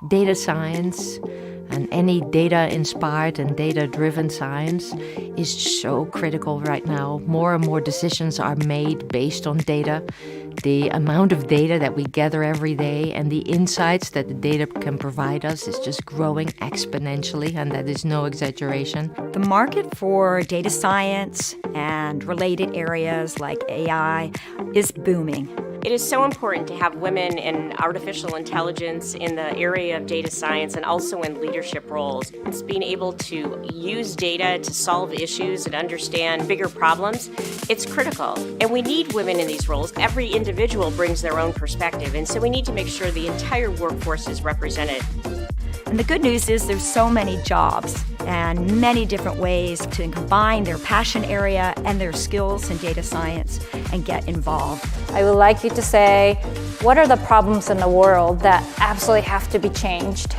Data science and any data-inspired and data-driven science is so critical right now. More and more decisions are made based on data. The amount of data that we gather every day and the insights that the data can provide us is just growing exponentially, and that is no exaggeration. The market for data science and related areas like AI is booming. It is so important to have women in artificial intelligence, in the area of data science, and also in leadership roles. It's being able to use data to solve issues and understand bigger problems. It's critical. And we need women in these roles. Every individual brings their own perspective, and so we need to make sure the entire workforce is represented. And the good news is there's so many jobs and many different ways to combine their passion area and their skills in data science and get involved. I would like you to say, what are the problems in the world that absolutely have to be changed?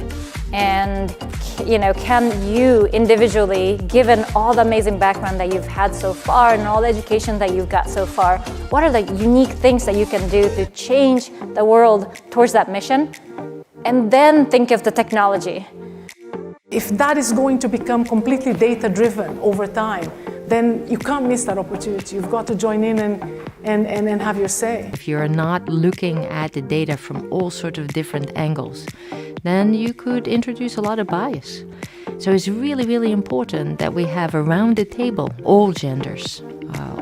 And can you individually, given all the amazing background that you've had so far and all the education that you've got so far, what are the unique things that you can do to change the world towards that mission? And then think of the technology. If that is going to become completely data-driven over time, then you can't miss that opportunity. You've got to join in and have your say. If you're not looking at the data from all sorts of different angles, then you could introduce a lot of bias. So it's really, really important that we have around the table all genders,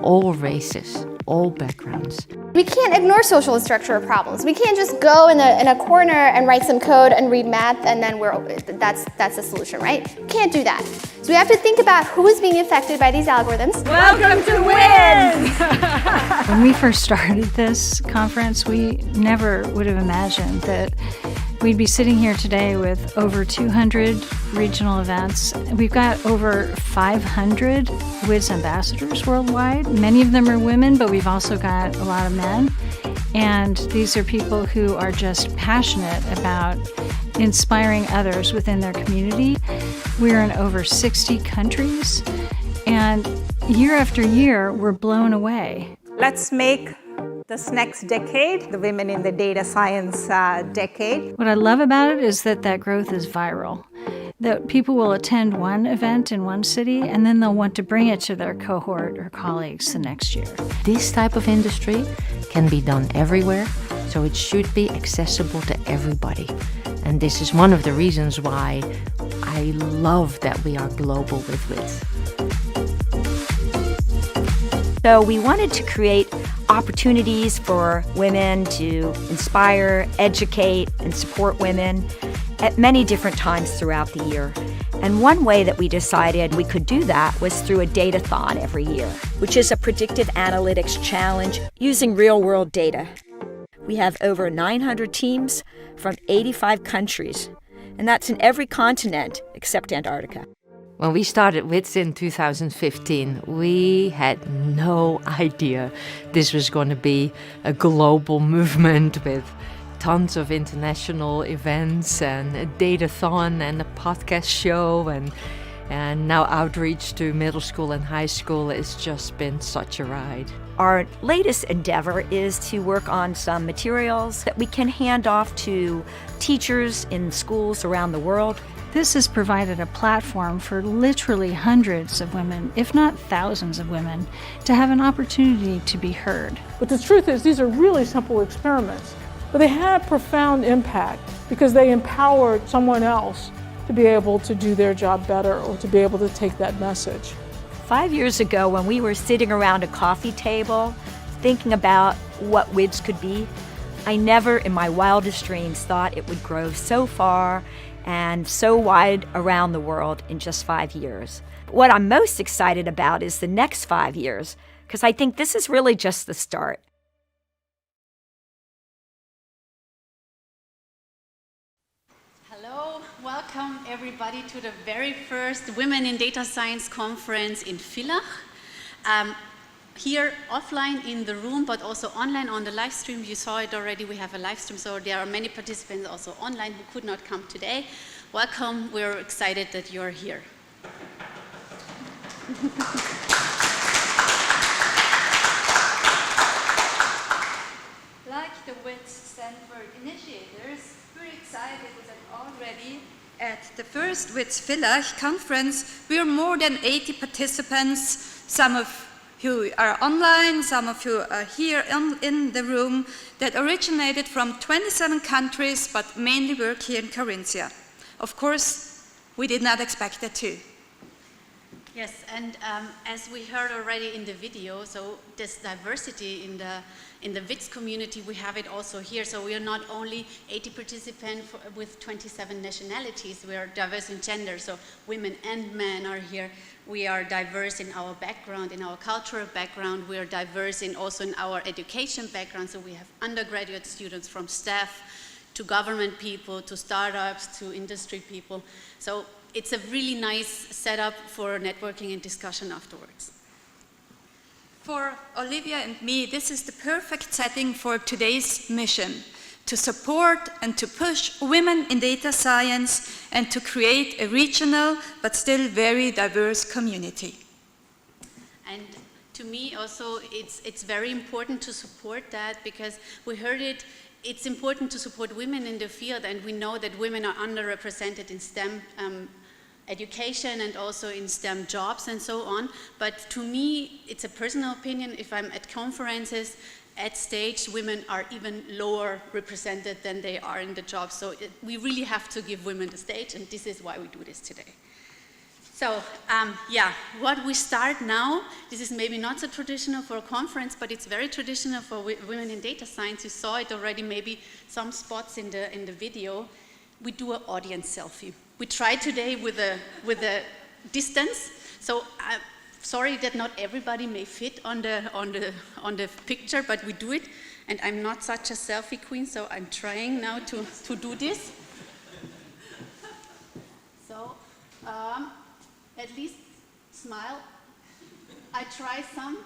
all races, all backgrounds. We can't ignore social and structural problems. We can't just go in a corner and write some code and read math and then that's the solution, right? Can't do that. So we have to think about who is being affected by these algorithms. Welcome to WiDS! When we first started this conference, we never would have imagined that we'd be sitting here today with over 200 regional events. We've got over 500 WiDS ambassadors worldwide. Many of them are women, but we've also got a lot of men. And these are people who are just passionate about inspiring others within their community. We're in over 60 countries, and year after year, we're blown away. Let's make this next decade the Women in the Data Science decade. What I love about it is that growth is viral. That people will attend one event in one city and then they'll want to bring it to their cohort or colleagues the next year. This type of industry can be done everywhere, so it should be accessible to everybody. And this is one of the reasons why I love that we are global with WiDS. So we wanted to create opportunities for women to inspire, educate, and support women at many different times throughout the year. And one way that we decided we could do that was through a datathon every year, which is a predictive analytics challenge using real-world data. We have over 900 teams from 85 countries, and that's in every continent except Antarctica. When we started WiDS in 2015, we had no idea this was going to be a global movement with tons of international events and a datathon and a podcast show and now outreach to middle school and high school. It's just been such a ride. Our latest endeavor is to work on some materials that we can hand off to teachers in schools around the world. This has provided a platform for literally hundreds of women, if not thousands of women, to have an opportunity to be heard. But the truth is, these are really simple experiments, but they had profound impact because they empowered someone else to be able to do their job better or to be able to take that message. 5 years ago, when we were sitting around a coffee table thinking about what WiDS could be, I never in my wildest dreams thought it would grow so far and so wide around the world in just 5 years. But what I'm most excited about is the next 5 years, because I think this is really just the start. Hello, welcome everybody to the very first Women in Data Science conference in Villach. Here offline in the room, but also online on the live stream. You saw it already, we have a live stream, so there are many participants also online who could not come today. Welcome, we're excited that you're here. Like the WiDS Stanford initiators, we're excited decided that already at the first WiDS Villach conference, we are more than 80 participants, some of who are online, some of you are here in the room, that originated from 27 countries, but mainly work here in Carinthia. Of course, we did not expect that too. Yes, and as we heard already in the video, so this diversity in the WiDS community, we have it also here. So we are not only 80 participants with 27 nationalities, we are diverse in gender, so women and men are here. We are diverse in our background, in our cultural background. We are diverse also in our education background, so we have undergraduate students from staff to government people, to startups, to industry people. So it's a really nice setup for networking and discussion afterwards. For Olivia and me, this is the perfect setting for today's mission, to support and to push women in data science and to create a regional but still very diverse community. And to me also, it's very important to support that, because we heard it. It's important to support women in the field, and we know that women are underrepresented in STEM education and also in STEM jobs and so on. But to me, it's a personal opinion, if I'm at conferences, at stage, women are even lower represented than they are in the jobs. So we really have to give women the stage, and this is why we do this today. So, yeah, what we start now, this is maybe not so traditional for a conference, but it's very traditional for women in data science. You saw it already, maybe some spots in the video. We do an audience selfie. We try today with a distance. So, sorry that not everybody may fit on the picture, but we do it. And I'm not such a selfie queen, so I'm trying now to do this. So. At least smile. I try some.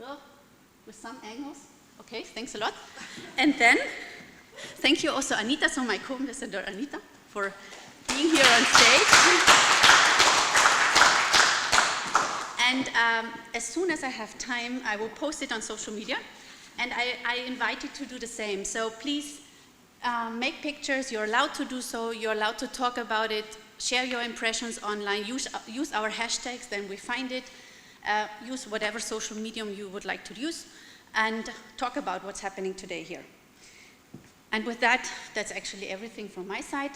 Oh, with some angles. Okay, thanks a lot. And then, thank you also Anita, so my co-ambassador Anita, for being here on stage. And as soon as I have time, I will post it on social media. And I invite you to do the same. So please make pictures. You're allowed to do so. You're allowed to talk about it. Share your impressions online, use our hashtags, then we find it, use whatever social medium you would like to use, and talk about what's happening today here. And with that, that's actually everything from my side.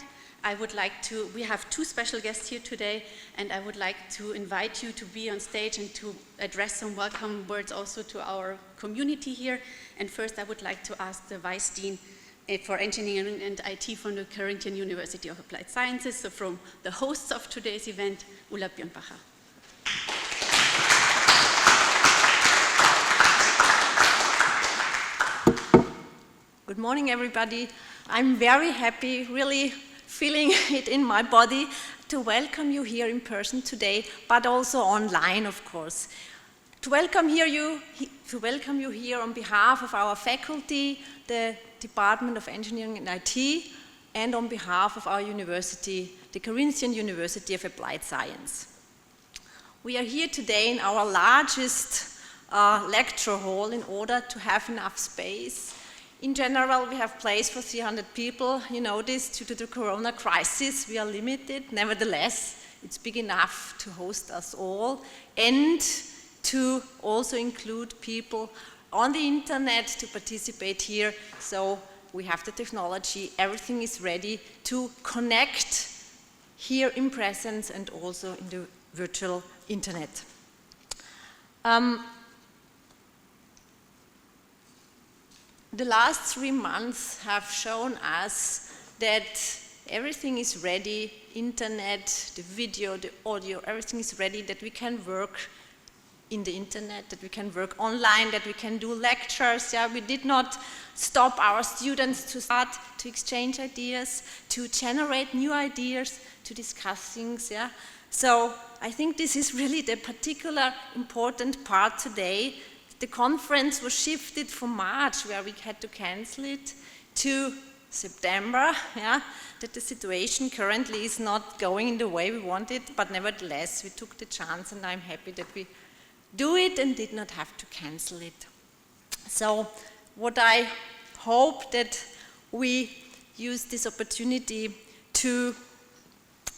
We have two special guests here today, and I would like to invite you to be on stage and to address some welcome words also to our community here. And first, I would like to ask the Vice Dean for Engineering and IT from the Carinthian University of Applied Sciences, so from the hosts of today's event, Ulla Birnbacher. Good morning, everybody. I'm very happy, really feeling it in my body, to welcome you here in person today, but also online, of course. To welcome you here on behalf of our faculty, the Department of Engineering and IT, and on behalf of our university, the Carinthian University of Applied Science. We are here today in our largest lecture hall in order to have enough space. In general, we have place for 300 people. You know this, due to the corona crisis, we are limited. Nevertheless, it's big enough to host us all and to also include people on the internet to participate here. So we have the technology, everything is ready to connect here in presence and also in the virtual internet. The last 3 months have shown us that everything is ready, internet, the video, the audio, everything is ready, that we can work in the internet, that we can work online, that we can do lectures. Yeah, we did not stop our students to start to exchange ideas, to generate new ideas, to discuss things. Yeah, so I think this is really the particular important part today. The conference was shifted from March, where we had to cancel it, to September. Yeah, that the situation currently is not going in the way we wanted, but nevertheless we took the chance, and I'm happy that we do it and did not have to cancel it. So what I hope that we use this opportunity to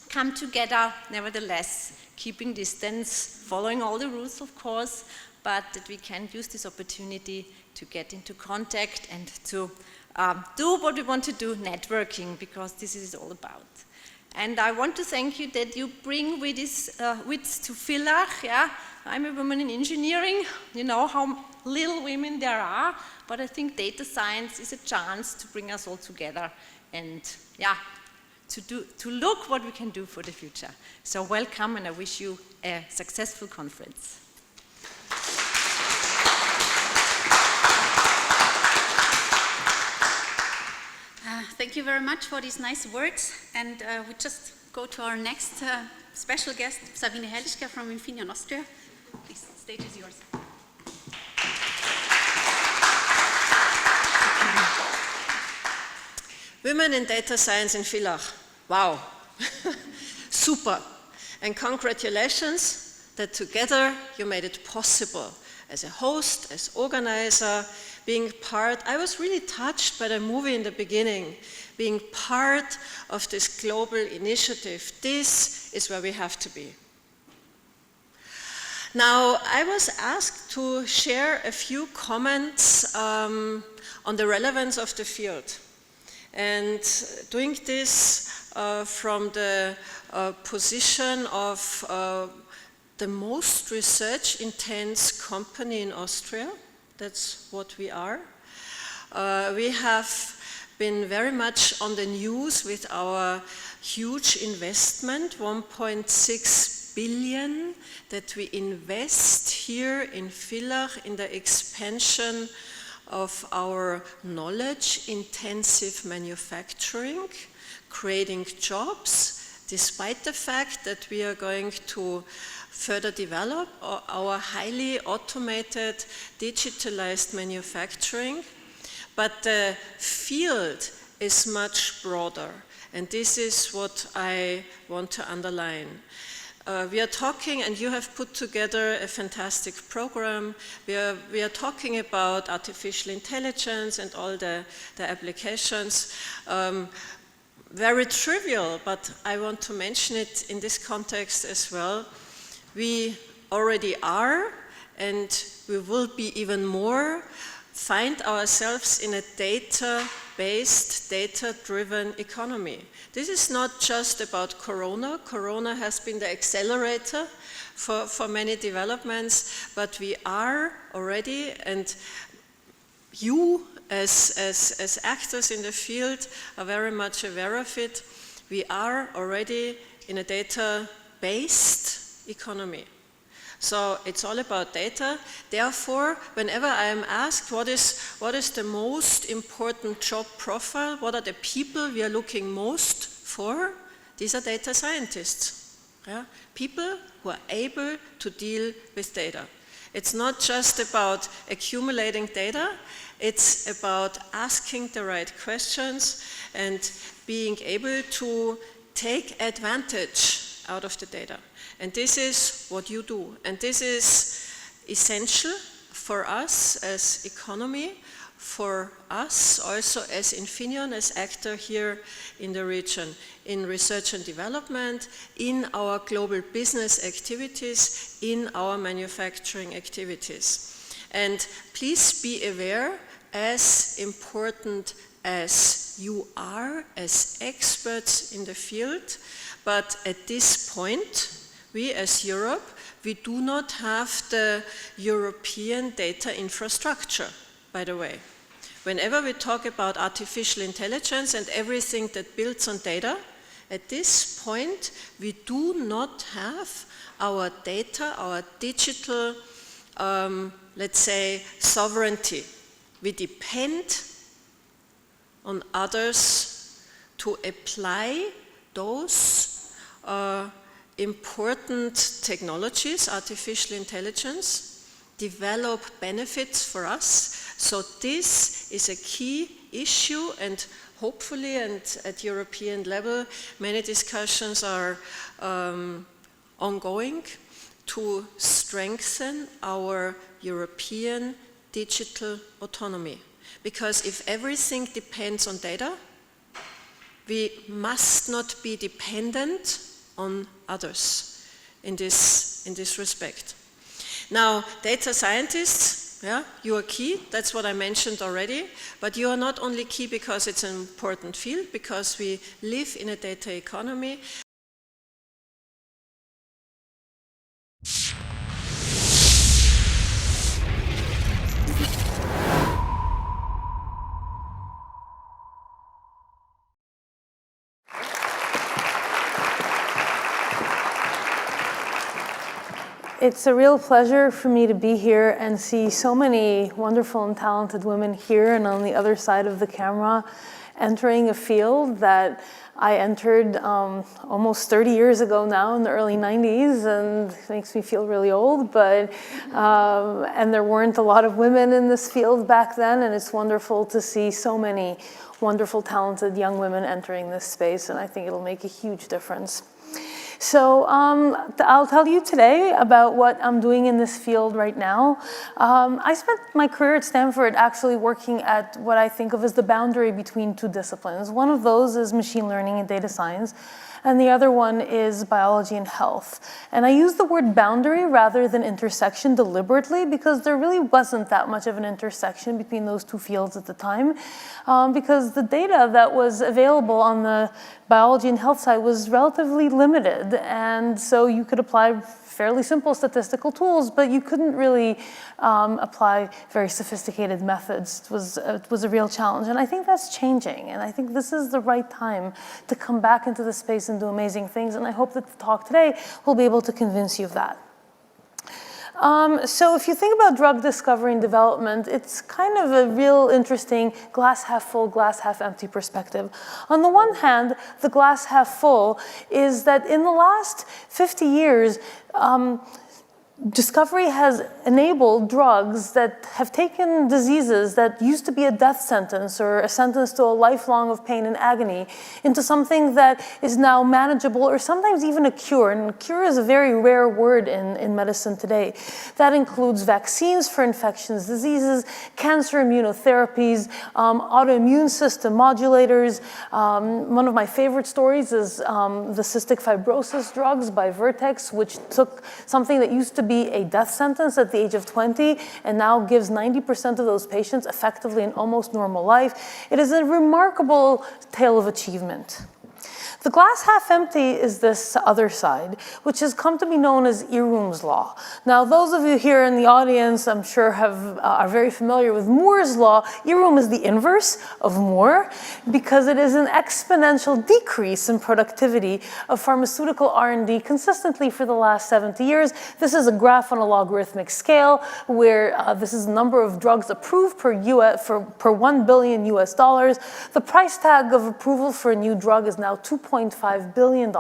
come together, nevertheless, keeping distance, following all the rules, of course, but that we can use this opportunity to get into contact and to do what we want to do, networking, because this is all about. And I want to thank you that you bring WiDS to Villach. Yeah? I'm a woman in engineering. You know how little women there are, but I think data science is a chance to bring us all together and to look what we can do for the future. So welcome, and I wish you a successful conference. Thank you very much for these nice words, and we just go to our next special guest, Sabine Helshke from Infinion, Austria. Please, the stage is yours. Women in data science in Villach. Wow, super. And congratulations that together you made it possible. As a host, as organizer, being part, I was really touched by the movie in the beginning, being part of this global initiative. This is where we have to be. Now, I was asked to share a few comments on the relevance of the field. And doing this from the position of the most research-intense company in Austria. That's what we are. We have been very much on the news with our huge investment, 1.6 billion, that we invest here in Villach in the expansion of our knowledge-intensive manufacturing, creating jobs, despite the fact that we are going to further develop our highly automated, digitalized manufacturing. But the field is much broader, and this is what I want to underline. We are talking, and you have put together a fantastic program. We are talking about artificial intelligence and all the applications. Very trivial, but I want to mention it in this context as well. We already are, and we will be even more, find ourselves in a data-based, data-driven economy. This is not just about Corona. Corona has been the accelerator for many developments, but we are already, and you as actors in the field are very much aware of it, we are already in a data-based economy. So it's all about data. Therefore, whenever I am asked what is the most important job profile, what are the people we are looking most for, these are data scientists. Yeah? People who are able to deal with data. It's not just about accumulating data, it's about asking the right questions and being able to take advantage out of the data. And this is what you do. And this is essential for us as economy, for us also as Infinion, as actor here in the region, in research and development, in our global business activities, in our manufacturing activities. And please be aware, as important as you are as experts in the field, but at this point, we as Europe, we do not have the European data infrastructure, by the way. Whenever we talk about artificial intelligence and everything that builds on data, at this point, we do not have our data, our digital, let's say, sovereignty. We depend on others to apply those important technologies, artificial intelligence, develop benefits for us. So this is a key issue, and hopefully, and at European level, many discussions are ongoing to strengthen our European digital autonomy. Because if everything depends on data, we must not be dependent on others in this respect. Now, data scientists, yeah, you are key, that's what I mentioned already, but you are not only key because it's an important field, because we live in a data economy. It's a real pleasure for me to be here and see so many wonderful and talented women here and on the other side of the camera entering a field that I entered almost 30 years ago now in the early 90s, and it makes me feel really old, but, and there weren't a lot of women in this field back then, and it's wonderful to see so many wonderful, talented young women entering this space, and I think it'll make a huge difference. So I'll tell you today about what I'm doing in this field right now. I spent my career at Stanford actually working at what I think of as the boundary between two disciplines. One of those is machine learning and data science, and the other one is biology and health. And I use the word boundary rather than intersection deliberately because there really wasn't that much of an intersection between those two fields at the time, because the data that was available on the biology and health side was relatively limited. And so you could apply fairly simple statistical tools, but you couldn't really apply very sophisticated methods. It was a real challenge, and I think that's changing, and I think this is the right time to come back into the space and do amazing things, and I hope that the talk today will be able to convince you of that. So if you think about drug discovery and development, it's kind of a real interesting glass half full, glass half empty perspective. On the one hand, the glass half full is that in the last 50 years, discovery has enabled drugs that have taken diseases that used to be a death sentence or a sentence to a lifelong of pain and agony into something that is now manageable or sometimes even a cure. And cure is a very rare word in medicine today. That includes vaccines for infectious diseases, cancer immunotherapies, autoimmune system modulators. One of my favorite stories is the cystic fibrosis drugs by Vertex, which took something that used to be a death sentence at the age of 20 and now gives 90% of those patients effectively an almost normal life. It is a remarkable tale of achievement. The glass half empty is this other side, which has come to be known as Irum's law. Now, those of you here in the audience, I'm sure are very familiar with Moore's law. Irum is the inverse of Moore because it is an exponential decrease in productivity of pharmaceutical R&D consistently for the last 70 years. This is a graph on a logarithmic scale where this is the number of drugs approved per $1 billion US. The price tag of approval for a new drug is now $2.5 billion.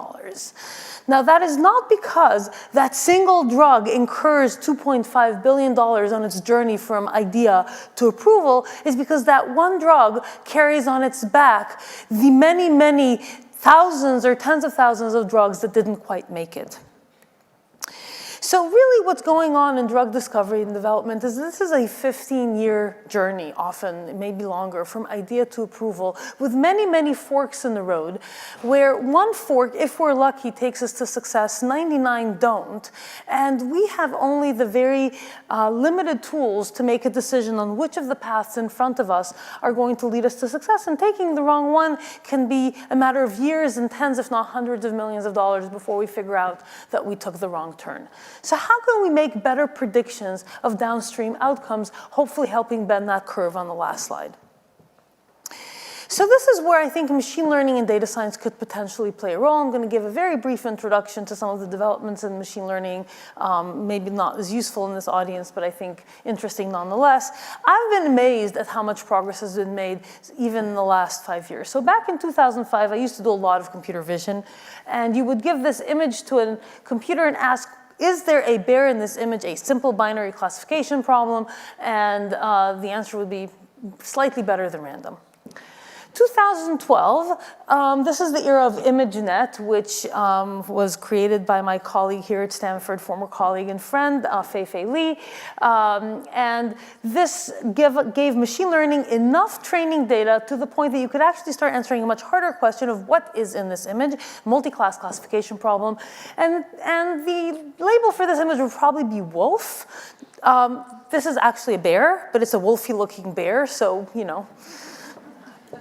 Now, that is not because that single drug incurs $2.5 billion on its journey from idea to approval. It's because that one drug carries on its back the many, many thousands or tens of thousands of drugs that didn't quite make it. So really what's going on in drug discovery and development is this is a 15-year journey, often, maybe longer, from idea to approval, with many, many forks in the road, where one fork, if we're lucky, takes us to success, 99 don't, and we have only the very limited tools to make a decision on which of the paths in front of us are going to lead us to success, and taking the wrong one can be a matter of years and tens, if not hundreds of millions of dollars before we figure out that we took the wrong turn. So how can we make better predictions of downstream outcomes, hopefully helping bend that curve on the last slide? So this is where I think machine learning and data science could potentially play a role. I'm going to give a very brief introduction to some of the developments in machine learning, maybe not as useful in this audience, but I think interesting nonetheless. I've been amazed at how much progress has been made even in the last 5 years. So back in 2005, I used to do a lot of computer vision, and you would give this image to a computer and ask, is there a bear in this image, a simple binary classification problem? And the answer would be slightly better than random. 2012, this is the era of Imagenet, which was created by my colleague here at Stanford, former colleague and friend, Fei Li. And this gave machine learning enough training data to the point that you could actually start answering a much harder question of what is in this image, multi-class classification problem. And the label for this image would probably be wolf. This is actually a bear, but it's a wolfy looking bear, so, you know,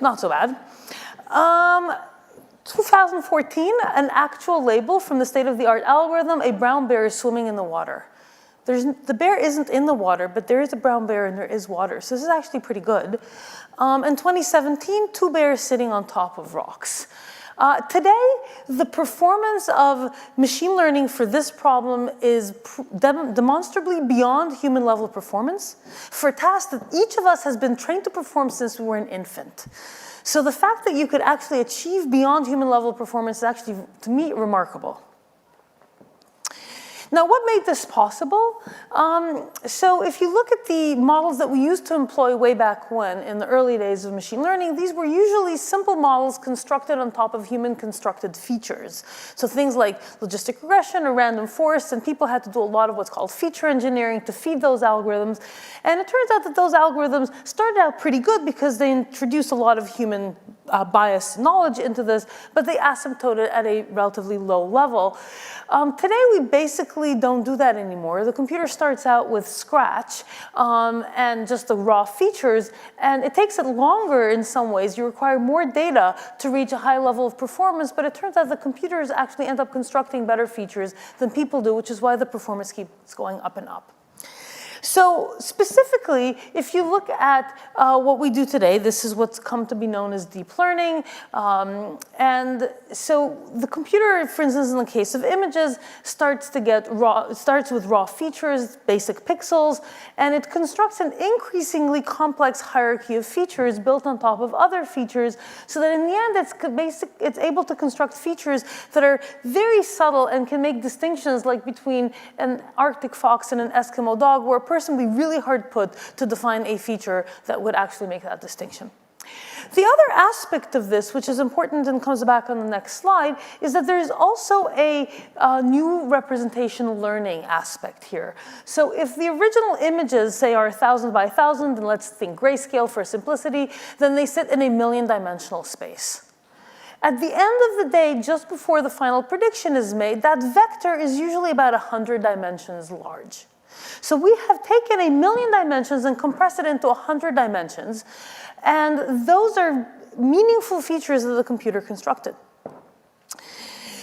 not so bad. 2014, an actual label from the state-of-the-art algorithm, a brown bear is swimming in the water. The bear isn't in the water, but there is a brown bear and there is water, so this is actually pretty good. In 2017, 2 bears sitting on top of rocks. Today, the performance of machine learning for this problem is demonstrably beyond human level performance for tasks that each of us has been trained to perform since we were an infant. So the fact that you could actually achieve beyond human level performance is actually, to me, remarkable. Now, what made this possible? So if you look at the models that we used to employ way back when, in the early days of machine learning, these were usually simple models constructed on top of human-constructed features. So things like logistic regression or random forest, and people had to do a lot of what's called feature engineering to feed those algorithms. And it turns out that those algorithms started out pretty good because they introduced a lot of human bias knowledge into this, but they asymptoted at a relatively low level. Today, we basically don't do that anymore. The computer starts out with Scratch and just the raw features, and it takes it longer in some ways. You require more data to reach a high level of performance, but it turns out the computers actually end up constructing better features than people do, which is why the performance keeps going up and up. So specifically, if you look at what we do today, this is what's come to be known as deep learning. And so the computer, for instance, in the case of images, starts with raw features, basic pixels, and it constructs an increasingly complex hierarchy of features built on top of other features, so that in the end, it's able to construct features that are very subtle and can make distinctions like between an Arctic fox and an Eskimo dog, where a person would be really hard put to define a feature that would actually make that distinction. The other aspect of this, which is important and comes back on the next slide, is that there is also a new representational learning aspect here. So if the original images, say, are 1,000 by 1,000, and let's think grayscale for simplicity, then they sit in a 1,000,000-dimensional space. At the end of the day, just before the final prediction is made, that vector is usually about 100 dimensions large. So we have taken 1,000,000 dimensions and compressed it into 100 dimensions, and those are meaningful features that the computer constructed.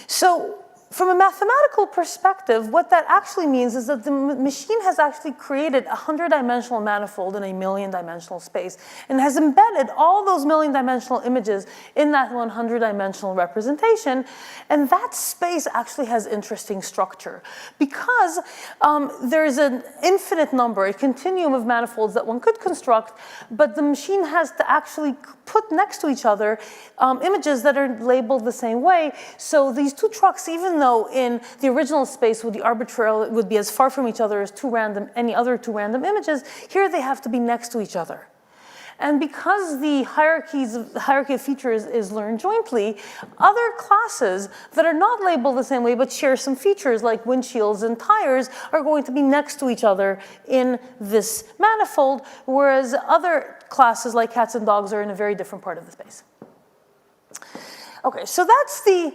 So from a mathematical perspective, what that actually means is that the machine has actually created a 100-dimensional manifold in a 1,000,000-dimensional space and has embedded all those 1,000,000-dimensional images in that 100-dimensional representation. And that space actually has interesting structure because there's an infinite number, a continuum of manifolds that one could construct, but the machine has to actually put next to each other images that are labeled the same way. So these two trucks, even though in the original space would be as far from each other as any other two random images, here they have to be next to each other. And because the hierarchy of features is learned jointly, other classes that are not labeled the same way but share some features like windshields and tires are going to be next to each other in this manifold, whereas other classes like cats and dogs are in a very different part of the space. Okay, so that's the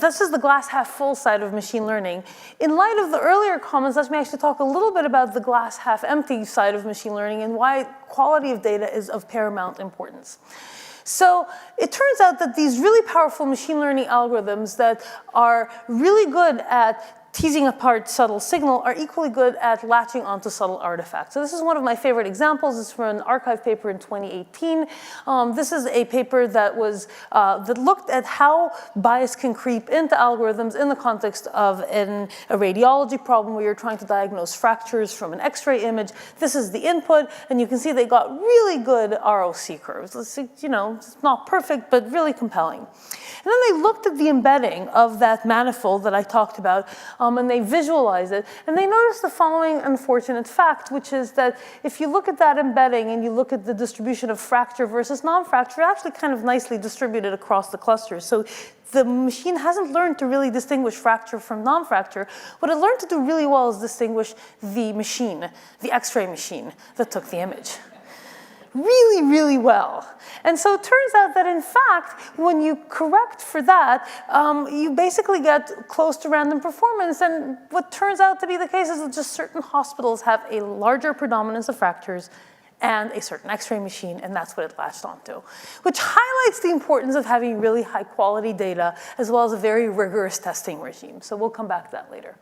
this is the glass half full side of machine learning. In light of the earlier comments, let me actually talk a little bit about the glass half empty side of machine learning and why quality of data is of paramount importance. So it turns out that these really powerful machine learning algorithms that are really good at teasing apart subtle signal are equally good at latching onto subtle artifacts. So this is one of my favorite examples. It's from an archive paper in 2018. This is a paper that looked at how bias can creep into algorithms in the context of a radiology problem where you're trying to diagnose fractures from an X-ray image. This is the input, and you can see they got really good ROC curves. It's not perfect, but really compelling. And then they looked at the embedding of that manifold that I talked about and they visualize it. And they notice the following unfortunate fact, which is that if you look at that embedding and you look at the distribution of fracture versus non-fracture, actually kind of nicely distributed across the clusters. So the machine hasn't learned to really distinguish fracture from non-fracture. What it learned to do really well is distinguish the machine, the X-ray machine that took the image. Really, really well. And so it turns out that in fact, when you correct for that, you basically get close to random performance. And what turns out to be the case is that just certain hospitals have a larger predominance of fractures and a certain X-ray machine, and that's what it latched onto, which highlights the importance of having really high quality data as well as a very rigorous testing regime. So we'll come back to that later.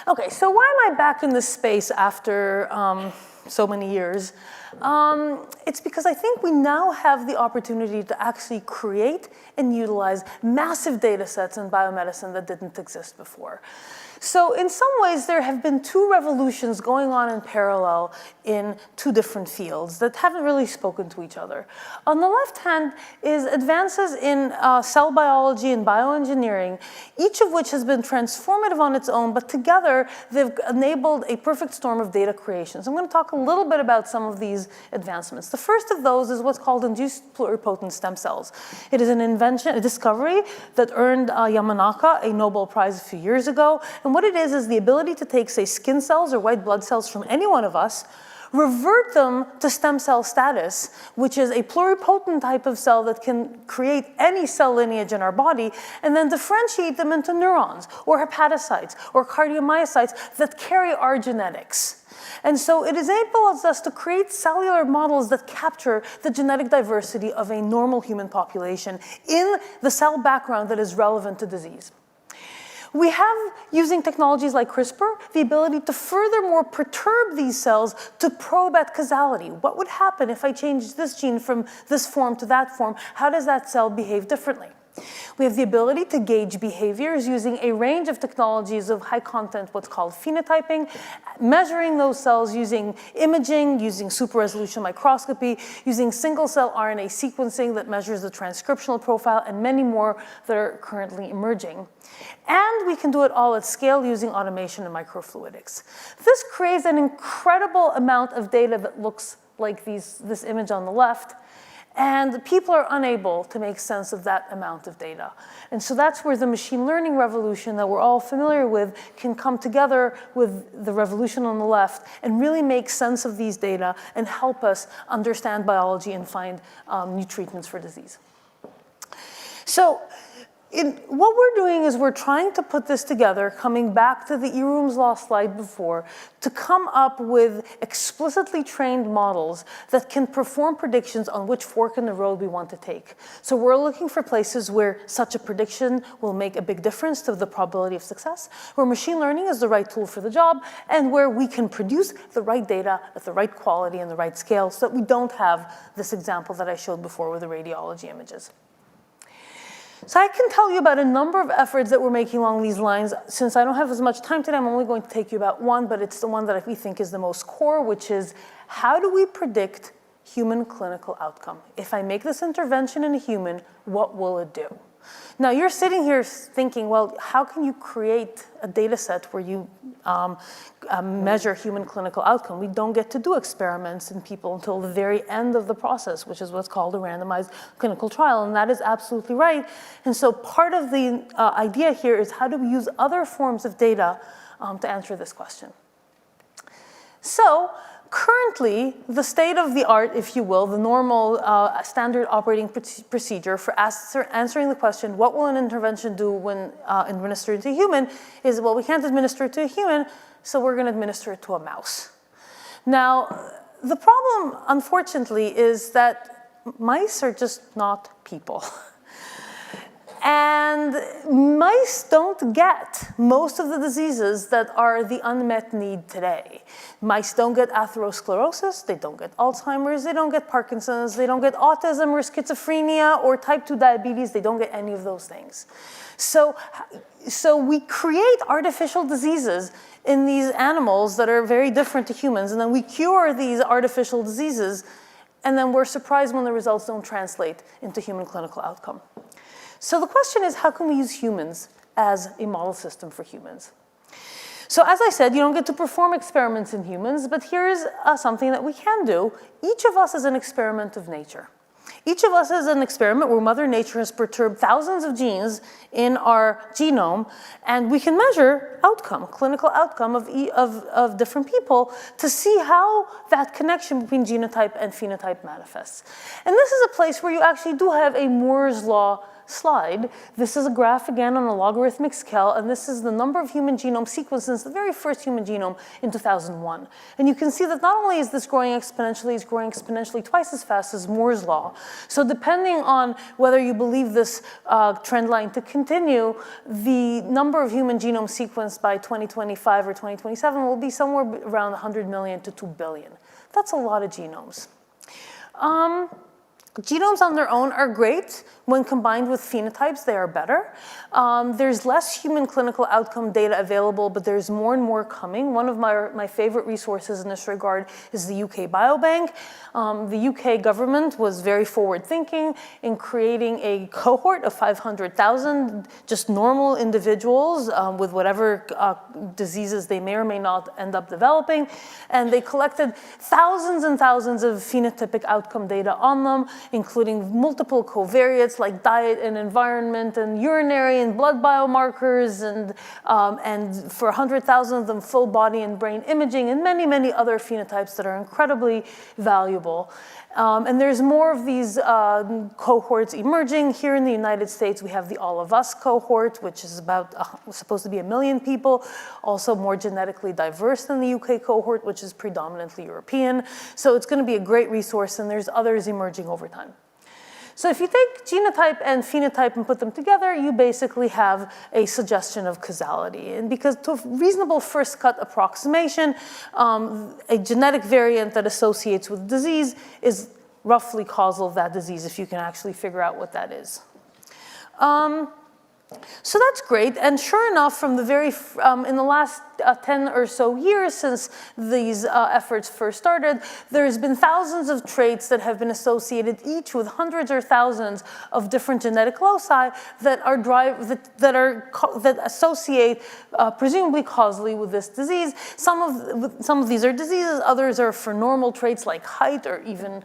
Okay, so why am I back in this space after so many years? It's because I think we now have the opportunity to actually create and utilize massive data sets in biomedicine that didn't exist before. So in some ways, there have been two revolutions going on in parallel in two different fields that haven't really spoken to each other. On the left hand is advances in cell biology and bioengineering, each of which has been transformative on its own, but together they've enabled a perfect storm of data creation. So I'm going to talk a little bit about some of these advancements. The first of those is what's called induced pluripotent stem cells. It is an invention, a discovery that earned Yamanaka a Nobel Prize a few years ago. And what it is the ability to take, say, skin cells or white blood cells from any one of us, revert them to stem cell status, which is a pluripotent type of cell that can create any cell lineage in our body, and then differentiate them into neurons or hepatocytes or cardiomyocytes that carry our genetics. And so it enables us to create cellular models that capture the genetic diversity of a normal human population in the cell background that is relevant to disease. We have, using technologies like CRISPR, the ability to furthermore perturb these cells to probe at causality. What would happen if I changed this gene from this form to that form? How does that cell behave differently? We have the ability to gauge behaviors using a range of technologies of high content, what's called phenotyping, measuring those cells using imaging, using super resolution microscopy, using single cell RNA sequencing that measures the transcriptional profile, and many more that are currently emerging. And we can do it all at scale using automation and microfluidics. This creates an incredible amount of data that looks like this image on the left. And people are unable to make sense of that amount of data. And so that's where the machine learning revolution that we're all familiar with can come together with the revolution on the left and really make sense of these data and help us understand biology and find new treatments for disease. So what we're doing is we're trying to put this together, coming back to the Irum's law slide before, to come up with explicitly trained models that can perform predictions on which fork in the road we want to take. So we're looking for places where such a prediction will make a big difference to the probability of success, where machine learning is the right tool for the job, and where we can produce the right data at the right quality and the right scale so that we don't have this example that I showed before with the radiology images. So I can tell you about a number of efforts that we're making along these lines. Since I don't have as much time today, I'm only going to take you about one, but it's the one that we think is the most core, which is how do we predict human clinical outcome? If I make this intervention in a human, what will it do? Now you're sitting here thinking, well, how can you create a data set where you measure human clinical outcome? We don't get to do experiments in people until the very end of the process, which is what's called a randomized clinical trial, and that is absolutely right. And so part of the idea here is how do we use other forms of data to answer this question? So currently, the state of the art, if you will, the normal standard operating procedure for answering the question, what will an intervention do when administered to a human, is, well, we can't administer it to a human, so we're going to administer it to a mouse. Now, the problem, unfortunately, is that mice are just not people. And mice don't get most of the diseases that are the unmet need today. Mice don't get atherosclerosis, they don't get Alzheimer's, they don't get Parkinson's, they don't get autism or schizophrenia or type 2 diabetes, they don't get any of those things. So we create artificial diseases in these animals that are very different to humans, and then we cure these artificial diseases, and then we're surprised when the results don't translate into human clinical outcome. So the question is, how can we use humans as a model system for humans. So as I said, you don't get to perform experiments in humans, but here's something that we can do. Each of us is an experiment of nature. Each of us is an experiment where Mother Nature has perturbed thousands of genes in our genome, and we can measure outcome, clinical outcome of different people to see how that connection between genotype and phenotype manifests. And this is a place where you actually do have a Moore's law slide. This is a graph again on a logarithmic scale, and this is the number of human genome sequences, the very first human genome in 2001. And you can see that not only is this growing exponentially, it's growing exponentially twice as fast as Moore's law. So depending on whether you believe this trend line to continue, the number of human genome sequenced by 2025 or 2027 will be somewhere around 100 million to 2 billion. That's a lot of genomes. Genomes on their own are great. When combined with phenotypes, they are better. There's less human clinical outcome data available, but there's more and more coming. One of my favorite resources in this regard is the UK Biobank. The UK government was very forward-thinking in creating a cohort of 500,000 just normal individuals with whatever diseases they may or may not end up developing. And they collected thousands and thousands of phenotypic outcome data on them, including multiple covariates like diet and environment and urinary and blood biomarkers, and for 100,000 of them full body and brain imaging, and many, many other phenotypes that are incredibly valuable. And there's more of these cohorts emerging. Here in the United States, we have the All of Us cohort, which is about supposed to be 1 million people, also more genetically diverse than the UK cohort, which is predominantly European. So it's going to be a great resource, and there's others emerging over time. So if you take genotype and phenotype and put them together, you basically have a suggestion of causality. And because to a reasonable first cut approximation, a genetic variant that associates with disease is roughly causal of that disease if you can actually figure out what that is. So that's great, and sure enough, from the in the last 10 or so years since these efforts first started, there's been thousands of traits that have been associated, each with hundreds or thousands of different genetic loci that associate presumably causally with this disease. Some of these are diseases, others are for normal traits like height or even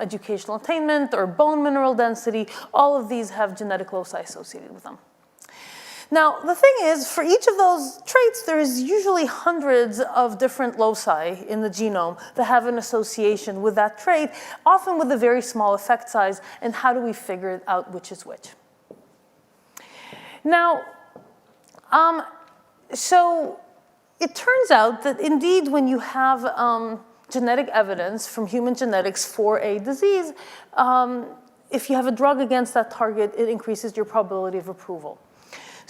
educational attainment or bone mineral density. All of these have genetic loci associated with them. Now, the thing is, for each of those traits, there's usually hundreds of different loci in the genome that have an association with that trait, often with a very small effect size, and how do we figure out which is which? Now, so it turns out that indeed when you have genetic evidence from human genetics for a disease, if you have a drug against that target, it increases your probability of approval.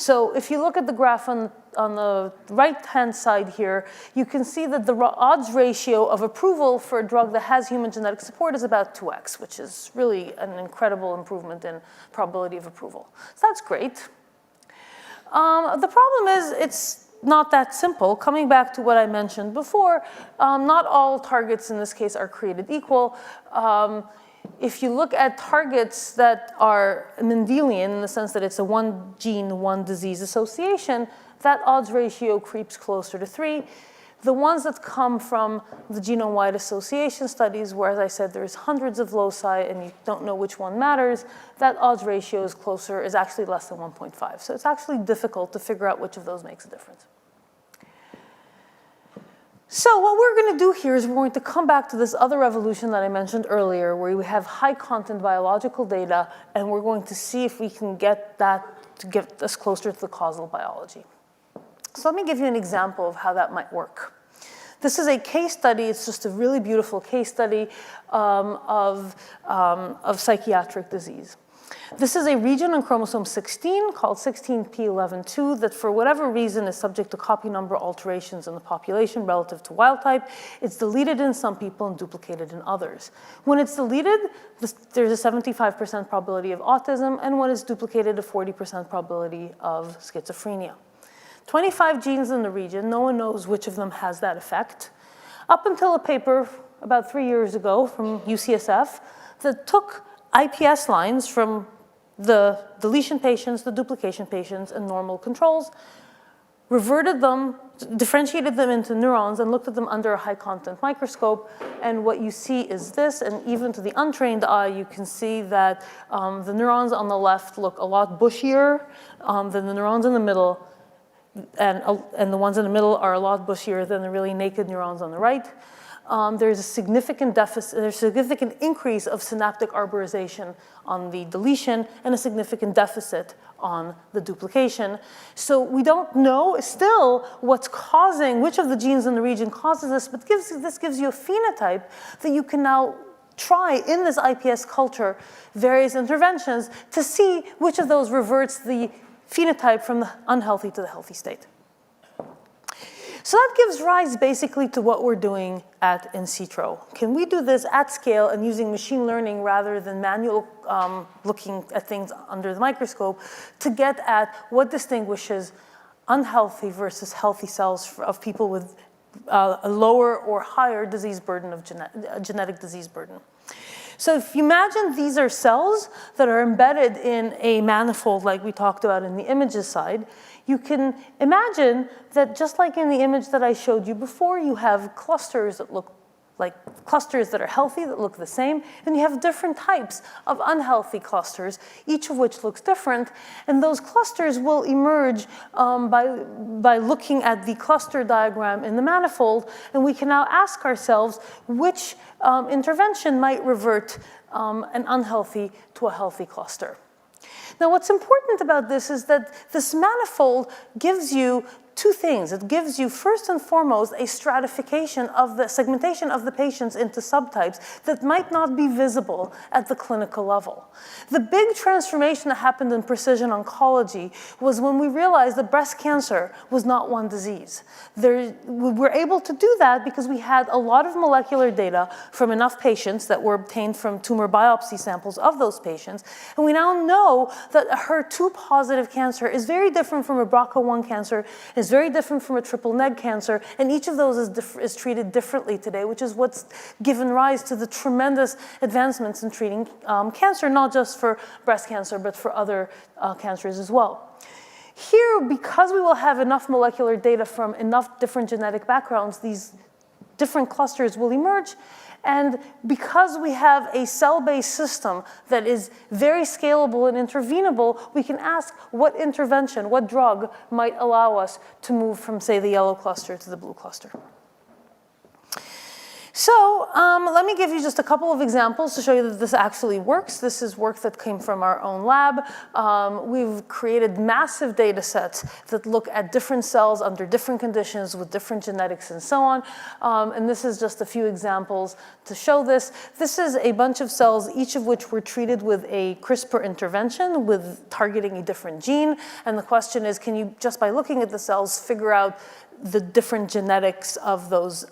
So if you look at the graph on the right-hand side here, you can see that the odds ratio of approval for a drug that has human genetic support is about 2x, which is really an incredible improvement in probability of approval. So that's great. The problem is it's not that simple. Coming back to what I mentioned before, not all targets in this case are created equal. If you look at targets that are Mendelian, in the sense that it's a one gene, one disease association, that odds ratio creeps closer to 3. The ones that come from the Genome-Wide association studies, where, as I said, there's hundreds of loci and you don't know which one matters, that odds ratio is actually less than 1.5. So it's actually difficult to figure out which of those makes a difference. So what we're going to do here is we're going to come back to this other revolution that I mentioned earlier, where we have high content biological data, and we're going to see if we can get that to get us closer to the causal biology. So let me give you an example of how that might work. This is a case study. It's just a really beautiful case study of psychiatric disease. This is a region on chromosome 16 called 16p11.2 that for whatever reason is subject to copy number alterations in the population relative to wild type. It's deleted in some people and duplicated in others. When it's deleted, there's a 75% probability of autism, and when it's duplicated, a 40% probability of schizophrenia. 25 genes in the region, no one knows which of them has that effect, up until a paper about 3 years ago from UCSF that took IPS lines from the deletion patients, the duplication patients, and normal controls, reverted them, differentiated them into neurons, and looked at them under a high-content microscope. And what you see is this, and even to the untrained eye, you can see that the neurons on the left look a lot bushier than the neurons in the middle, and the ones in the middle are a lot bushier than the really naked neurons on the right. There's a significant deficit, there's a significant increase of synaptic arborization on the deletion and a significant deficit on the duplication. So we don't know still what's causing, which of the genes in the region causes this, but this gives you a phenotype that you can now try in this IPS culture various interventions to see which of those reverts the phenotype from the unhealthy to the healthy state. So that gives rise basically to what we're doing at In Sitro. Can we do this at scale and using machine learning rather than manual looking at things under the microscope to get at what distinguishes unhealthy versus healthy cells of people with a lower or higher disease burden of genetic disease burden? So if you imagine these are cells that are embedded in a manifold like we talked about in the images side, you can imagine that just like in the image that I showed you before, you have clusters that look like clusters that are healthy that look the same, and you have different types of unhealthy clusters, each of which looks different, and those clusters will emerge by looking at the cluster diagram in the manifold, and we can now ask ourselves which intervention might revert an unhealthy to a healthy cluster. Now, what's important about this is that this manifold gives you two things. It gives you, first and foremost, a stratification of the segmentation of the patients into subtypes that might not be visible at the clinical level. The big transformation that happened in precision oncology was when we realized that breast cancer was not one disease. We were able to do that because we had a lot of molecular data from enough patients that were obtained from tumor biopsy samples of those patients. And we now know that a HER2 positive cancer is very different from a BRCA1 cancer, is very different from a triple neg cancer, and each of those is treated differently today, which is what's given rise to the tremendous advancements in treating cancer, not just for breast cancer, but for other cancers as well. Here, because we will have enough molecular data from enough different genetic backgrounds, these different clusters will emerge. And because we have a cell-based system that is very scalable and intervenable, we can ask what intervention, what drug might allow us to move from, say, the yellow cluster to the blue cluster. So let me give you just a couple of examples to show you that this actually works. This is work that came from our own lab. We've created massive data sets that look at different cells under different conditions with different genetics and so on. And this is just a few examples to show this. This is a bunch of cells, each of which were treated with a CRISPR intervention with targeting a different gene. And the question is, can you, just by looking at the cells, figure out the different genetics of those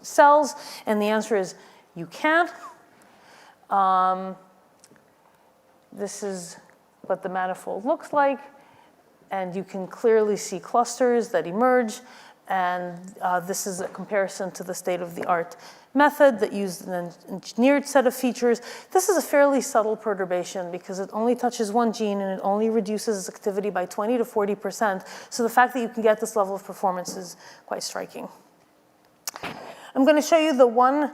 cells? And the answer is you can't. This is what the manifold looks like, and you can clearly see clusters that emerge, and this is a comparison to the state-of-the-art method that used an engineered set of features. This is a fairly subtle perturbation because it only touches one gene and it only reduces its activity by 20 to 40%. So the fact that you can get this level of performance is quite striking. I'm going to show you the one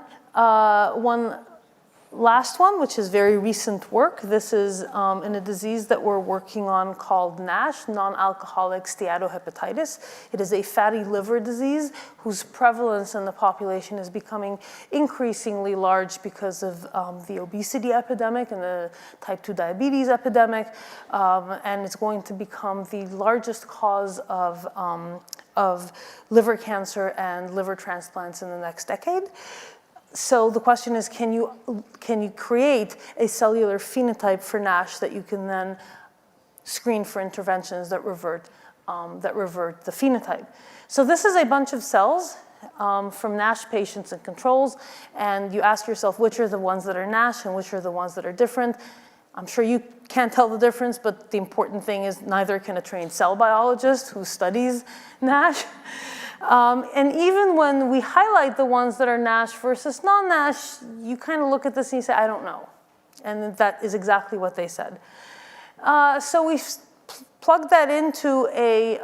last one, which is very recent work. This is in a disease that we're working on called NASH, non-alcoholic steatohepatitis. It is a fatty liver disease whose prevalence in the population is becoming increasingly large because of the obesity epidemic and the type 2 diabetes epidemic. And it's going to become the largest cause of liver cancer and liver transplants in the next decade. So the question is, can you create a cellular phenotype for NASH that you can then screen for interventions that revert the phenotype? So this is a bunch of cells from NASH patients and controls, and you ask yourself which are the ones that are NASH and which are the ones that are different. I'm sure you can't tell the difference, but the important thing is neither can a trained cell biologist who studies NASH. And even when we highlight the ones that are NASH versus non-NASH, you kind of look at this and you say, I don't know. And that is exactly what they said. So we plugged that into a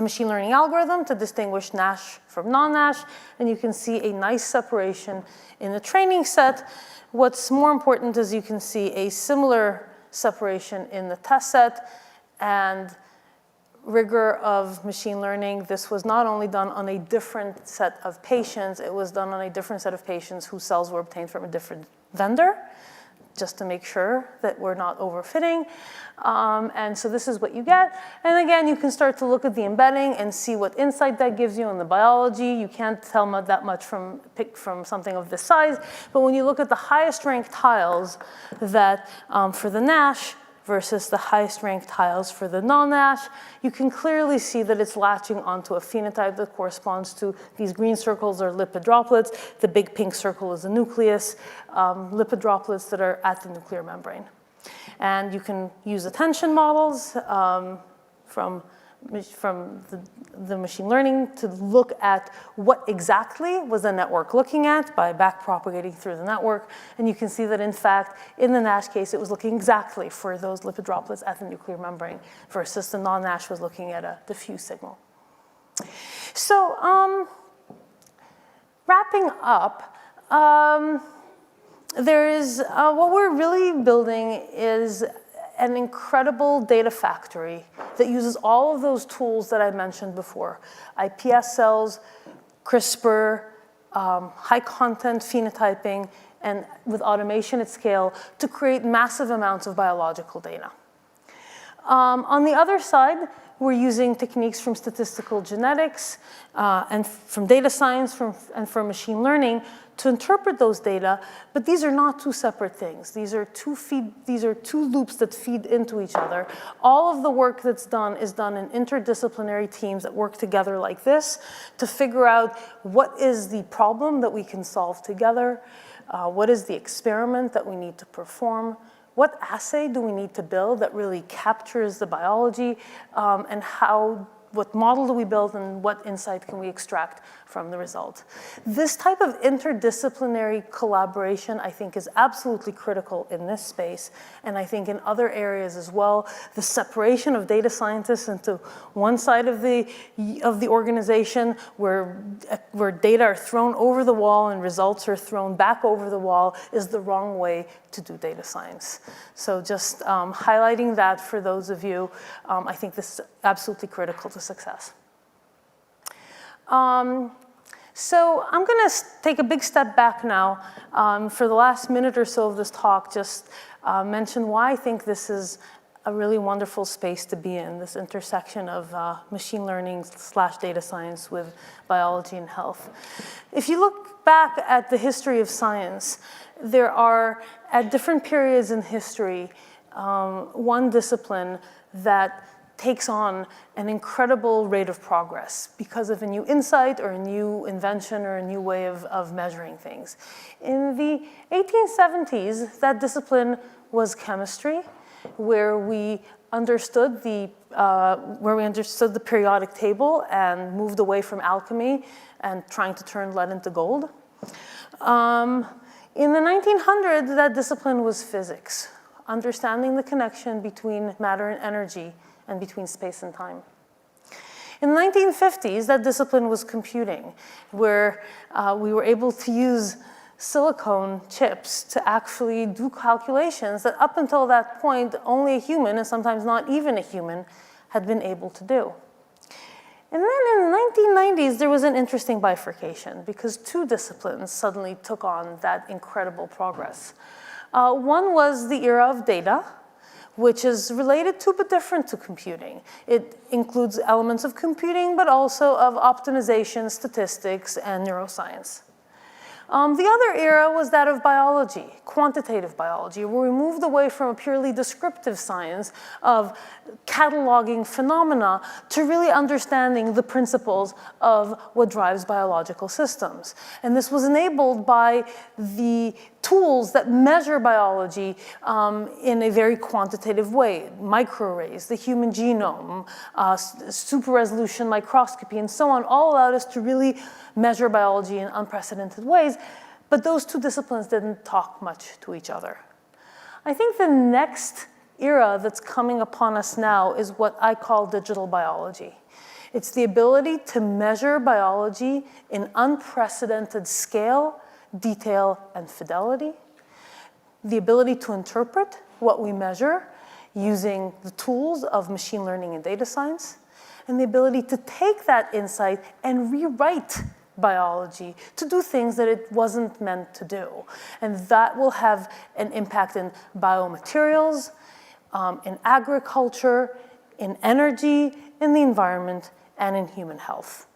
machine learning algorithm to distinguish Nash from non-Nash, and you can see a nice separation in the training set. What's more important is you can see a similar separation in the test set, and rigor of machine learning. This was not only done on a different set of patients, it was done on a different set of patients whose cells were obtained from a different vendor, just to make sure that we're not overfitting. And so this is what you get. And again, you can start to look at the embedding and see what insight that gives you in the biology. You can't tell that much from something of this size. But when you look at the highest ranked tiles that for the Nash versus the highest ranked tiles for the non-Nash, you can clearly see that it's latching onto a phenotype that corresponds to these green circles are lipid droplets. The big pink circle is the nucleus, lipid droplets that are at the nuclear membrane. And you can use attention models from the machine learning to look at what exactly was the network looking at by backpropagating through the network. And you can see that, in fact, in the Nash case, it was looking exactly for those lipid droplets at the nuclear membrane versus the non-Nash was looking at a diffuse signal. So wrapping up, there is what we're really building is an incredible data factory that uses all of those tools that I mentioned before: iPS cells, CRISPR, high content phenotyping, and with automation at scale to create massive amounts of biological data. On the other side, we're using techniques from statistical genetics and from data science and from machine learning to interpret those data, but these are not two separate things. These are two loops that feed into each other. All of the work that's done is done in interdisciplinary teams that work together like this to figure out what is the problem that we can solve together, what is the experiment that we need to perform, what assay do we need to build that really captures the biology, and what model do we build and what insight can we extract from the result. This type of interdisciplinary collaboration, I think, is absolutely critical in this space, and I think in other areas as well. The separation of data scientists into one side of the organization where data are thrown over the wall and results are thrown back over the wall is the wrong way to do data science. So just highlighting that for those of you, I think this is absolutely critical to success. So I'm going to take a big step back now. For the last minute or so of this talk, just mention why I think this is a really wonderful space to be in, this intersection of machine learning / data science with biology and health. If you look back at the history of science, there are, at different periods in history, one discipline that takes on an incredible rate of progress because of a new insight or a new invention or a new way of measuring things. In the 1870s, that discipline was chemistry, where we understood the periodic table and moved away from alchemy and trying to turn lead into gold. In the 1900s, that discipline was physics, understanding the connection between matter and energy and between space and time. In the 1950s, that discipline was computing, where we were able to use silicone chips to actually do calculations that up until that point, only a human, and sometimes not even a human, had been able to do. And then in the 1990s, there was an interesting bifurcation because two disciplines suddenly took on that incredible progress. One was the era of data, which is related to but different to computing. It includes elements of computing, but also of optimization, statistics, and neuroscience. The other era was that of biology, quantitative biology, where we moved away from a purely descriptive science of cataloging phenomena to really understanding the principles of what drives biological systems. And this was enabled by the tools that measure biology in a very quantitative way. Microarrays, the human genome, super resolution microscopy, and so on, all allowed us to really measure biology in unprecedented ways. but those two disciplines didn't talk much to each other. I think the next era that's coming upon us now is what I call digital biology. It's the ability to measure biology in unprecedented scale, detail, and fidelity. The ability to interpret what we measure using the tools of machine learning and data science, and the ability to take that insight and rewrite biology to do things that it wasn't meant to do. And that will have an impact in biomaterials, in agriculture, in energy, in the environment, and in human health.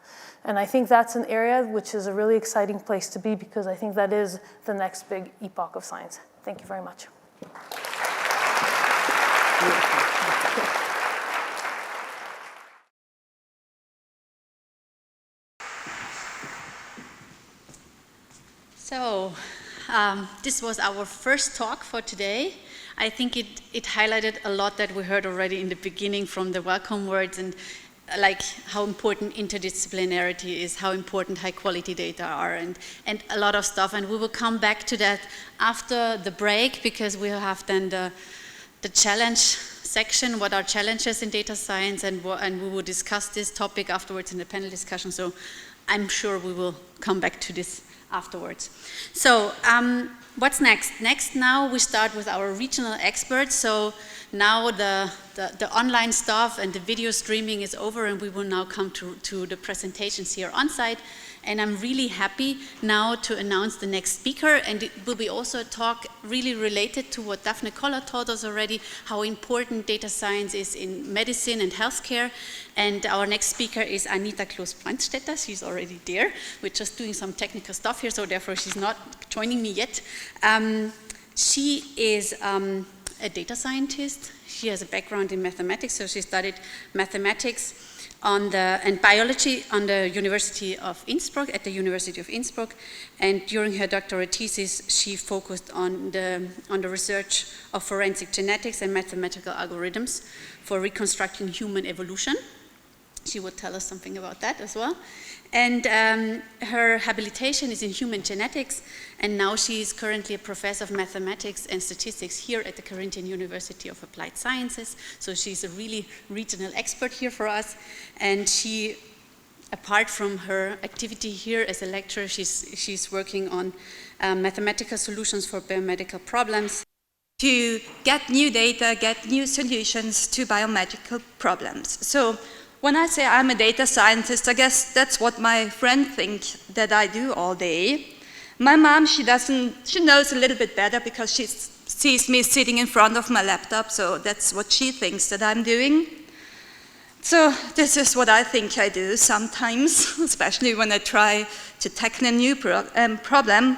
And I think that's an area which is a really exciting place to be, because I think that is the next big epoch of science. Thank you very much. So, this was our first talk for today. I think it highlighted a lot that we heard already in the beginning from the welcome words, and like how important interdisciplinarity is, how important high quality data are, and a lot of stuff. And we will come back to that after the break, because we have then the challenge section, what are challenges in data science, and we will discuss this topic afterwards in the panel discussion. So I'm sure we will come back to this afterwards. So what's next? Next, now we start with our regional experts. So now the online stuff and the video streaming is over, and we will now come to the presentations here on site. And I'm really happy now to announce the next speaker, and it will be also a talk really related to what Daphne Koller told us already, how important data science is in medicine and healthcare. And our next speaker is Anita Kloos-Brandstetter. She's already there. We're just doing some technical stuff here, so therefore she's not joining me yet. She is a data scientist. She has a background in mathematics, so she studied mathematics and biology on the University of Innsbruck, at the University of Innsbruck. And during her doctorate thesis, she focused on the research of forensic genetics and mathematical algorithms for reconstructing human evolution. She will tell us something about that as well. And her habilitation is in human genetics, and now she is currently a professor of mathematics and statistics here at the Carinthian University of Applied Sciences. So she's a really regional expert here for us. And she, apart from her activity here as a lecturer, she's working on mathematical solutions for biomedical problems, to get new data, get new solutions to biomedical problems. So when I say I'm a data scientist, I guess that's what my friend thinks that I do all day. My mom, she knows a little bit better because she sees me sitting in front of my laptop, so that's what she thinks that I'm doing. So this is what I think I do sometimes, especially when I try to tackle a new problem.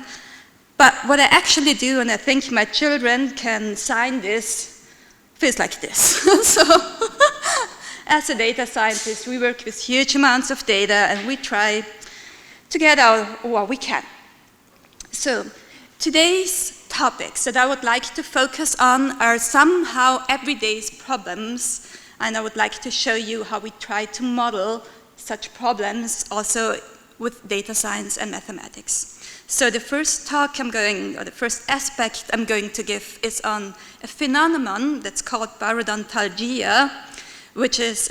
But what I actually do, and I think my children can sign this, feels like this. So as a data scientist, we work with huge amounts of data, and we try to get what we can. So today's topics that I would like to focus on are somehow everyday problems, and I would like to show you how we try to model such problems also with data science and mathematics. So the first the first aspect I'm going to give is on a phenomenon that's called parodontalgia, which is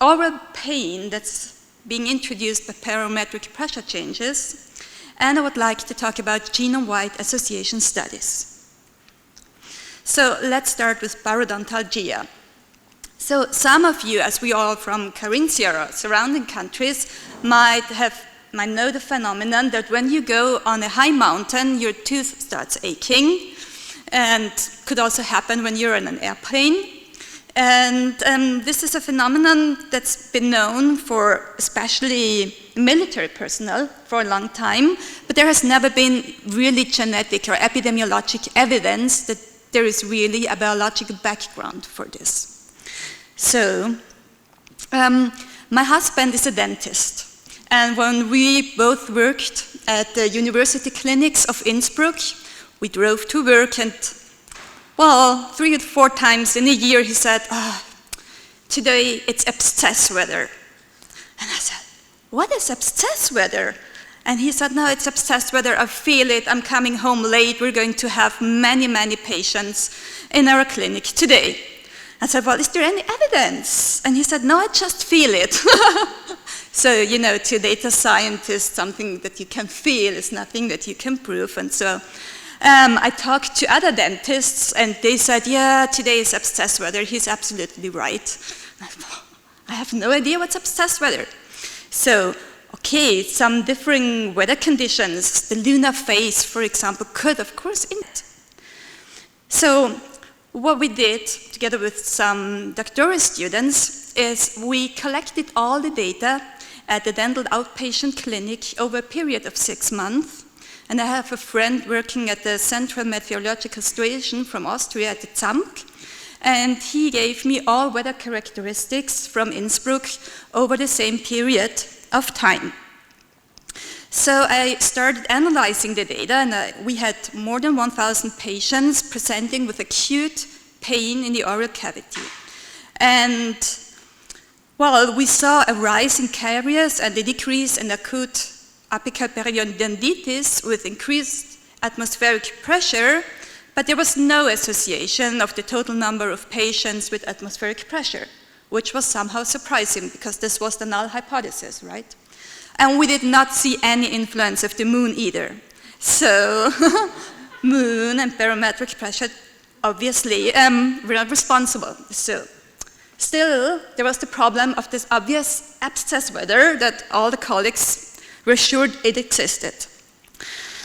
oral pain that's being introduced by barometric pressure changes. And I would like to talk about genome-wide association studies. So let's start with parodontalgia. So some of you, as we are from Carinthia or surrounding countries, might know the phenomenon that when you go on a high mountain, your tooth starts aching, and could also happen when you're in an airplane. And this is a phenomenon that's been known for especially military personnel for a long time, but there has never been really genetic or epidemiologic evidence that there is really a biological background for this. So, my husband is a dentist, and when we both worked at the university clinics of Innsbruck, we drove to work, and well, 3 or 4 times in a year he said, today it's abscess weather. And I said, what is abscess weather? And he said, no, it's obsessed weather, I feel it, I'm coming home late, we're going to have many, many patients in our clinic today. I said, well, is there any evidence? And he said, no, I just feel it. So, you know, to data scientists, something that you can feel is nothing that you can prove. And so I talked to other dentists, and they said, yeah, today is obsessed weather. He's absolutely right. I have no idea what's obsessed weather. So, okay, some differing weather conditions, the lunar phase, for example, could, of course, in it. So what we did, together with some doctoral students, is we collected all the data at the dental outpatient clinic over a period of 6 months. And I have a friend working at the Central Meteorological Station from Austria at the ZAMK, and he gave me all weather characteristics from Innsbruck over the same period of time. So I started analyzing the data, and we had more than 1,000 patients presenting with acute pain in the oral cavity. And well, we saw a rise in caries and a decrease in acute apical periodontitis with increased atmospheric pressure, but there was no association of the total number of patients with atmospheric pressure, which was somehow surprising because this was the null hypothesis, right? And we did not see any influence of the moon either. So moon and barometric pressure obviously were not responsible. So still, there was the problem of this obvious abscess weather that all the colleagues were sure it existed.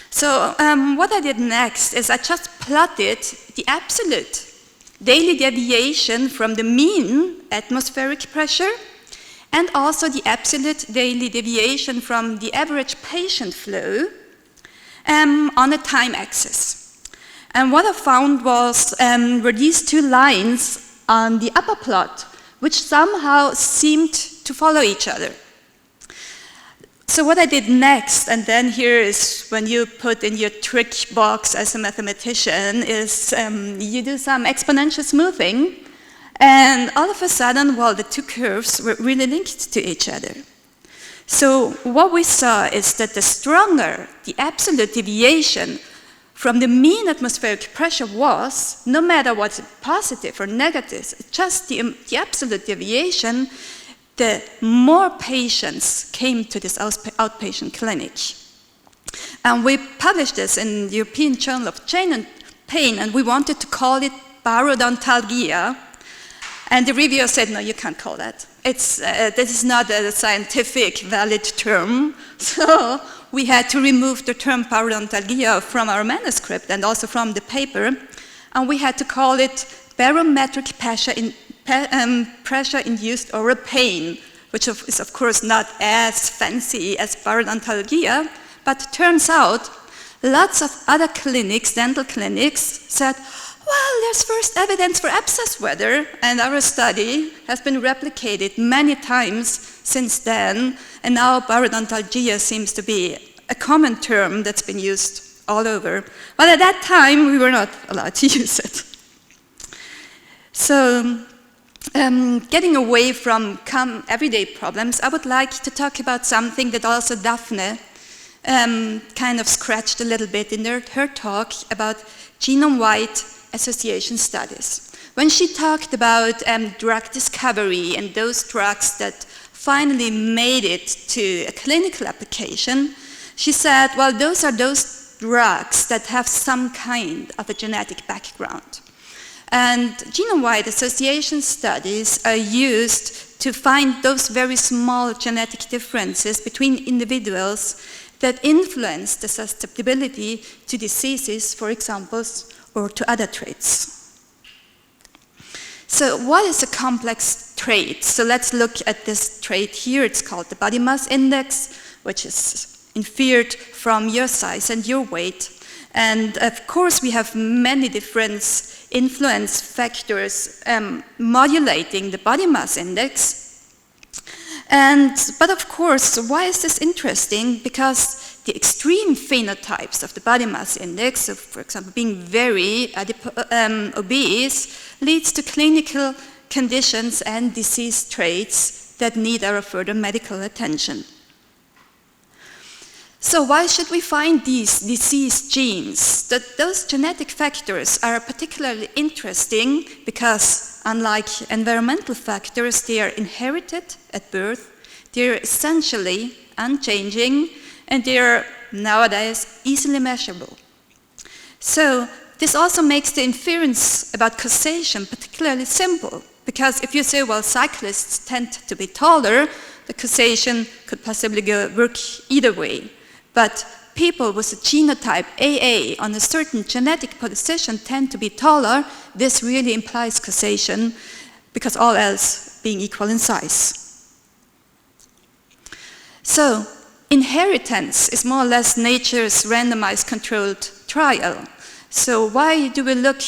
So what I did next is I just plotted the absolute daily deviation from the mean atmospheric pressure and also the absolute daily deviation from the average patient flow on a time axis. And what I found was were these two lines on the upper plot, which somehow seemed to follow each other. So what I did next, and then here is when you put in your trick box as a mathematician, is you do some exponential smoothing, and all of a sudden, well, the two curves were really linked to each other. So what we saw is that the stronger the absolute deviation from the mean atmospheric pressure was, no matter what's positive or negative, just the absolute deviation, the more patients came to this outpatient clinic. And we published this in the European Journal of Pain, and we wanted to call it parodontalgia. And the reviewer said, no, you can't call that. This is not a scientific valid term. So we had to remove the term parodontalgia from our manuscript and also from the paper. And we had to call it barometric pressure-induced oral pain, which is of course not as fancy as parodontalgia, but turns out lots of other clinics, dental clinics, said, well, there's first evidence for abscess weather, and our study has been replicated many times since then, and now parodontalgia seems to be a common term that's been used all over. But at that time, we were not allowed to use it. So, getting away from everyday problems, I would like to talk about something that also Daphne kind of scratched a little bit in her talk about genome-wide association studies. When she talked about drug discovery and those drugs that finally made it to a clinical application, she said, well, those are those drugs that have some kind of a genetic background. And genome-wide association studies are used to find those very small genetic differences between individuals that influence the susceptibility to diseases, for example, or to other traits. So what is a complex trait? So let's look at this trait here. It's called the body mass index, which is inferred from your size and your weight. And of course, we have many different influence factors modulating the body mass index. But of course, why is this interesting? Because the extreme phenotypes of the body mass index, so for example, being very obese, leads to clinical conditions and disease traits that need our further medical attention. So why should we find these disease genes? Those genetic factors are particularly interesting because, unlike environmental factors, they are inherited at birth, they're essentially unchanging, and they're nowadays easily measurable. So this also makes the inference about causation particularly simple, because if you say, well, cyclists tend to be taller, the causation could possibly work either way. But people with a genotype AA on a certain genetic position tend to be taller. This really implies causation, because all else being equal in size. So inheritance is more or less nature's randomized controlled trial. So why do we look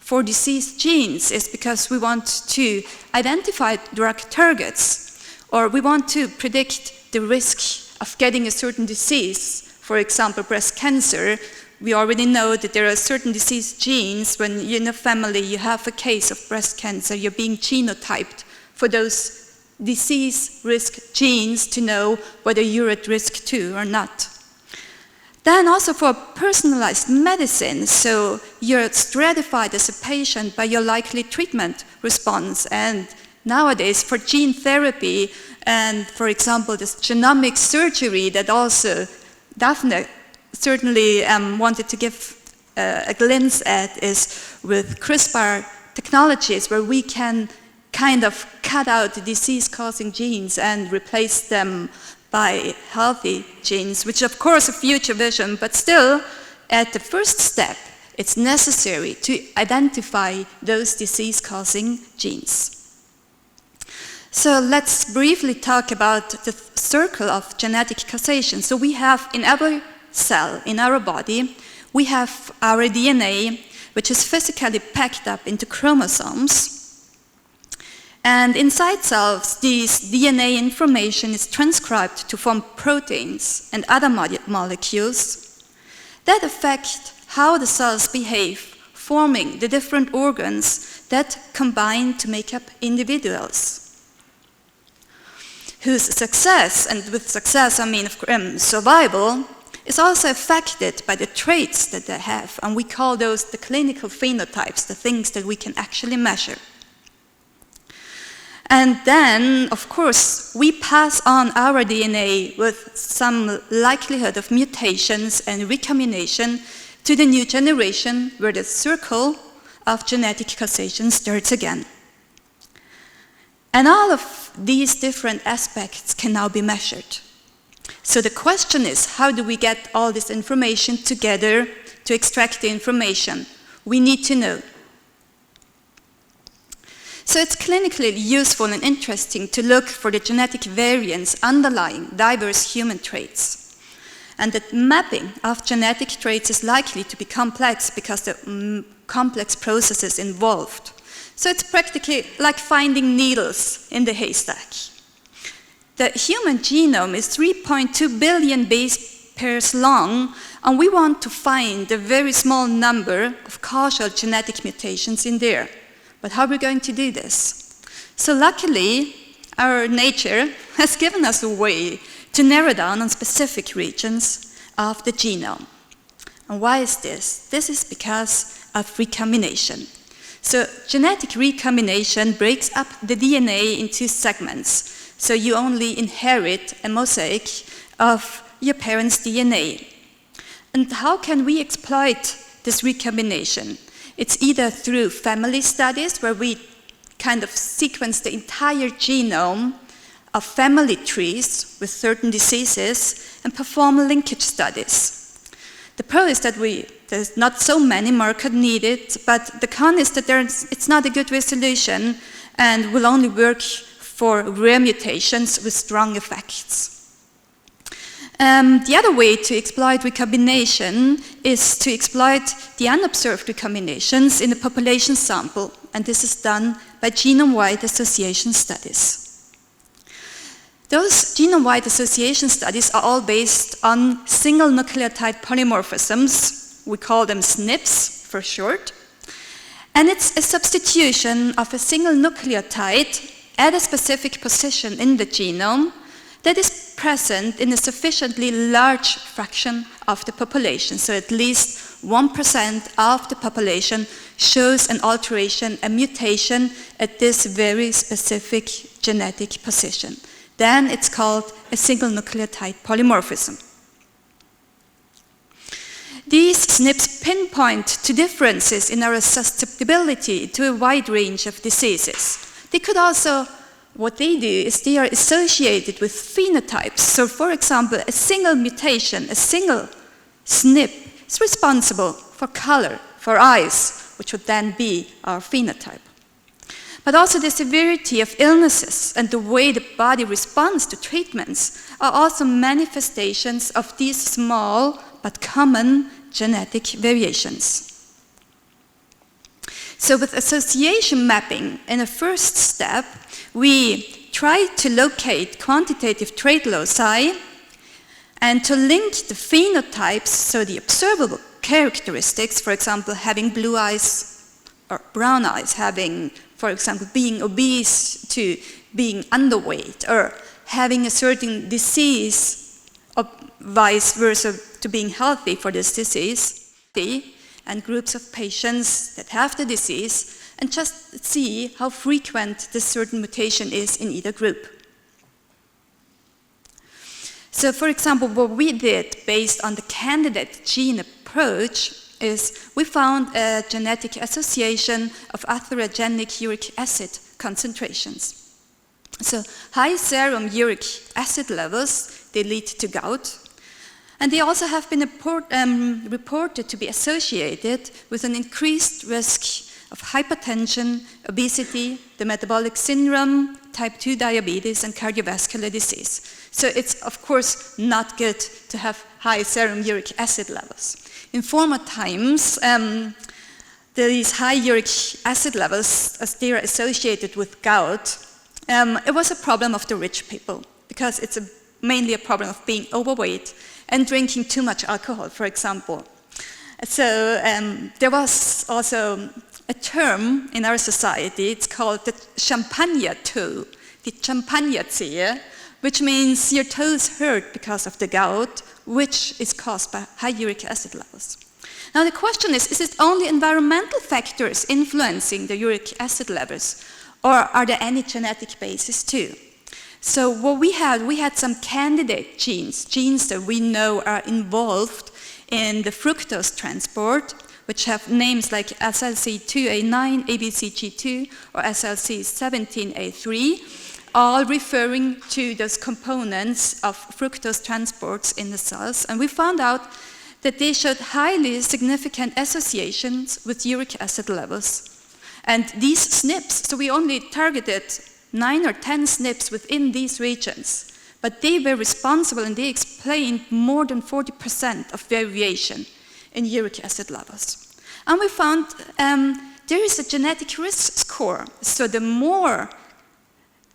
for disease genes? It's because we want to identify drug targets, or we want to predict the risk of getting a certain disease. For example, breast cancer. We already know that there are certain disease genes. When you're in a family, you have a case of breast cancer, you're being genotyped for those disease risk genes to know whether you're at risk too or not. Then also for personalized medicine, so you're stratified as a patient by your likely treatment response. And nowadays for gene therapy and, for example, this genomic surgery that also Daphne certainly wanted to give a glimpse at is with CRISPR technologies, where we can kind of cut out the disease-causing genes and replace them by healthy genes, which of course is a future vision, but still, at the first step, it's necessary to identify those disease-causing genes. So let's briefly talk about the circle of genetic causation. So we have in every cell in our body, we have our DNA, which is physically packed up into chromosomes. And inside cells, this DNA information is transcribed to form proteins and other molecules that affect how the cells behave, forming the different organs that combine to make up individuals, whose success, and with success I mean survival, is also affected by the traits that they have, and we call those the clinical phenotypes, the things that we can actually measure. And then, of course, we pass on our DNA with some likelihood of mutations and recombination to the new generation, where the circle of genetic causation starts again. And all of these different aspects can now be measured. So the question is, how do we get all this information together to extract the information? We need to know. So it's clinically useful and interesting to look for the genetic variants underlying diverse human traits. And the mapping of genetic traits is likely to be complex because of the complex processes involved. So it's practically like finding needles in the haystack. The human genome is 3.2 billion base pairs long, and we want to find a very small number of causal genetic mutations in there. But how are we going to do this? So luckily, our nature has given us a way to narrow down on specific regions of the genome. And why is this? This is because of recombination. So genetic recombination breaks up the DNA into segments. So you only inherit a mosaic of your parents' DNA. And how can we exploit this recombination? It's either through family studies, where we kind of sequence the entire genome of family trees with certain diseases and perform linkage studies. The pro is that there's not so many markers needed, but the con is that it's not a good resolution and will only work for rare mutations with strong effects. The other way to exploit recombination is to exploit the unobserved recombinations in a population sample, and this is done by genome-wide association studies. Those genome-wide association studies are all based on single nucleotide polymorphisms. We call them SNPs for short. And it's a substitution of a single nucleotide at a specific position in the genome that is present in a sufficiently large fraction of the population. So at least 1% of the population shows an alteration, a mutation at this very specific genetic position. Then it's called a single nucleotide polymorphism. These SNPs pinpoint to differences in our susceptibility to a wide range of diseases. They could also, what they do is they are associated with phenotypes. So for example, a single mutation, a single SNP is responsible for color, for eyes, which would then be our phenotype. But also the severity of illnesses and the way the body responds to treatments are also manifestations of these small but common genetic variations. So with association mapping, in a first step, we try to locate quantitative trait loci and to link the phenotypes, so the observable characteristics, for example, having blue eyes or brown eyes, having, for example, being obese to being underweight, or having a certain disease, or vice versa to being healthy for this disease, and groups of patients that have the disease, and just see how frequent this certain mutation is in either group. So for example, what we did based on the candidate gene approach is we found a genetic association of atherogenic uric acid concentrations. So high serum uric acid levels, they lead to gout. And they also have been reported to be associated with an increased risk of hypertension, obesity, the metabolic syndrome, type 2 diabetes, and cardiovascular disease. So it's, of course, not good to have high serum uric acid levels. In former times, these high uric acid levels, as they are associated with gout, it was a problem of the rich people, because it's mainly a problem of being overweight and drinking too much alcohol, for example. So there was also a term in our society, it's called the Champagner toe, the Champagnerzehe, which means your toes hurt because of the gout, which is caused by high uric acid levels. Now the question is it only environmental factors influencing the uric acid levels, or are there any genetic bases too? So what we had some candidate genes that we know are involved in the fructose transport, which have names like SLC2A9, ABCG2, or SLC17A3, all referring to those components of fructose transports in the cells. And we found out that they showed highly significant associations with uric acid levels. And these SNPs, so we only targeted 9 or 10 SNPs within these regions, but they were responsible and they explained more than 40% of variation in uric acid levels. And we found there is a genetic risk score. So the more,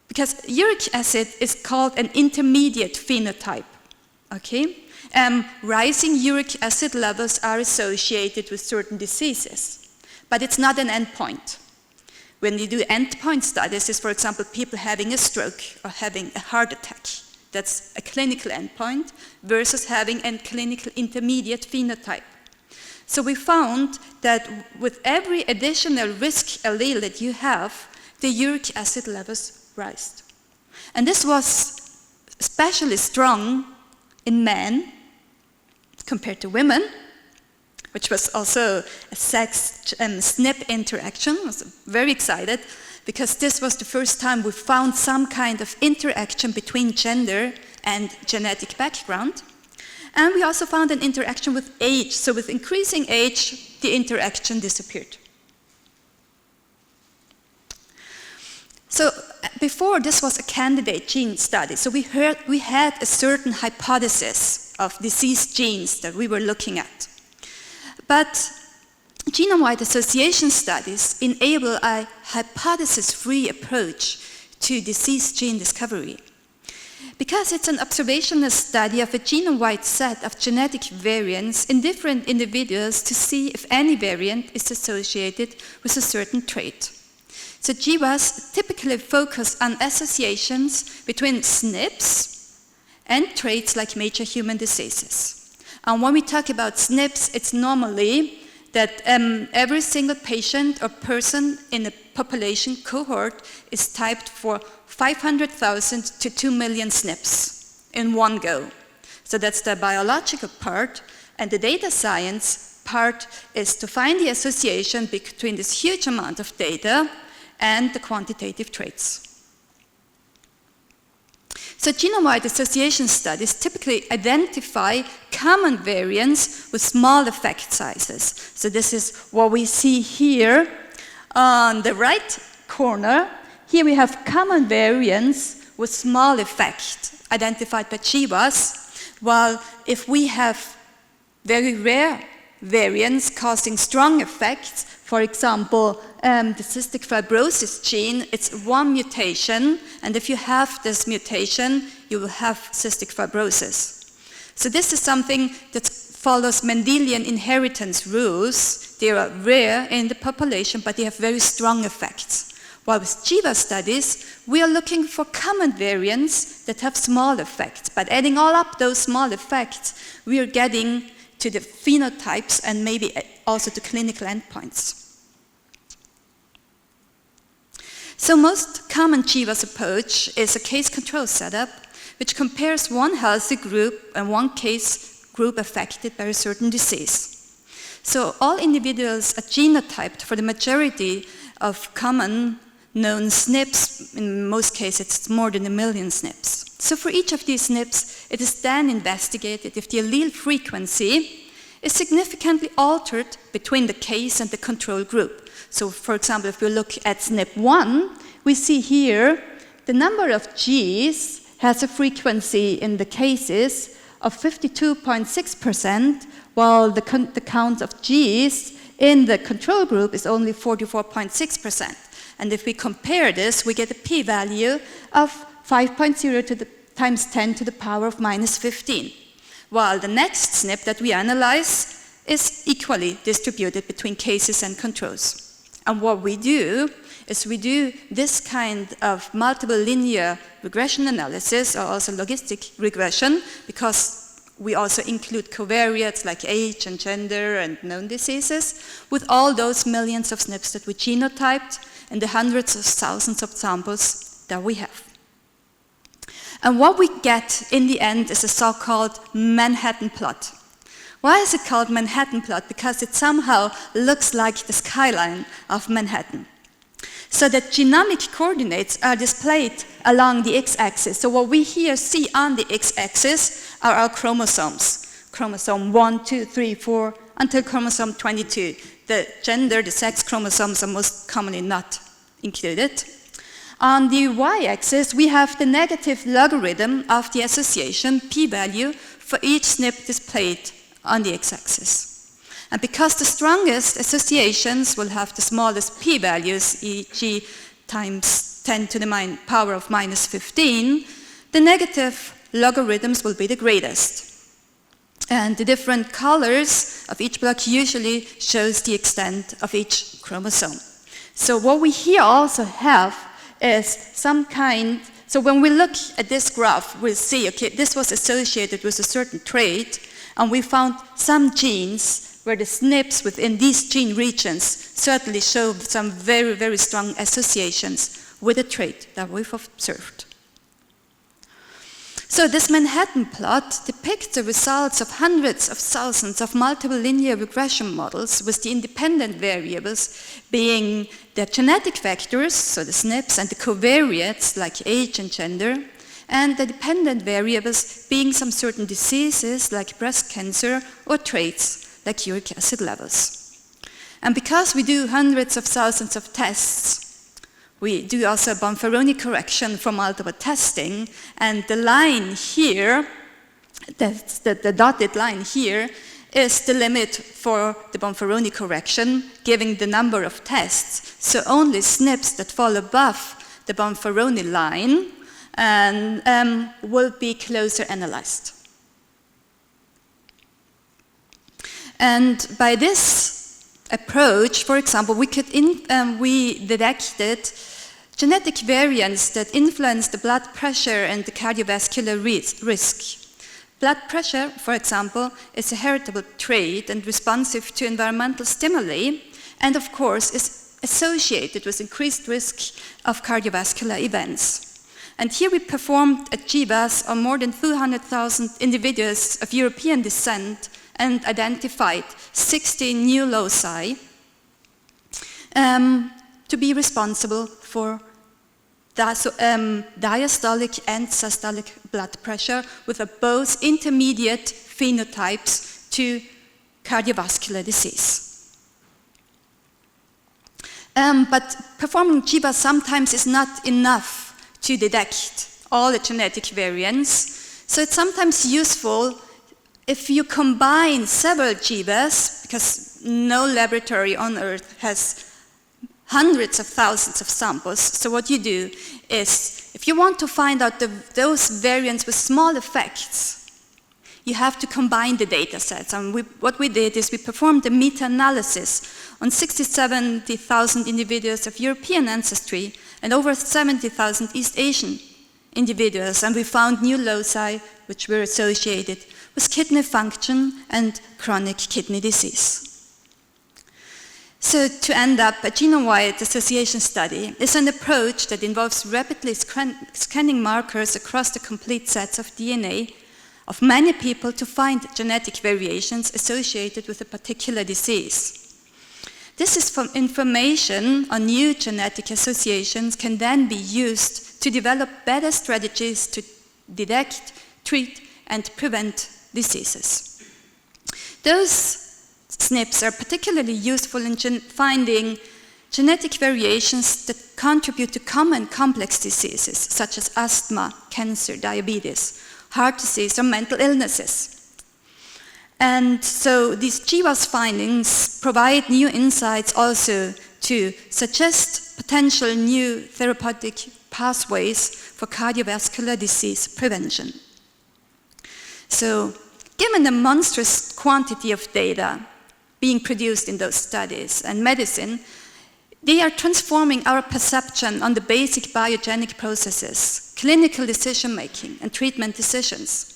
because uric acid is called an intermediate phenotype, okay? Rising uric acid levels are associated with certain diseases, but it's not an endpoint. When you do endpoint studies, is for example people having a stroke or having a heart attack. That's a clinical endpoint versus having a clinical intermediate phenotype. So we found that with every additional risk allele that you have, the uric acid levels rise. And this was especially strong in men compared to women, which was also a sex SNP interaction. I was very excited because this was the first time we found some kind of interaction between gender and genetic background. And we also found an interaction with age. So with increasing age, the interaction disappeared. So before, this was a candidate gene study. So we had a certain hypothesis of disease genes that we were looking at. But genome-wide association studies enable a hypothesis-free approach to disease gene discovery. Because it's an observational study of a genome-wide set of genetic variants in different individuals to see if any variant is associated with a certain trait. So GWAS typically focus on associations between SNPs and traits like major human diseases. And when we talk about SNPs, it's normally that every single patient or person in a population cohort is typed for 500,000 to 2 million SNPs in one go. So that's the biological part, and the data science part is to find the association between this huge amount of data and the quantitative traits. So genome-wide association studies typically identify common variants with small effect sizes. So this is what we see here on the right corner. Here we have common variants with small effect identified by GWAS, while if we have very rare variants causing strong effects, for example, the cystic fibrosis gene, it's one mutation, and if you have this mutation, you will have cystic fibrosis. So this is something that follows Mendelian inheritance rules. They are rare in the population, but they have very strong effects. While with GWAS studies, we are looking for common variants that have small effects. But adding all up those small effects, we are getting to the phenotypes and maybe also to clinical endpoints. So most common GWAS approach is a case control setup, which compares one healthy group and one case group affected by a certain disease. So all individuals are genotyped for the majority of common known SNPs. In most cases, it's more than 1 million SNPs. So for each of these SNPs, it is then investigated if the allele frequency is significantly altered between the case and the control group. So for example, if we look at SNP1, we see here the number of Gs has a frequency in the cases of 52.6%, while the count of Gs in the control group is only 44.6%. And if we compare this, we get a p-value of 5.0 times 10 to the power of minus 15. While the next SNP that we analyze is equally distributed between cases and controls. And what we do is we do this kind of multiple linear regression analysis, or also logistic regression, because we also include covariates like age and gender and known diseases, with all those millions of SNPs that we genotyped and the hundreds of thousands of samples that we have. And what we get in the end is a so-called Manhattan plot. Why is it called Manhattan plot? Because it somehow looks like the skyline of Manhattan. So that genomic coordinates are displayed along the x-axis. So what we here see on the x-axis are our chromosomes. Chromosome 1, 2, 3, 4, until chromosome 22. The gender, the sex chromosomes are most commonly not included. On the y-axis, we have the negative logarithm of the association, p-value, for each SNP displayed on the x-axis. And because the strongest associations will have the smallest p-values, e.g. times 10 to the power of minus 15, the negative logarithms will be the greatest. And the different colors of each block usually shows the extent of each chromosome. So what we here also have is some kind, so when we look at this graph, we'll see, okay, this was associated with a certain trait, and we found some genes where the SNPs within these gene regions certainly show some very, very strong associations with a trait that we've observed. So this Manhattan plot depicts the results of hundreds of thousands of multiple linear regression models, with the independent variables being the genetic vectors, so the SNPs, and the covariates like age and gender, and the dependent variables being some certain diseases like breast cancer or traits like uric acid levels. And because we do hundreds of thousands of tests, we do also a Bonferroni correction for multiple testing, and the line here, the dotted line here, is the limit for the Bonferroni correction, giving the number of tests. So only SNPs that fall above the Bonferroni line will be closer analyzed. And by this approach, for example, we detected genetic variants that influence the blood pressure and the cardiovascular risk. Blood pressure, for example, is a heritable trait and responsive to environmental stimuli, and of course is associated with increased risk of cardiovascular events. And here we performed a Kpis on more than 200,000 individuals of European descent and identified 60 new loci to be responsible for diastolic and systolic blood pressure with both intermediate phenotypes to cardiovascular disease. But performing Kpis sometimes is not enough to detect all the genetic variants. So it's sometimes useful if you combine several Kpis, because no laboratory on Earth has hundreds of thousands of samples. So what you do is, if you want to find out those variants with small effects, you have to combine the data sets. And what we did is we performed a meta-analysis on 70,000 individuals of European ancestry and over 70,000 East Asian individuals. And we found new loci which were associated with kidney function and chronic kidney disease. So to end up, a genome-wide association study is an approach that involves rapidly scanning markers across the complete sets of DNA of many people to find genetic variations associated with a particular disease. This is from information on new genetic associations can then be used to develop better strategies to detect, treat, and prevent diseases. Those SNPs are particularly useful in finding genetic variations that contribute to common complex diseases, such as asthma, cancer, diabetes, heart disease, or mental illnesses. And so these Kpis findings provide new insights also to suggest potential new therapeutic pathways for cardiovascular disease prevention. So, given the monstrous quantity of data being produced in those studies and medicine, they are transforming our perception on the basic biogenic processes, clinical decision-making, and treatment decisions.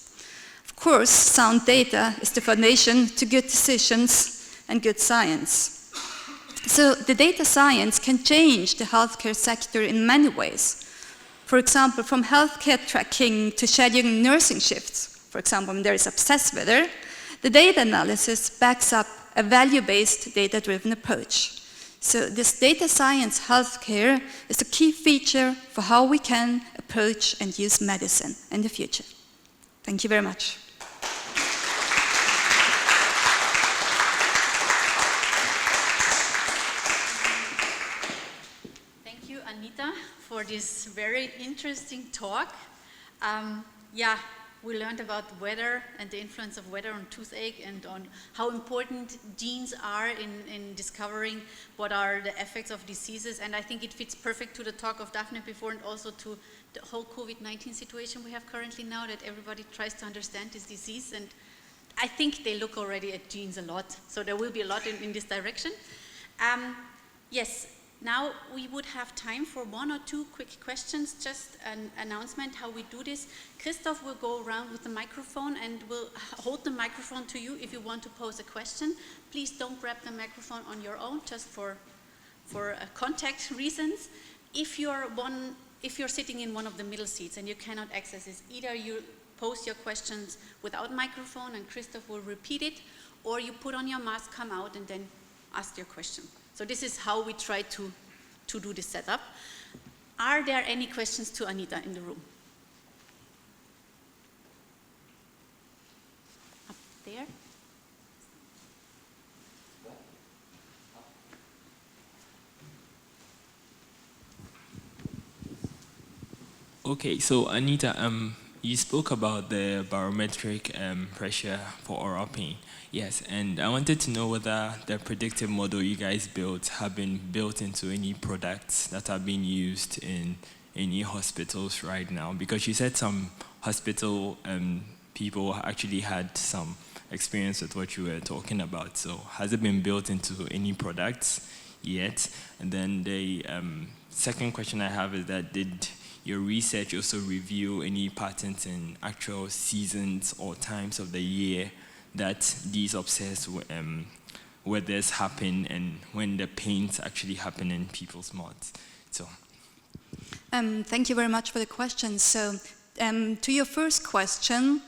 Of course, sound data is the foundation to good decisions and good science. So the data science can change the healthcare sector in many ways. For example, from healthcare tracking to scheduling nursing shifts, for example, when there is obsessed weather, the data analysis backs up a value-based, data-driven approach. So this data science healthcare is a key feature for how we can approach and use medicine in the future. Thank you very much. Thank you, Anita, for this very interesting talk. We learned about weather and the influence of weather on toothache and on how important genes are in discovering what are the effects of diseases. And I think it fits perfect to the talk of Daphne before and also to the whole COVID-19 situation we have currently now, that everybody tries to understand this disease. And I think they look already at genes a lot. So there will be a lot in this direction. Yes. Now we would have time for one or two quick questions, just an announcement how we do this. Christoph will go around with the microphone and will hold the microphone to you if you want to pose a question. Please don't grab the microphone on your own, just for contact reasons. If you're sitting in one of the middle seats and you cannot access this, either you pose your questions without microphone and Christoph will repeat it, or you put on your mask, come out, and then ask your question. So this is how we try to do this setup. Are there any questions to Anita in the room? Up there? Okay, so Anita, you spoke about the barometric pressure for oral pain. Yes, and I wanted to know whether the predictive model you guys built have been built into any products that are being used in any hospitals right now, because you said some hospital people actually had some experience with what you were talking about. So has it been built into any products yet? And then the second question I have is that did your research also reveal any patterns in actual seasons or times of the year that these obsessed weathers happen and when the pains actually happen in people's mouths? So. Thank you very much for the question. So, to your first question,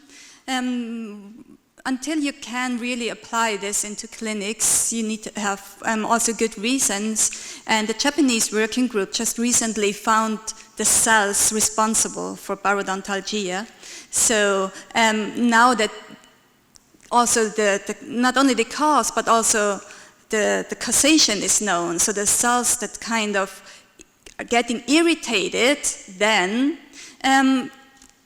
until you can really apply this into clinics, you need to have also good reasons. And the Japanese working group just recently found the cells responsible for parodontalgia. So now that also not only the cause, but also the causation is known. So the cells that kind of are getting irritated, then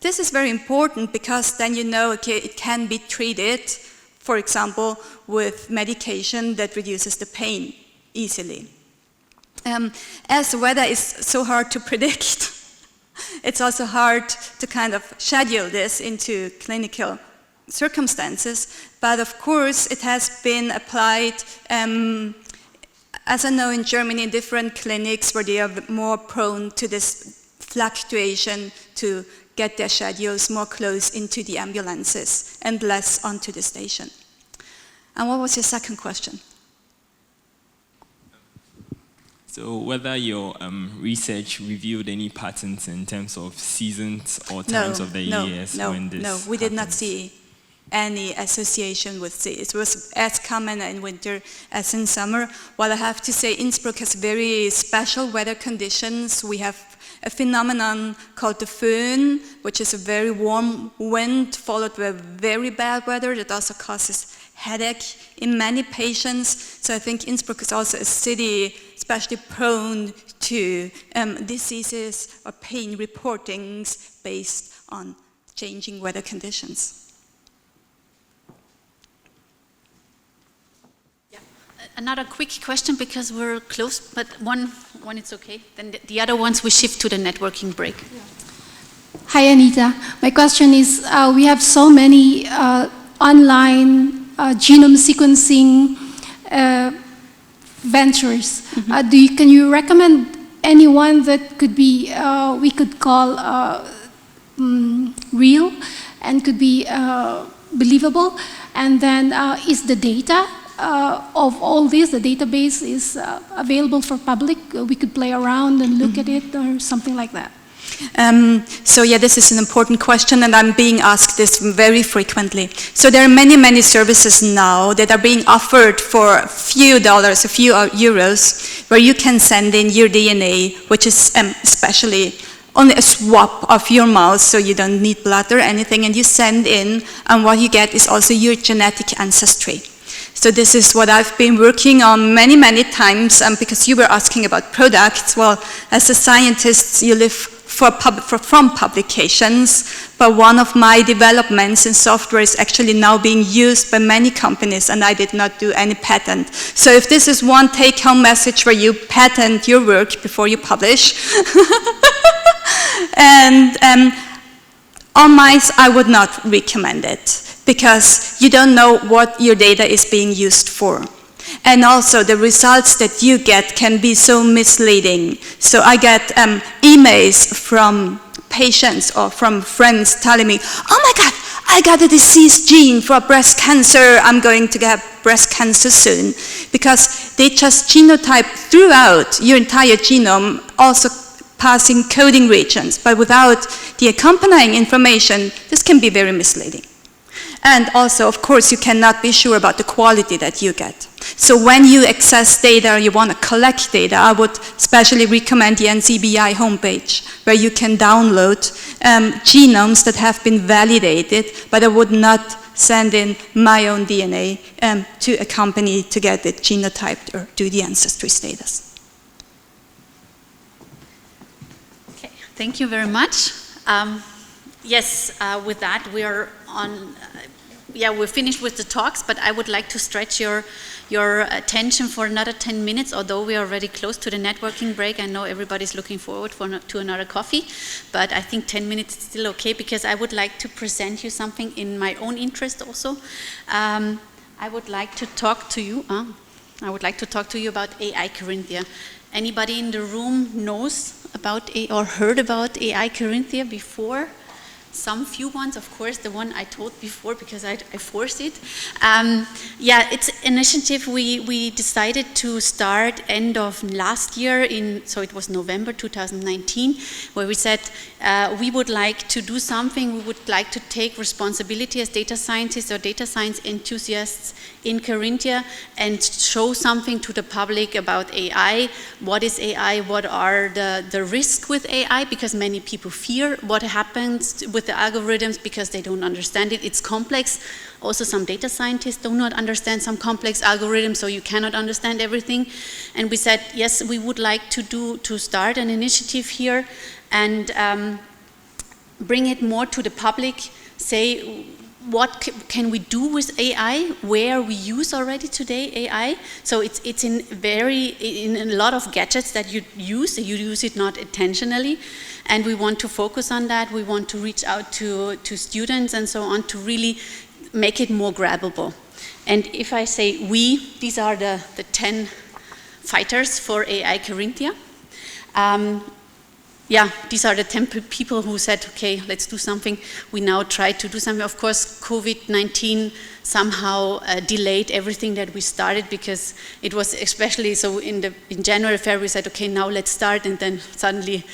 this is very important because then you know, okay, it can be treated, for example, with medication that reduces the pain easily. As the weather is so hard to predict, it's also hard to kind of schedule this into clinical circumstances, but of course it has been applied, as I know in Germany, in different clinics where they are more prone to this fluctuation to get their schedules more close into the ambulances and less onto the station. And what was your second question? So whether your research revealed any patterns in terms of seasons or times of the years when this No, we did not see any association with this. It was as common in winter as in summer. While I have to say Innsbruck has very special weather conditions. We have a phenomenon called the Föhn, which is a very warm wind followed by very bad weather that also causes headache in many patients. So I think Innsbruck is also a city especially prone to diseases or pain reportings based on changing weather conditions. Another quick question because we're close, but one it's okay. Then the other ones we shift to the networking break. Yeah. Hi Anita, my question is we have so many online genome sequencing ventures. Mm-hmm. Can you recommend anyone that could be we could call real and could be believable? And then is the data of all this, the database is available for public? We could play around and look at it or something like that. So yeah, this is an important question and I'm being asked this very frequently. So there are many, many services now that are being offered for a few dollars, a few euros, where you can send in your DNA, which is especially only a swab of your mouth, so you don't need blood or anything, and you send in, and what you get is also your genetic ancestry. So this is what I've been working on many, many times, because you were asking about products. Well, as a scientist, you live from publications, but one of my developments in software is actually now being used by many companies, and I did not do any patent. So if this is one take-home message where you patent your work before you publish, and on mice, I would not recommend it, because you don't know what your data is being used for. And also the results that you get can be so misleading. So I get emails from patients or from friends telling me, oh my God, I got a disease gene for breast cancer, I'm going to get breast cancer soon. Because they just genotype throughout your entire genome, also passing coding regions, but without the accompanying information, this can be very misleading. And also, of course, you cannot be sure about the quality that you get. So when you access data, you want to collect data, I would especially recommend the NCBI homepage, where you can download genomes that have been validated, but I would not send in my own DNA to a company to get it genotyped or do the ancestry status. Okay, thank you very much. Yes, with that, we are on, we're finished with the talks, but I would like to stretch your attention for another 10 minutes, although we are already close to the networking break. I know everybody's looking forward to another coffee, but I think 10 minutes is still okay, because I would like to present you something in my own interest also. I would like to talk to you about AI Carinthia. Anybody in the room knows about or heard about AI Carinthia before? Some few ones, of course, the one I told before because I forced it. Yeah, it's an initiative we decided to start end of last year, so it was November 2019, where we said we would like to do something, we would like to take responsibility as data scientists or data science enthusiasts in Carinthia and show something to the public about AI. What is AI? What are the risks with AI? Because many people fear what happens with the algorithms because they don't understand it. It's complex. Also, some data scientists do not understand some complex algorithms, so you cannot understand everything. And we said, yes, we would like to start an initiative here and bring it more to the public, say, what can we do with AI, where we use already today AI. So it's in a lot of gadgets that you use it not intentionally, and we want to focus on that. We want to reach out to students and so on to really make it more grabbable. And if I say we, these are the 10 fighters for AI Carinthia. Yeah, these are the 10 people who said, okay, let's do something. We now try to do something. Of course, COVID-19 somehow delayed everything that we started because it was especially, so in January, February, we said, okay, now let's start. And then suddenly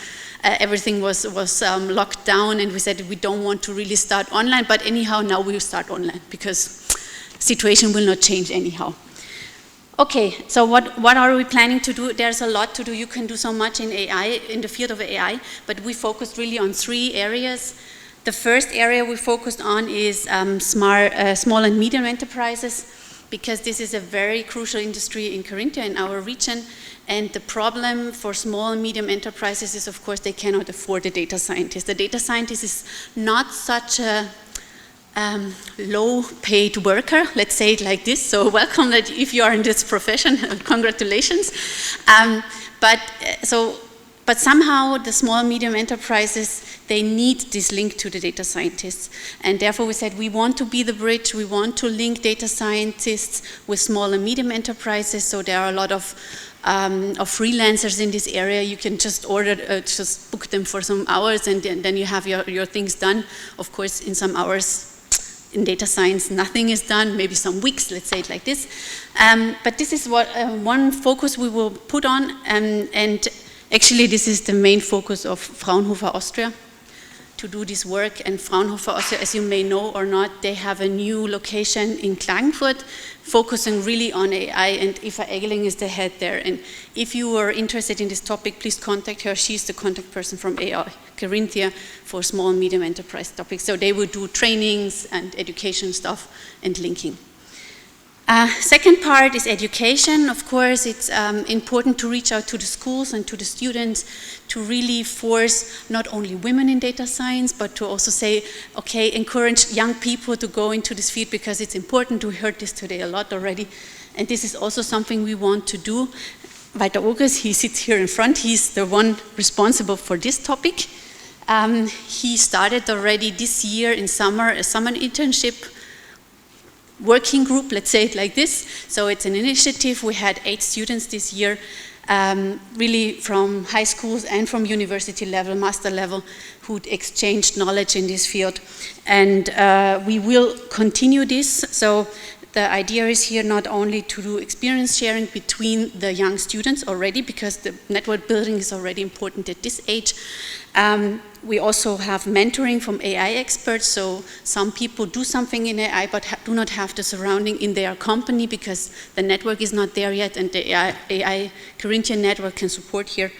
everything was locked down and we said we don't want to really start online. But anyhow, now we will start online because situation will not change anyhow. Okay, so what are we planning to do? There's a lot to do. You can do so much in AI, in the field of AI, but we focused really on 3 areas. The first area we focused on is small and medium enterprises, because this is a very crucial industry in Carinthia, in our region. And the problem for small and medium enterprises is, of course, they cannot afford a data scientist. The data scientist is not such a low-paid worker, let's say it like this. So welcome that if you are in this profession, congratulations. But somehow the small and medium enterprises, they need this link to the data scientists. And therefore we said we want to be the bridge, we want to link data scientists with small and medium enterprises. So there are a lot of freelancers in this area. You can just just book them for some hours and then you have your things done. Of course, in some hours, in data science, nothing is done, maybe some weeks, let's say it like this. But this is what one focus we will put on, and actually this is the main focus of Fraunhofer Austria, to do this work. And Fraunhofer Austria, as you may know or not, they have a new location in Klagenfurt, focusing really on AI, and Eva Egeling is the head there. And if you are interested in this topic, please contact her. She's the contact person from AI Carinthia for small and medium enterprise topics. So they will do trainings and education stuff and linking. Second part is education. Of course, it's important to reach out to the schools and to the students to really force not only women in data science, but to also say, okay, encourage young people to go into this field because it's important. We heard this today a lot already. And this is also something we want to do. Walter Ogres, he sits here in front. He's the one responsible for this topic. He started already this year in summer, a summer internship working group, let's say it like this. So it's an initiative. We had 8 students this year, really from high schools and from university level, master level, who'd exchanged knowledge in this field. And we will continue this. So the idea is here not only to do experience sharing between the young students already, because the network building is already important at this age. We also have mentoring from AI experts, so some people do something in AI but do not have the surrounding in their company because the network is not there yet, and the AI Carinthia network can support here.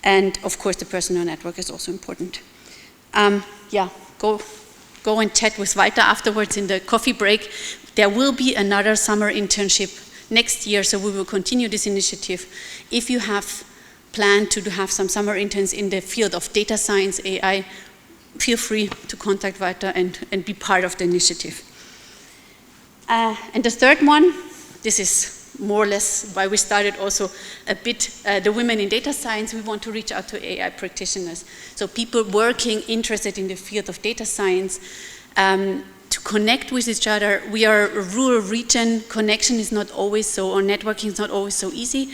And of course the personal network is also important. Yeah, go and chat with Walter afterwards in the coffee break. There will be another summer internship next year, so we will continue this initiative. If you have planned to have some summer interns in the field of data science, AI, feel free to contact Walter and be part of the initiative. And the third one, this is more or less why we started also a bit the women in data science. We want to reach out to AI practitioners. So people working, interested in the field of data science, to connect with each other. We are a rural region, connection is not always so, or networking is not always so easy,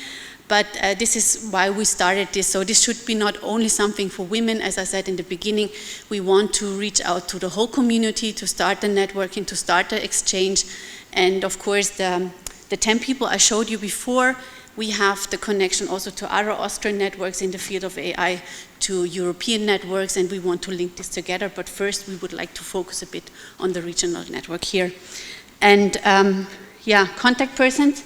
But this is why we started this. So this should be not only something for women. As I said in the beginning, we want to reach out to the whole community, to start the networking, to start the exchange. And of course, the 10 people I showed you before, we have the connection also to other Austrian networks in the field of AI, to European networks, and we want to link this together. But first, we would like to focus a bit on the regional network here. And yeah, contact persons.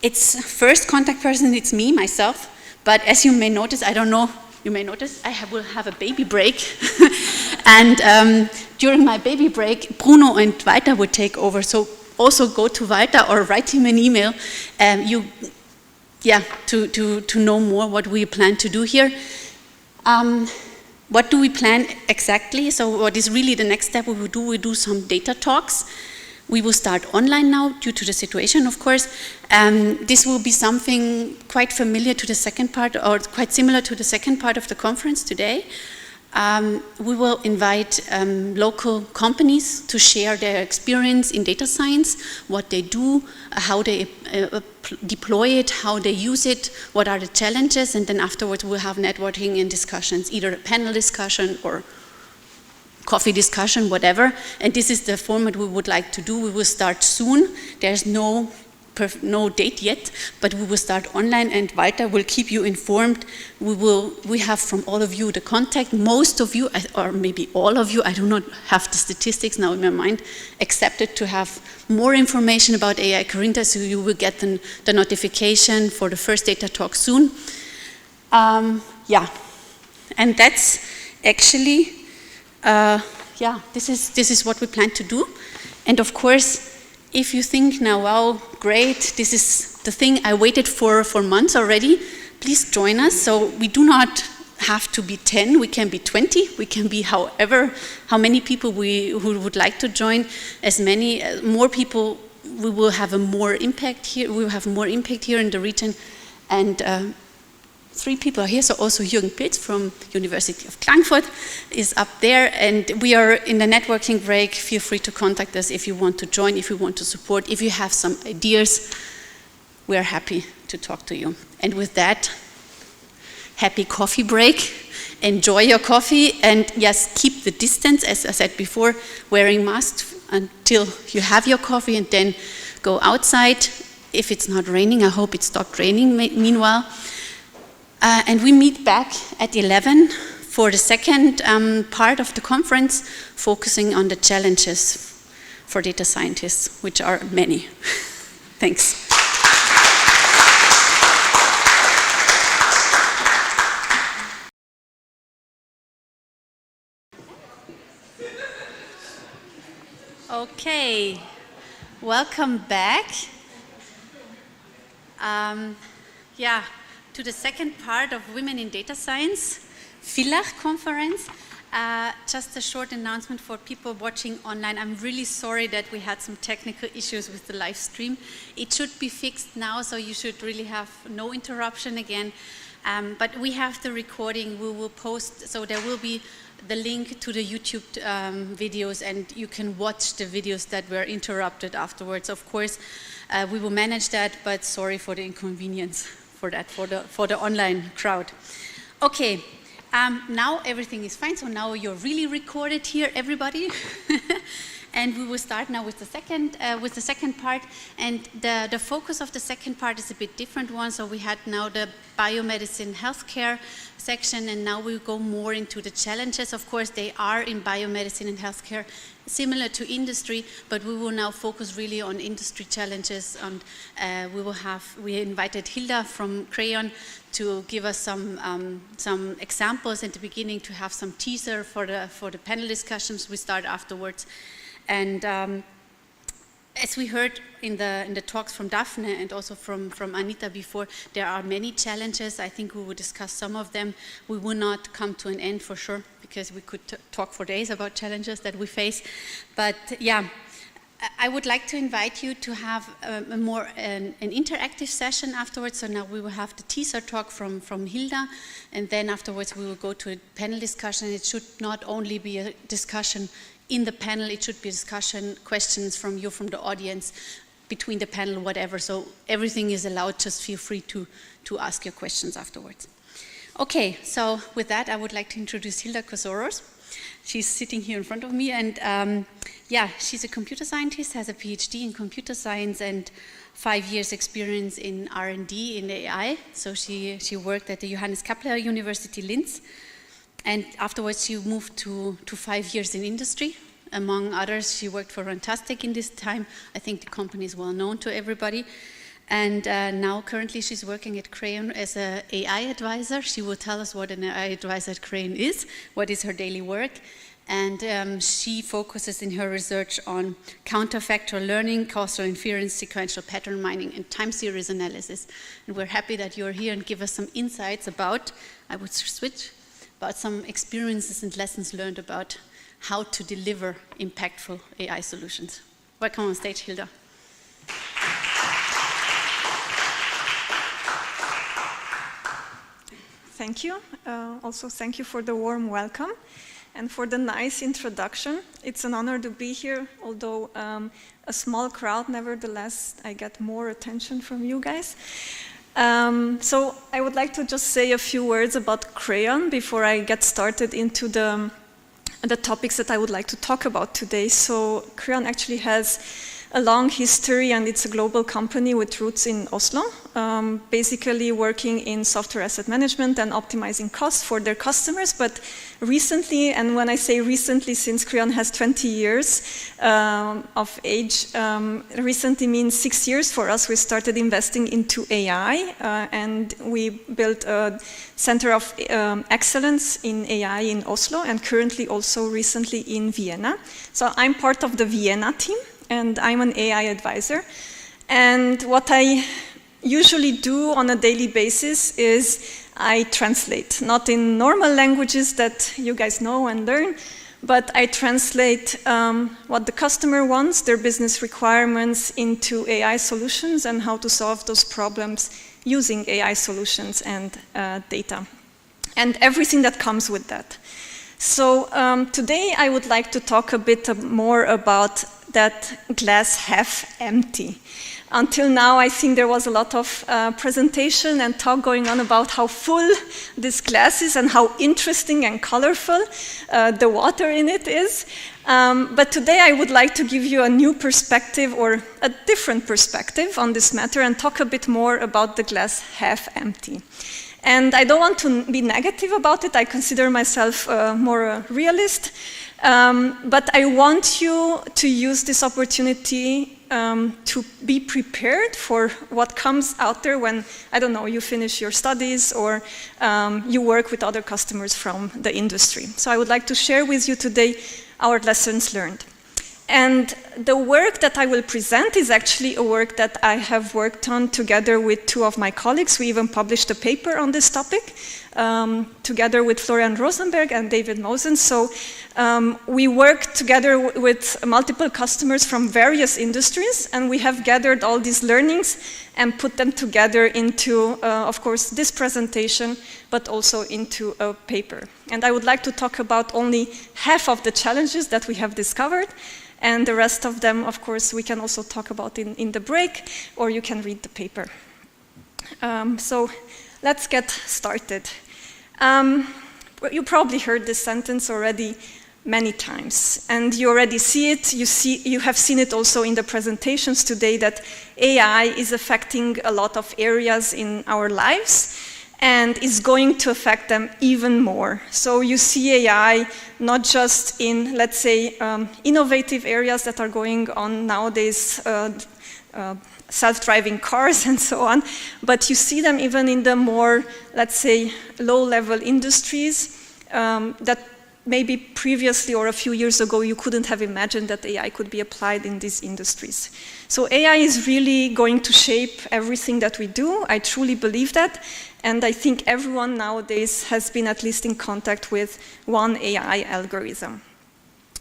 It's first contact person, it's me, myself. But as you may notice, I don't know, you may notice, will have a baby break. And during my baby break, Bruno and Walter would take over. So also go to Walter or write him an email to know more what we plan to do here. What do we plan exactly? So what is really the next step we do some data talks. We will start online now due to the situation, of course. This will be something quite familiar to the second part, or quite similar to the second part of the conference today. We will invite local companies to share their experience in data science, what they do, how they deploy it, how they use it, what are the challenges, and then afterwards we'll have networking and discussions, either a panel discussion or coffee discussion, whatever. And this is the format we would like to do. We will start soon. There's no date yet, but we will start online, and Walter will keep you informed. We have from all of you the contact. Most of you, or maybe all of you, I do not have the statistics now in my mind, accepted to have more information about AI Carinta, so you will get the notification for the first data talk soon. Yeah, and that's actually, this is what we plan to do. And of course, if you think now, wow, great, this is the thing I waited for months already, please join us. So we do not have to be 10, we can be 20, we can be how many people who would like to join, as many, more people, we will have more impact here, we will have more impact here in the region. And 3 people are here, so also Jürgen Pilz from University of Klagenfurt is up there, and we are in the networking break. Feel free to contact us if you want to join, if you want to support, if you have some ideas. We are happy to talk to you. And with that, happy coffee break. Enjoy your coffee, and yes, keep the distance, as I said before, wearing masks until you have your coffee, and then go outside. If it's not raining, I hope it stopped raining meanwhile. And we meet back at 11 for the second part of the conference, focusing on the challenges for data scientists, which are many. Thanks. Okay, welcome back. To the second part of Women in Data Science, Villach conference. Just a short announcement for people watching online. I'm really sorry that we had some technical issues with the live stream. It should be fixed now, so you should really have no interruption again. But we have the recording, we will post, so there will be the link to the YouTube videos, and you can watch the videos that were interrupted afterwards. Of course, we will manage that, but sorry for the inconvenience for that, for the online crowd. Okay, now everything is fine, so now you're really recorded here, everybody. And we will start now with the second part. And the focus of the second part is a bit different one. So we had now the biomedicine healthcare section, and now we'll go more into the challenges. Of course, they are in biomedicine and healthcare, similar to industry, but we will now focus really on industry challenges. And we invited Hilda from Crayon to give us some examples at the beginning, to have some teaser for the panel discussions we start afterwards. And as we heard in the talks from Daphne and also from Anita before, there are many challenges. I think we will discuss some of them. We will not come to an end for sure, because we could talk for days about challenges that we face. But yeah, I would like to invite you to have an interactive session afterwards. So now we will have the teaser talk from Hilda, and then afterwards we will go to a panel discussion. It should not only be a discussion in the panel, it should be discussion, questions from you, from the audience, between the panel, whatever. So everything is allowed. Just feel free to ask your questions afterwards. Okay, so with that, I would like to introduce Hilda Kozoros. She's sitting here in front of me, and yeah, she's a computer scientist, has a PhD in computer science and 5 years experience in R&D in AI. So she worked at the Johannes Kepler University Linz, and afterwards she moved to 5 years in industry. Among others, she worked for Runtastic in this time. I think the company is well known to everybody. And now currently she's working at Crayon as an AI advisor. She will tell us what an AI advisor at Crayon is, what is her daily work. And she focuses in her research on counterfactual learning, causal inference, sequential pattern mining, and time series analysis. And we're happy that you're here and give us some insights about, I would switch, about some experiences and lessons learned about how to deliver impactful AI solutions. Welcome on stage, Hilda. Thank you. Also, thank you for the warm welcome and for the nice introduction. It's an honor to be here, although a small crowd, nevertheless, I get more attention from you guys. So I would like to just say a few words about Crayon before I get started into the topics that I would like to talk about today. So Crayon actually has a long history, and it's a global company with roots in Oslo, basically working in software asset management and optimizing costs for their customers. But recently, and when I say recently, since Crayon has 20 years of age, recently means 6 years for us, we started investing into AI, and we built a center of excellence in AI in Oslo, and currently also recently in Vienna. So I'm part of the Vienna team, and I'm an AI advisor. And what I usually do on a daily basis is I translate, not in normal languages that you guys know and learn, but I translate what the customer wants, their business requirements, into AI solutions and how to solve those problems using AI solutions and data, and everything that comes with that. So today I would like to talk a bit more about that glass half empty. Until now, I think there was a lot of presentation and talk going on about how full this glass is and how interesting and colorful the water in it is. But today I would like to give you a new perspective, or a different perspective on this matter, and talk a bit more about the glass half empty. And I don't want to be negative about it. I consider myself more a realist. But I want you to use this opportunity to be prepared for what comes out there when, I don't know, you finish your studies or you work with other customers from the industry. So I would like to share with you today our lessons learned. And the work that I will present is actually a work that I have worked on together with two of my colleagues. We even published a paper on this topic together with Florian Rosenberg and David Mosen. So we worked together with multiple customers from various industries, and we have gathered all these learnings and put them together into, of course, this presentation, but also into a paper. And I would like to talk about only half of the challenges that we have discovered, and the rest of them, of course, we can also talk about in the break, or you can read the paper. So let's get started. You probably heard this sentence already many times, and you already see it. You have seen it also in the presentations today, that AI is affecting a lot of areas in our lives and is going to affect them even more. So you see AI not just in, let's say, innovative areas that are going on nowadays, self-driving cars and so on, but you see them even in the more, let's say, low-level industries that maybe previously or a few years ago you couldn't have imagined that AI could be applied in these industries. So AI is really going to shape everything that we do. I truly believe that, and I think everyone nowadays has been at least in contact with one AI algorithm.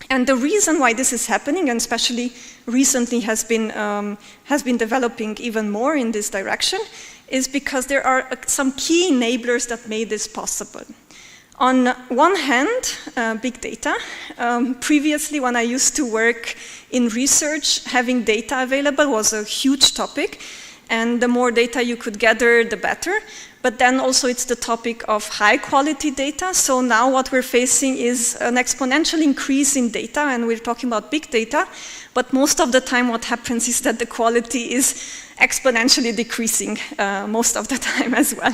And the reason why this is happening, and especially recently has been developing even more in this direction, is because there are some key enablers that made this possible. On one hand, big data. Previously, when I used to work in research, having data available was a huge topic, and the more data you could gather, the better. But then also it's the topic of high quality data. So now what we're facing is an exponential increase in data, and we're talking about big data. But most of the time what happens is that the quality is exponentially decreasing most of the time as well.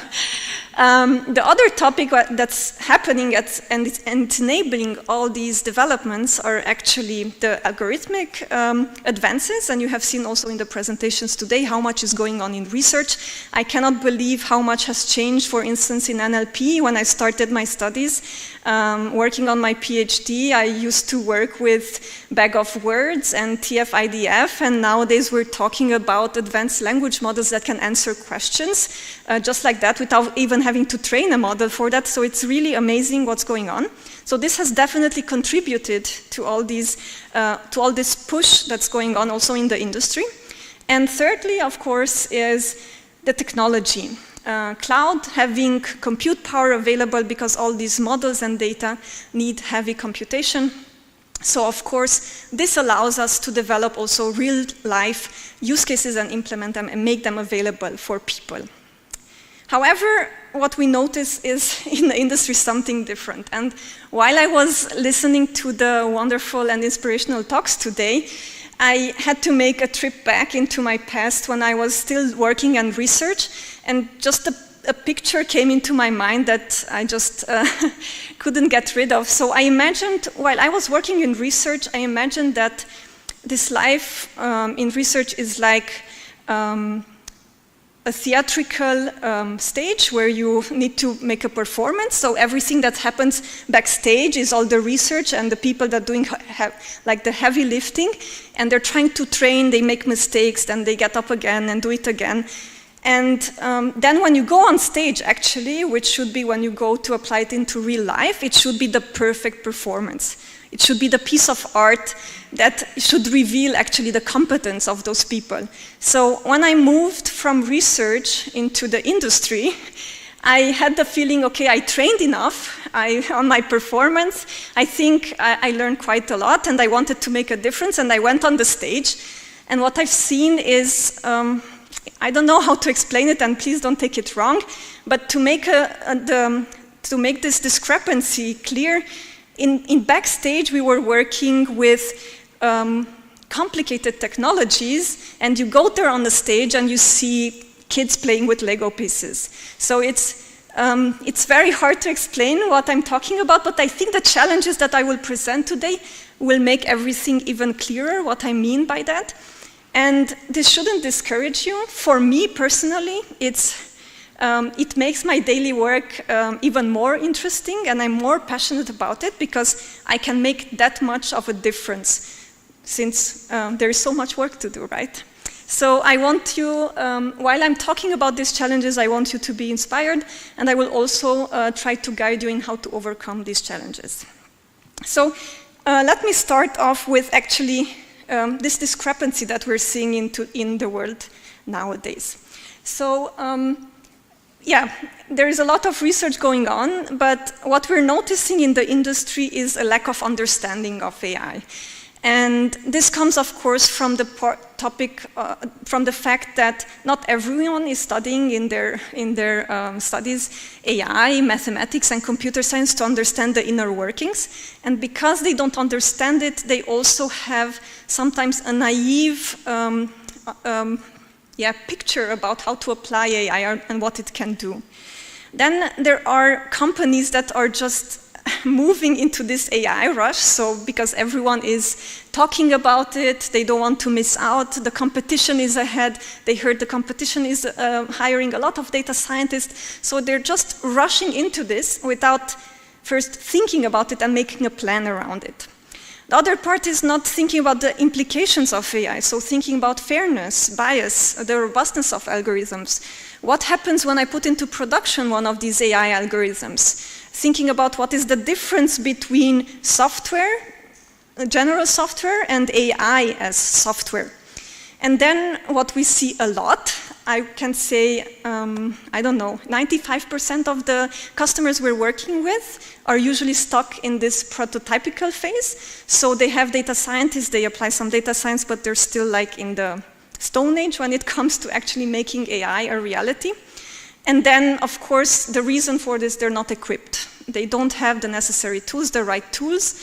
The other topic that's happening and it's enabling all these developments are actually the algorithmic advances, and you have seen also in the presentations today how much is going on in research. I cannot believe how much has changed, for instance, in NLP. When I started my studies, working on my PhD, I used to work with bag of words and TF-IDF, and nowadays we're talking about advanced language models that can answer questions just like that without even having to train a model for that. So it's really amazing what's going on. So this has definitely contributed to all these, to all this push that's going on also in the industry. And thirdly, of course, is the technology. Cloud having compute power available because all these models and data need heavy computation. So of course, this allows us to develop also real-life use cases and implement them and make them available for people. However, what we notice is in the industry something different. And while I was listening to the wonderful and inspirational talks today, I had to make a trip back into my past when I was still working in research, and just a picture came into my mind that I just couldn't get rid of. So I imagined, while I was working in research, I imagined that this life in research is like a theatrical stage where you need to make a performance. So everything that happens backstage is all the research and the people that doing like the heavy lifting, and they're trying to train, they make mistakes, then they get up again and do it again. And then when you go on stage, actually, which should be when you go to apply it into real life, it should be the perfect performance. It should be the piece of art that should reveal actually the competence of those people. So when I moved from research into the industry, I had the feeling, okay, I trained enough on my performance. I think I learned quite a lot, and I wanted to make a difference, and I went on the stage. And what I've seen is, I don't know how to explain it, and please don't take it wrong, but to make this discrepancy clear, in backstage we were working with complicated technologies, and you go there on the stage and you see kids playing with Lego pieces. So it's very hard to explain what I'm talking about, but I think the challenges that I will present today will make everything even clearer what I mean by that. And this shouldn't discourage you. For me personally, it makes my daily work even more interesting, and I'm more passionate about it because I can make that much of a difference, since there is so much work to do, right? So I want you, while I'm talking about these challenges, I want you to be inspired, and I will also try to guide you in how to overcome these challenges. So let me start off with actually this discrepancy that we're seeing in the world nowadays. So yeah, there is a lot of research going on, but what we're noticing in the industry is a lack of understanding of AI. And this comes, of course, from the from the fact that not everyone is studying in their studies AI, mathematics, and computer science to understand the inner workings. And because they don't understand it, they also have sometimes a naive picture about how to apply AI and what it can do. Then there are companies that are just moving into this AI rush, so because everyone is talking about it, they don't want to miss out, the competition is ahead, they heard the competition is hiring a lot of data scientists, so they're just rushing into this without first thinking about it and making a plan around it. The other part is not thinking about the implications of AI, so thinking about fairness, bias, the robustness of algorithms. What happens when I put into production one of these AI algorithms? Thinking about what is the difference between software, general software, and AI as software. And then what we see a lot, I can say, I don't know, 95% of the customers we're working with are usually stuck in this prototypical phase. So they have data scientists, they apply some data science, but they're still like in the Stone Age when it comes to actually making AI a reality. And then, of course, the reason for this, they're not equipped. They don't have the necessary tools, the right tools.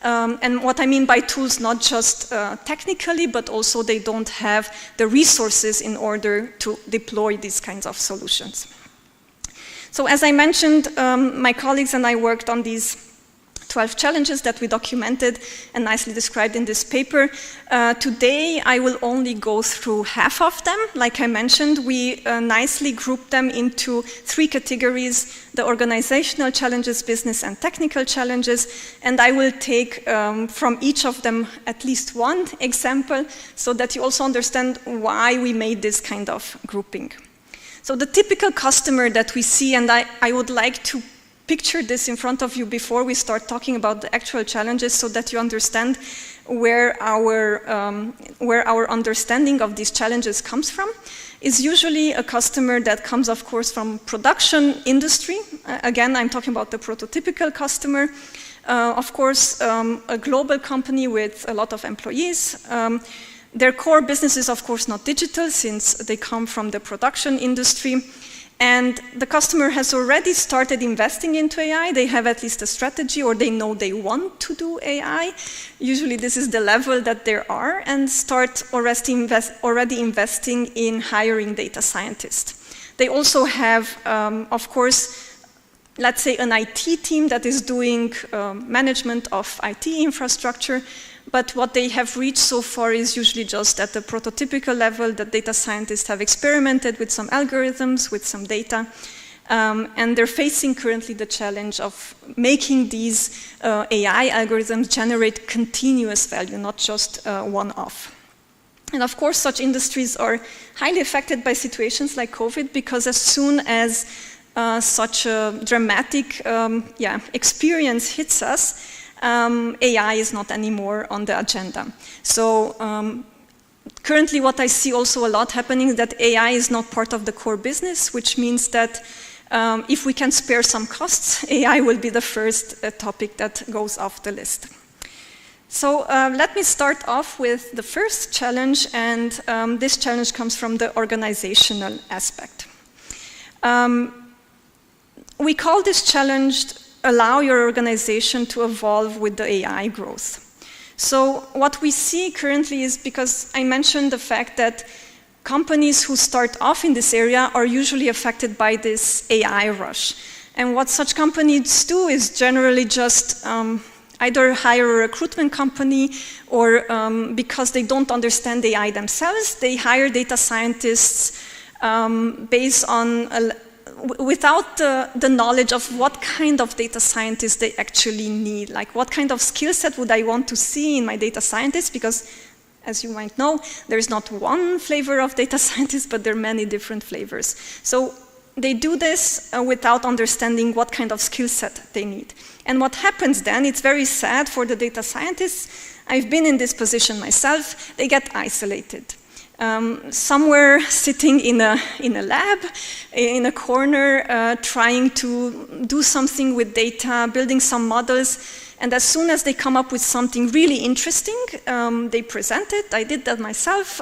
And what I mean by tools, not just technically, but also they don't have the resources in order to deploy these kinds of solutions. So as I mentioned, my colleagues and I worked on these 12 challenges that we documented and nicely described in this paper. Today, I will only go through half of them. Like I mentioned, we nicely grouped them into 3 categories: the organizational challenges, business and technical challenges. And I will take from each of them at least one example so that you also understand why we made this kind of grouping. So the typical customer that we see, and I would like to picture this in front of you before we start talking about the actual challenges so that you understand where our understanding of these challenges comes from, is usually a customer that comes, of course, from production industry. Again, I'm talking about the prototypical customer. Of course, a global company with a lot of employees. Their core business is, of course, not digital since they come from the production industry. And the customer has already started investing into AI. They have at least a strategy, or they know they want to do AI. Usually this is the level that they are, and start already investing in hiring data scientists. They also have, of course, let's say an IT team that is doing management of IT infrastructure. But what they have reached so far is usually just at the prototypical level that data scientists have experimented with some algorithms, with some data. And they're facing currently the challenge of making these AI algorithms generate continuous value, not just one-off. And of course, such industries are highly affected by situations like COVID, because as soon as such a dramatic experience hits us, AI is not anymore on the agenda. So currently what I see also a lot happening is that AI is not part of the core business, which means that if we can spare some costs, AI will be the first topic that goes off the list. So let me start off with the first challenge, and this challenge comes from the organizational aspect. We call this challenge allow your organization to evolve with the AI growth. So what we see currently is, because I mentioned the fact that companies who start off in this area are usually affected by this AI rush. And what such companies do is generally just either hire a recruitment company, or because they don't understand AI themselves, they hire data scientists based on without the knowledge of what kind of data scientists they actually need. Like, what kind of skill set would I want to see in my data scientist? Because, as you might know, there's not one flavor of data scientist, but there are many different flavors. So they do this without understanding what kind of skill set they need. And what happens then, it's very sad for the data scientists. I've been in this position myself. They get isolated. Somewhere sitting in a lab, in a corner, trying to do something with data, building some models, and as soon as they come up with something really interesting, they present it. I did that myself.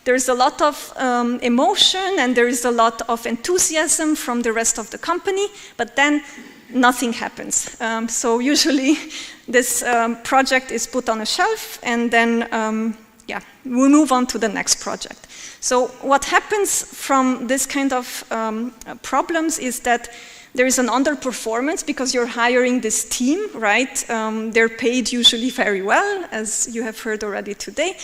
There's a lot of emotion, and there is a lot of enthusiasm from the rest of the company, but then nothing happens. So usually this project is put on a shelf, and then we move on to the next project. So what happens from this kind of problems is that there is an underperformance, because you're hiring this team, right? They're paid usually very well, as you have heard already today.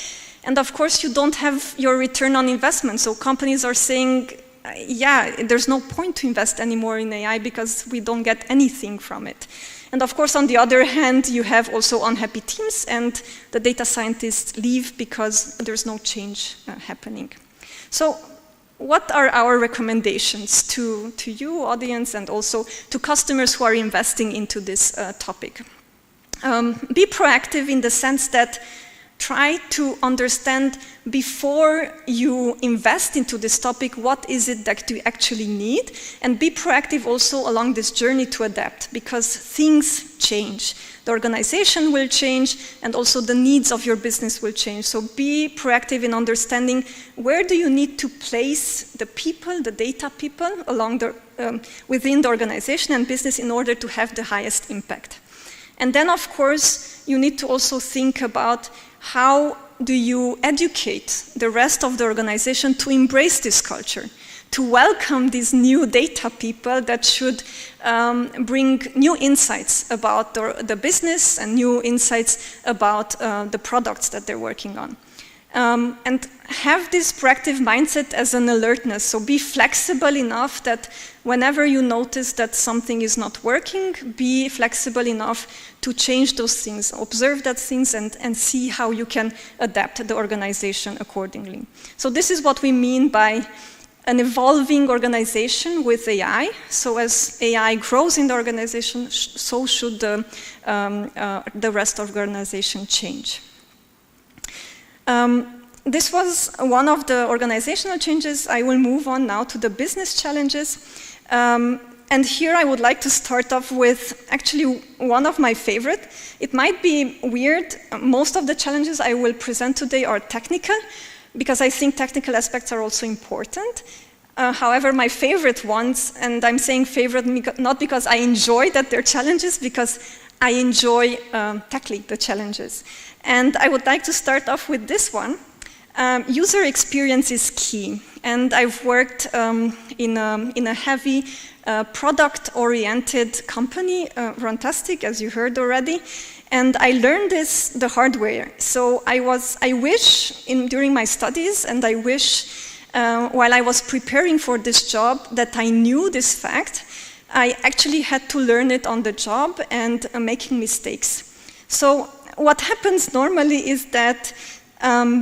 And of course, you don't have your return on investment. So companies are saying, there's no point to invest anymore in AI because we don't get anything from it. And of course, on the other hand, you have also unhappy teams, and the data scientists leave because there's no change happening. So what are our recommendations to you, audience, and also to customers who are investing into this topic? Be proactive in the sense that try to understand before you invest into this topic, what is it that you actually need, and be proactive also along this journey to adapt, because things change. The organization will change, and also the needs of your business will change. So be proactive in understanding where do you need to place the people, the data people, along the, within the organization and business in order to have the highest impact. And then, of course, you need to also think about how do you educate the rest of the organization to embrace this culture, to welcome these new data people that should bring new insights about the business and new insights about the products that they're working on. And have this proactive mindset as an alertness. So be flexible enough that whenever you notice that something is not working, be flexible enough to change those things, observe that things, and see how you can adapt the organization accordingly. So this is what we mean by an evolving organization with AI. So as AI grows in the organization, so should the rest of the organization change. This was one of the organizational changes. I will move on now to the business challenges. And here I would like to start off with actually one of my favorite. It might be weird. Most of the challenges I will present today are technical, because I think technical aspects are also important. However, my favorite ones, and I'm saying favorite not because I enjoy that they're challenges, because I enjoy tackling the challenges. And I would like to start off with this one. User experience is key. And I've worked in a heavy product-oriented company, Runtastic, as you heard already. And I learned this the hard way. So I wish during my studies, and I wish while I was preparing for this job, that I knew this fact. I actually had to learn it on the job and making mistakes. So what happens normally is that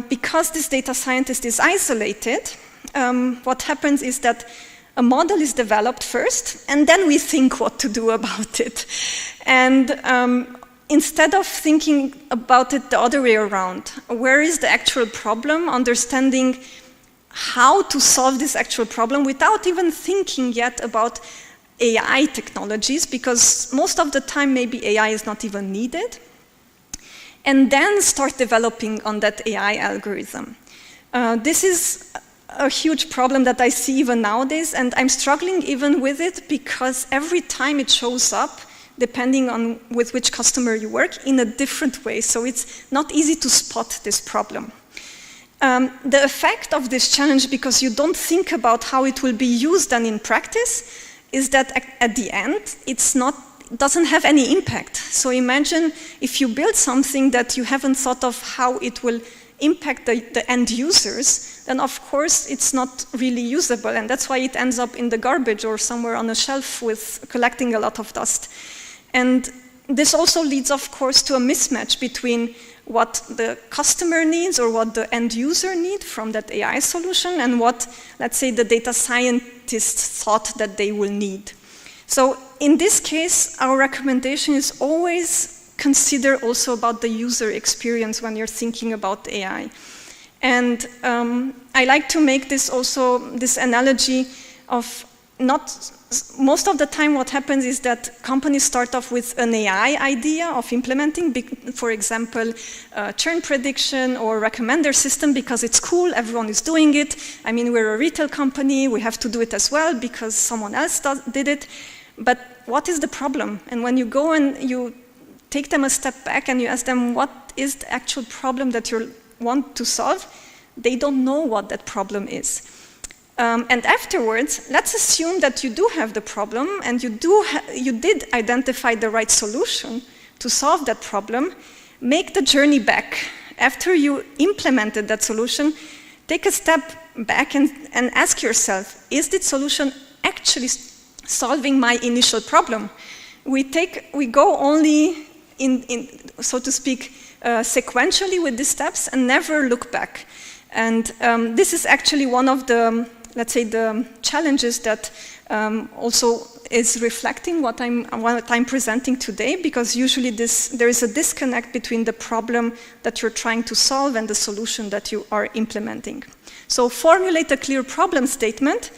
because this data scientist is isolated, what happens is that a model is developed first, and then we think what to do about it. And instead of thinking about it the other way around, where is the actual problem, understanding how to solve this actual problem without even thinking yet about AI technologies, because most of the time maybe AI is not even needed, and then start developing on that AI algorithm. This is a huge problem that I see even nowadays, and I'm struggling even with it because every time it shows up, depending on with which customer you work, in a different way. So it's not easy to spot this problem. The effect of this challenge, because you don't think about how it will be used then in practice, is that at the end, doesn't have any impact. So imagine if you build something that you haven't thought of how it will impact the end users, then of course it's not really usable, and that's why it ends up in the garbage or somewhere on a shelf with collecting a lot of dust. And this also leads, of course, to a mismatch between what the customer needs or what the end user needs from that AI solution and what, let's say, the data scientists thought that they will need. So in this case, our recommendation is always consider also about the user experience when you're thinking about AI. And I like to make this analogy of most of the time what happens is that companies start off with an AI idea of implementing, for example, churn prediction or recommender system because it's cool, everyone is doing it. I mean, we're a retail company, we have to do it as well because someone else did it. But what is the problem? And when you go and you take them a step back and you ask them what is the actual problem that you want to solve, they don't know what that problem is. And afterwards, let's assume that you do have the problem and you did identify the right solution to solve that problem. Make the journey back. After you implemented that solution, take a step back and ask yourself, is this solution actually solving my initial problem? We go only so to speak, sequentially with these steps and never look back. And this is actually one of the, let's say, the challenges that also is reflecting what I'm presenting today, because usually there is a disconnect between the problem that you're trying to solve and the solution that you are implementing. So formulate a clear problem statement,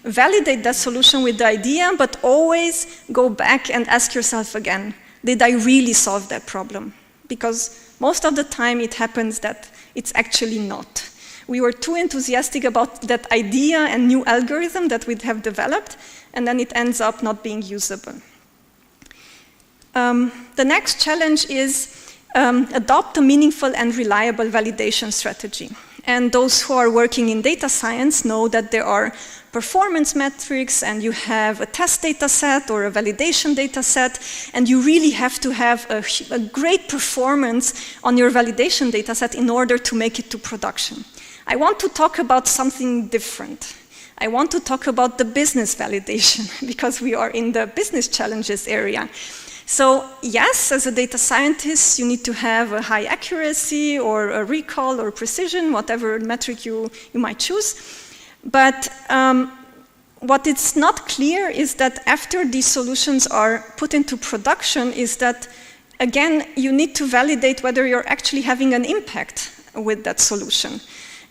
validate that solution with the idea, but always go back and ask yourself again, did I really solve that problem? Because most of the time it happens that it's actually not. We were too enthusiastic about that idea and new algorithm that we have developed, and then it ends up not being usable. The next challenge is adopt a meaningful and reliable validation strategy. And those who are working in data science know that there are performance metrics, and you have a test data set or a validation data set, and you really have to have a great performance on your validation data set in order to make it to production. I want to talk about something different. I want to talk about the business validation, because we are in the business challenges area. So yes, as a data scientist, you need to have a high accuracy or a recall or precision, whatever metric you might choose. But what is not clear is that after these solutions are put into production is that, again, you need to validate whether you're actually having an impact with that solution.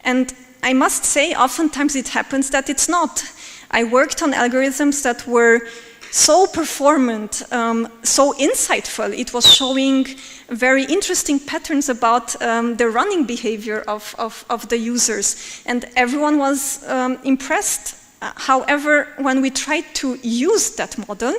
And I must say, oftentimes it happens that it's not. I worked on algorithms that were so performant, so insightful. It was showing very interesting patterns about the running behavior of the users. And everyone was impressed. However, when we tried to use that model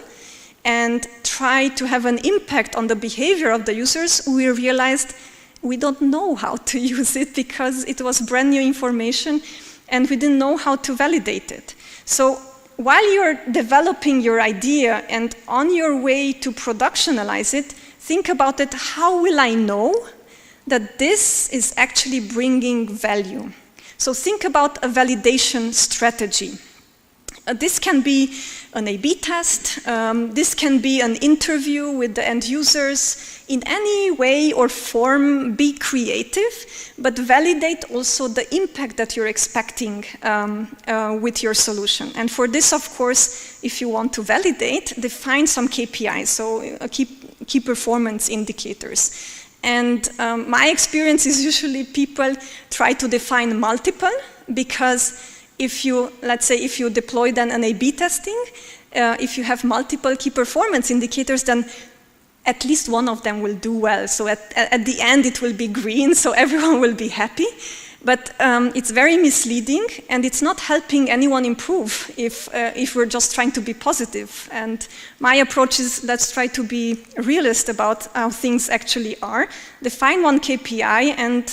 and try to have an impact on the behavior of the users, we realized we don't know how to use it because it was brand new information and we didn't know how to validate it. So while you're developing your idea and on your way to productionalize it, think about it, how will I know that this is actually bringing value? So think about a validation strategy. This can be an A/B test, this can be an interview with the end users. In any way or form, be creative, but validate also the impact that you're expecting with your solution. And for this, of course, if you want to validate, define some KPIs, so key performance indicators. And my experience is usually people try to define multiple, because if you, let's say, if you deploy then an A/B testing, if you have multiple key performance indicators, then at least one of them will do well. So at the end, it will be green, so everyone will be happy. But it's very misleading, and it's not helping anyone improve if we're just trying to be positive. And my approach is, let's try to be realist about how things actually are. Define one KPI, and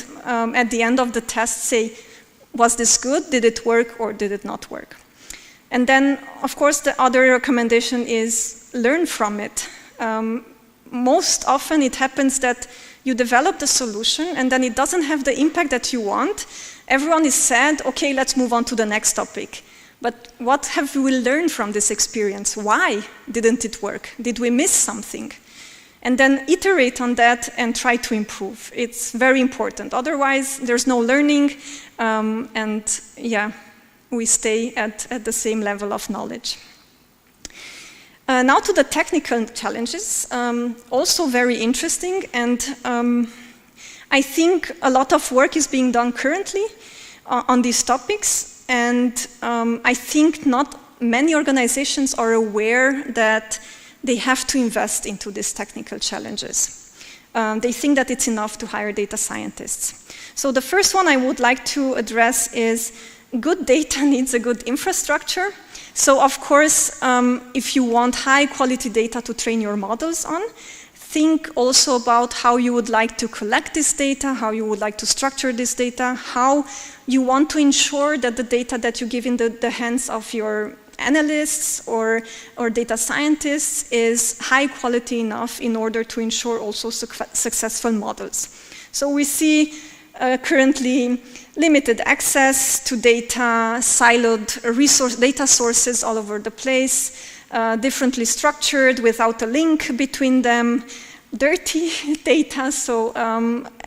at the end of the test, say, was this good? Did it work, or did it not work? And then, of course, the other recommendation is learn from it. Most often it happens that you develop the solution and then it doesn't have the impact that you want. Everyone is sad, okay, let's move on to the next topic. But what have we learned from this experience? Why didn't it work? Did we miss something? And then iterate on that and try to improve. It's very important. Otherwise, there's no learning, and yeah, we stay at the same level of knowledge. Now to the technical challenges, also very interesting, and I think a lot of work is being done currently on these topics, and I think not many organizations are aware that they have to invest into these technical challenges. They think that it's enough to hire data scientists. So the first one I would like to address is good data needs a good infrastructure. So of course, if you want high quality data to train your models on, think also about how you would like to collect this data, how you would like to structure this data, how you want to ensure that the data that you give in the hands of your analysts or data scientists is high quality enough in order to ensure also successful models. So we see currently limited access to data, siloed data sources all over the place, differently structured without a link between them, dirty data, so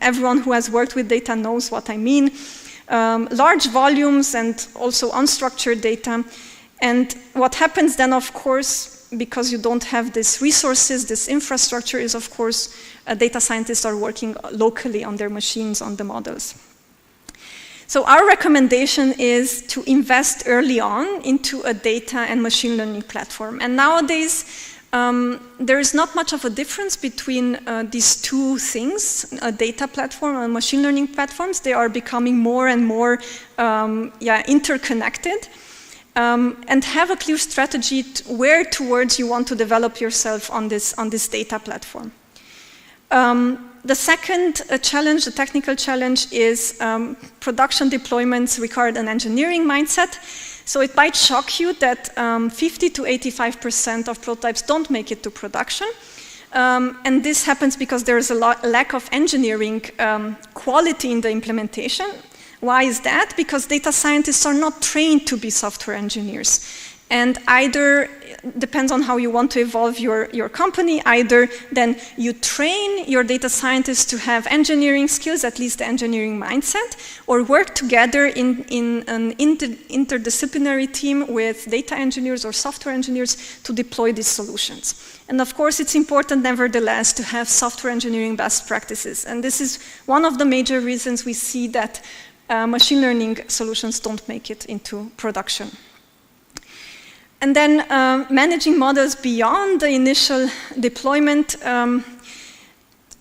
everyone who has worked with data knows what I mean, large volumes and also unstructured data. And what happens then, of course, because you don't have these resources, this infrastructure, is of course data scientists are working locally on their machines, on the models. So our recommendation is to invest early on into a data and machine learning platform. And nowadays, there is not much of a difference between these two things, a data platform and machine learning platforms. They are becoming more and more interconnected. And have a clear strategy where towards you want to develop yourself on this data platform. The second challenge, the technical challenge, is production deployments required an engineering mindset. So it might shock you that 50 to 85% of prototypes don't make it to production. And this happens because there is a lack of engineering quality in the implementation. Why is that? Because data scientists are not trained to be software engineers. And either, depends on how you want to evolve your company, either then you train your data scientists to have engineering skills, at least the engineering mindset, or work together in an interdisciplinary team with data engineers or software engineers to deploy these solutions. And of course, it's important, nevertheless, to have software engineering best practices. And this is one of the major reasons we see that machine learning solutions don't make it into production. And then managing models beyond the initial deployment.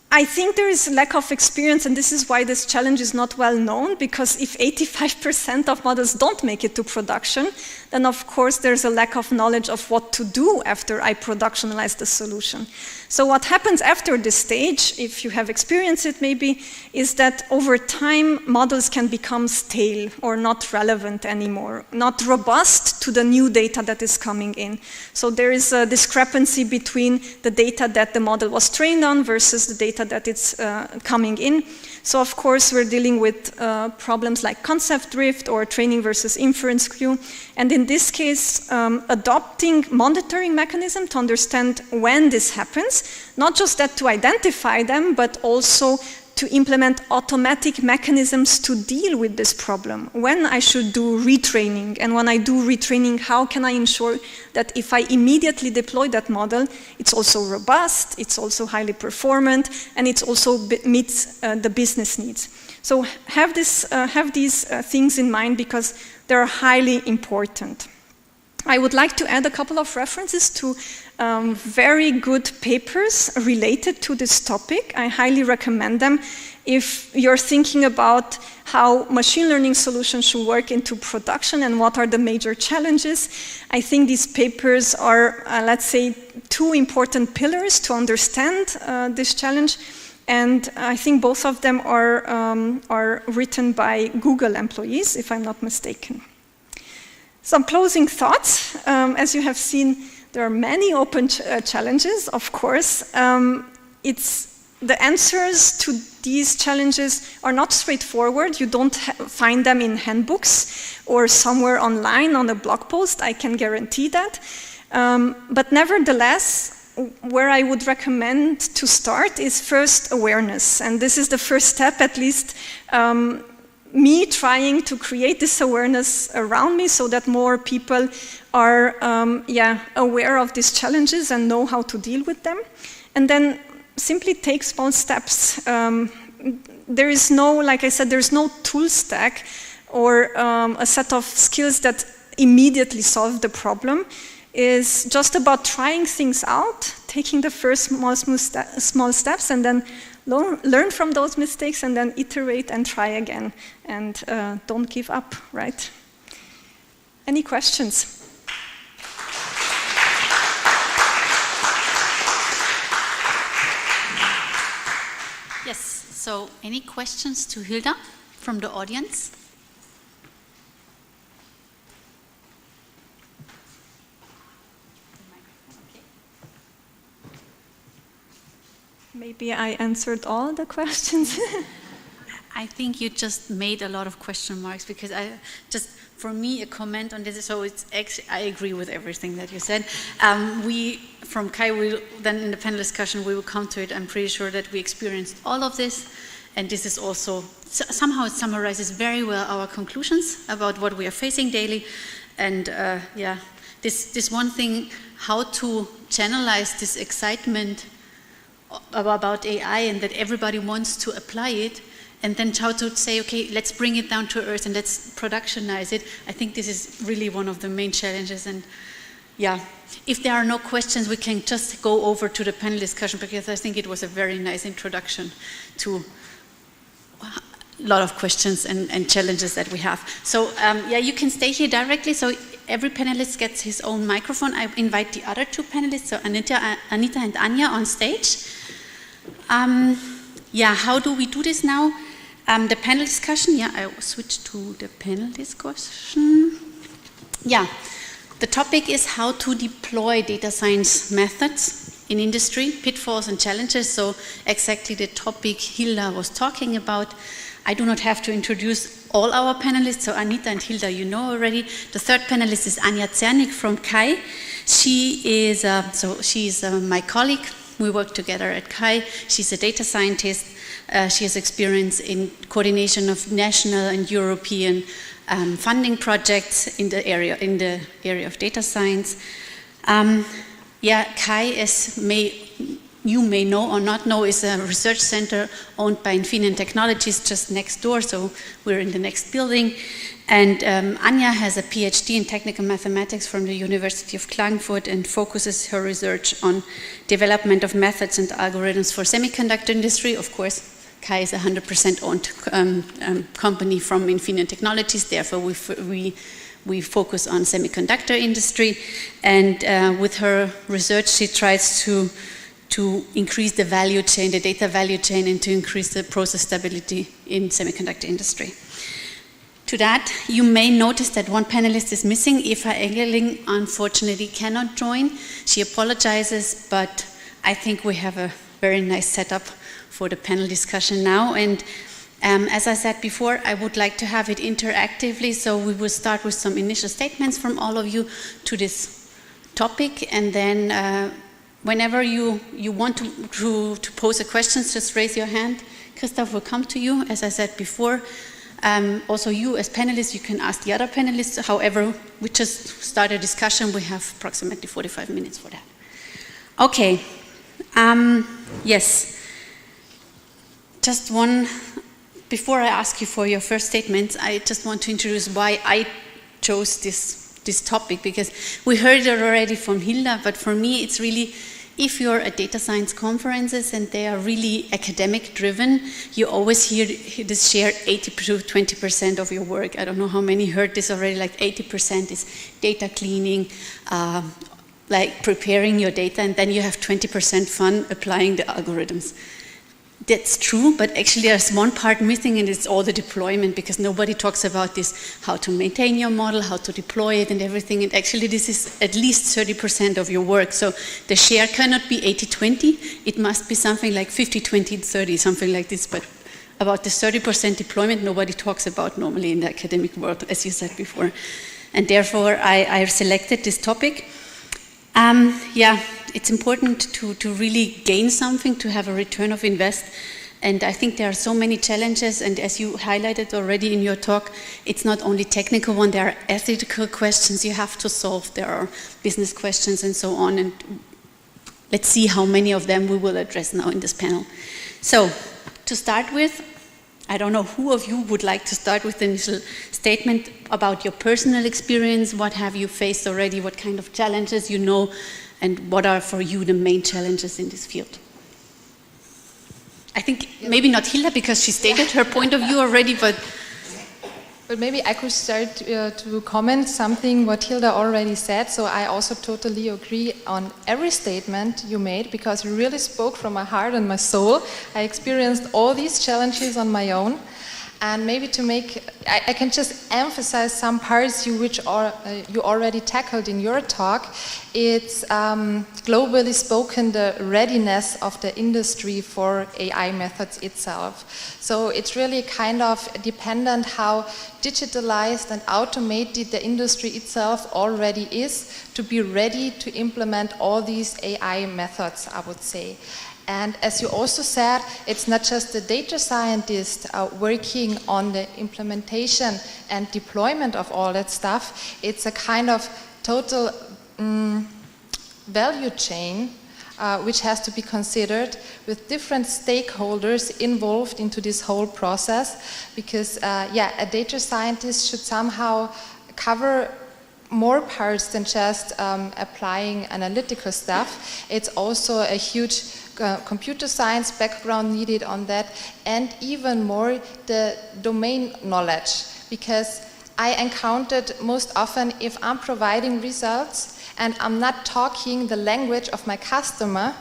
I think there is a lack of experience, and this is why this challenge is not well known, because if 85% of models don't make it to production, then of course there's a lack of knowledge of what to do after I productionalize the solution. So what happens after this stage, if you have experienced it maybe, is that over time models can become stale or not relevant anymore, not robust to the new data that is coming in. So there is a discrepancy between the data that the model was trained on versus the data that it's coming in. So of course we're dealing with problems like concept drift or training versus inference queue. And in this case, adopting monitoring mechanism to understand when this happens, not just that to identify them, but also to implement automatic mechanisms to deal with this problem. When I should do retraining, and when I do retraining, how can I ensure that if I immediately deploy that model, it's also robust, it's also highly performant, and it also meets the business needs. So have these things in mind because they're highly important. I would like to add a couple of references to very good papers related to this topic. I highly recommend them if you're thinking about how machine learning solutions should work into production and what are the major challenges. I think these papers are, let's say, two important pillars to understand this challenge. And I think both of them are written by Google employees, if I'm not mistaken. Some closing thoughts. As you have seen, there are many open challenges, of course. The answers to these challenges are not straightforward. You don't find them in handbooks or somewhere online on a blog post, I can guarantee that. But nevertheless, where I would recommend to start is first awareness. And this is the first step, at least me trying to create this awareness around me so that more people are aware of these challenges and know how to deal with them. And then simply take small steps. There is no, like I said, there's no tool stack or a set of skills that immediately solve the problem. It's just about trying things out, taking the first small steps, and then learn from those mistakes, and then iterate and try again. And don't give up, right? Any questions? Yes, so any questions to Hilda from the audience? Maybe I answered all the questions. I think you just made a lot of question marks because for me, a comment on this, so it's actually, I agree with everything that you said. We, from Kai, then in the panel discussion, we will come to it. I'm pretty sure that we experienced all of this. And this is also, somehow it summarizes very well our conclusions about what we are facing daily. And this one thing, how to channelize this excitement about AI and that everybody wants to apply it, and then how to say, okay, let's bring it down to earth and let's productionize it. I think this is really one of the main challenges. And yeah, if there are no questions, we can just go over to the panel discussion, because I think it was a very nice introduction to a lot of questions and challenges that we have. So yeah, you can stay here directly. So every panelist gets his own microphone. I invite the other two panelists, so Anita and Anya, on stage. Yeah, how do we do this now? The panel discussion, yeah, I will switch to the panel discussion. Yeah, the topic is how to deploy data science methods in industry, pitfalls and challenges. So exactly the topic Hilda was talking about. I do not have to introduce all our panelists, so Anita and Hilda you know already. The third panelist is Anja Zernik from KAI. She is my colleague. We work together at KAI. She's a data scientist. She has experience in coordination of national and European funding projects in the area of data science. Yeah, KAI, as you may know or not know, is a research center owned by Infinion Technologies just next door, so we're in the next building. And Anja has a PhD in technical mathematics from the University of Klagenfurt and focuses her research on development of methods and algorithms for semiconductor industry. Of course, KAI is a 100% owned company from Infinion Technologies, therefore we focus on semiconductor industry. And with her research, she tries to increase the value chain, the data value chain, and to increase the process stability in semiconductor industry. To that, you may notice that one panelist is missing. Eva Engeling unfortunately cannot join. She apologizes, but I think we have a very nice setup for the panel discussion now. And as I said before, I would like to have it interactively, so we will start with some initial statements from all of you to this topic, and then whenever you want to pose a question, just raise your hand. Christoph will come to you, as I said before. Also you as panelists, you can ask the other panelists. However, we just start a discussion. We have approximately 45 minutes for that. Okay. Yes. Just one, before I ask you for your first statements, I just want to introduce why I chose this topic, because we heard it already from Hilda, but for me it's really, if you're at data science conferences and they are really academic driven, you always hear this share 80 to 20% of your work. I don't know how many heard this already, like 80% is data cleaning, like preparing your data, and then you have 20% fun applying the algorithms. That's true, but actually there's one part missing, and it's all the deployment, because nobody talks about this, how to maintain your model, how to deploy it and everything, and actually this is at least 30% of your work. So the share cannot be 80-20, it must be something like 50-20-30, something like this, but about the 30% deployment nobody talks about normally in the academic world, as you said before. And therefore I selected this topic. Yeah, it's important to really gain something, to have a return of invest. And I think there are so many challenges, and as you highlighted already in your talk, it's not only technical one, there are ethical questions you have to solve, there are business questions and so on, and let's see how many of them we will address now in this panel. So, to start with, I don't know who of you would like to start with the initial statement about your personal experience. What have you faced already? What kind of challenges you know? And what are for you the main challenges in this field? I think maybe not Hilda, because she stated her point of view already, but maybe I could start to comment something what Hilda already said. So I also totally agree on every statement you made, because you really spoke from my heart and my soul. I experienced all these challenges on my own. And maybe to make, I can just emphasize some parts you already tackled in your talk. It's globally spoken the readiness of the industry for AI methods itself. So it's really kind of dependent how digitalized and automated the industry itself already is to be ready to implement all these AI methods, I would say. And as you also said, it's not just the data scientists working on the implementation and deployment of all that stuff. It's a kind of total value chain which has to be considered with different stakeholders involved into this whole process, because a data scientist should somehow cover more parts than just applying analytical stuff. It's also a huge computer science background needed on that, and even more the domain knowledge, because I encountered most often, if I'm providing results and I'm not talking the language of my customer,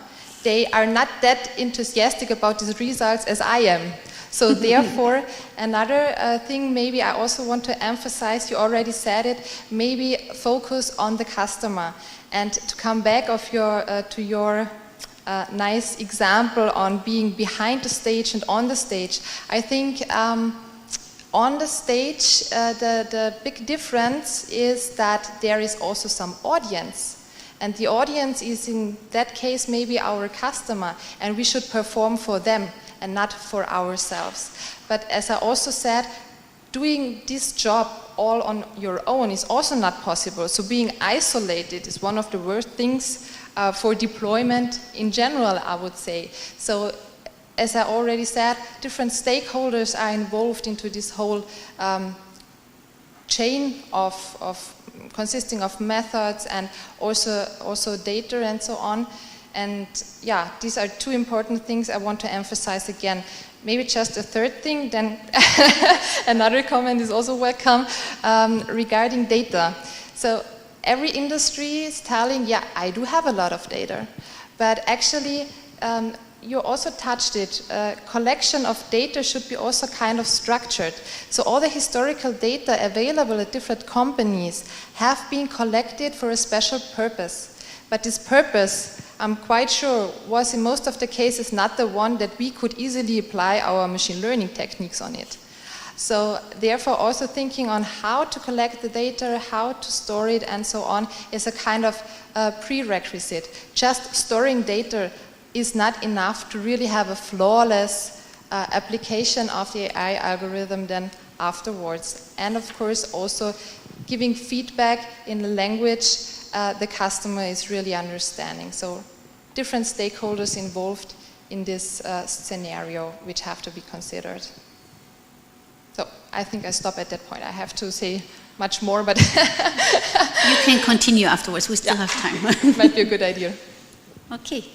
they are not that enthusiastic about these results as I am. So therefore, another thing maybe I also want to emphasize, you already said it, maybe focus on the customer. And to come back to your nice example on being behind the stage and on the stage, I think on the stage, the big difference is that there is also some audience. And the audience is in that case maybe our customer, and we should perform for them and not for ourselves. But as I also said, doing this job all on your own is also not possible. So being isolated is one of the worst things for deployment in general, I would say. So as I already said, different stakeholders are involved into this whole chain of consisting of methods and also data and so on. And yeah, these are two important things I want to emphasize again. Maybe just a third thing, then another comment is also welcome, regarding data. So every industry is telling, yeah, I do have a lot of data, but actually you also touched it. Collection of data should be also kind of structured. So all the historical data available at different companies have been collected for a special purpose. But this purpose, I'm quite sure, was in most of the cases not the one that we could easily apply our machine learning techniques on it. So therefore also thinking on how to collect the data, how to store it and so on is a kind of prerequisite. Just storing data is not enough to really have a flawless application of the AI algorithm then afterwards. And of course also giving feedback in the language the customer is really understanding. So different stakeholders involved in this scenario which have to be considered. So I think I stop at that point. I have to say much more, but you can continue afterwards. We still have time. Might be a good idea. Okay.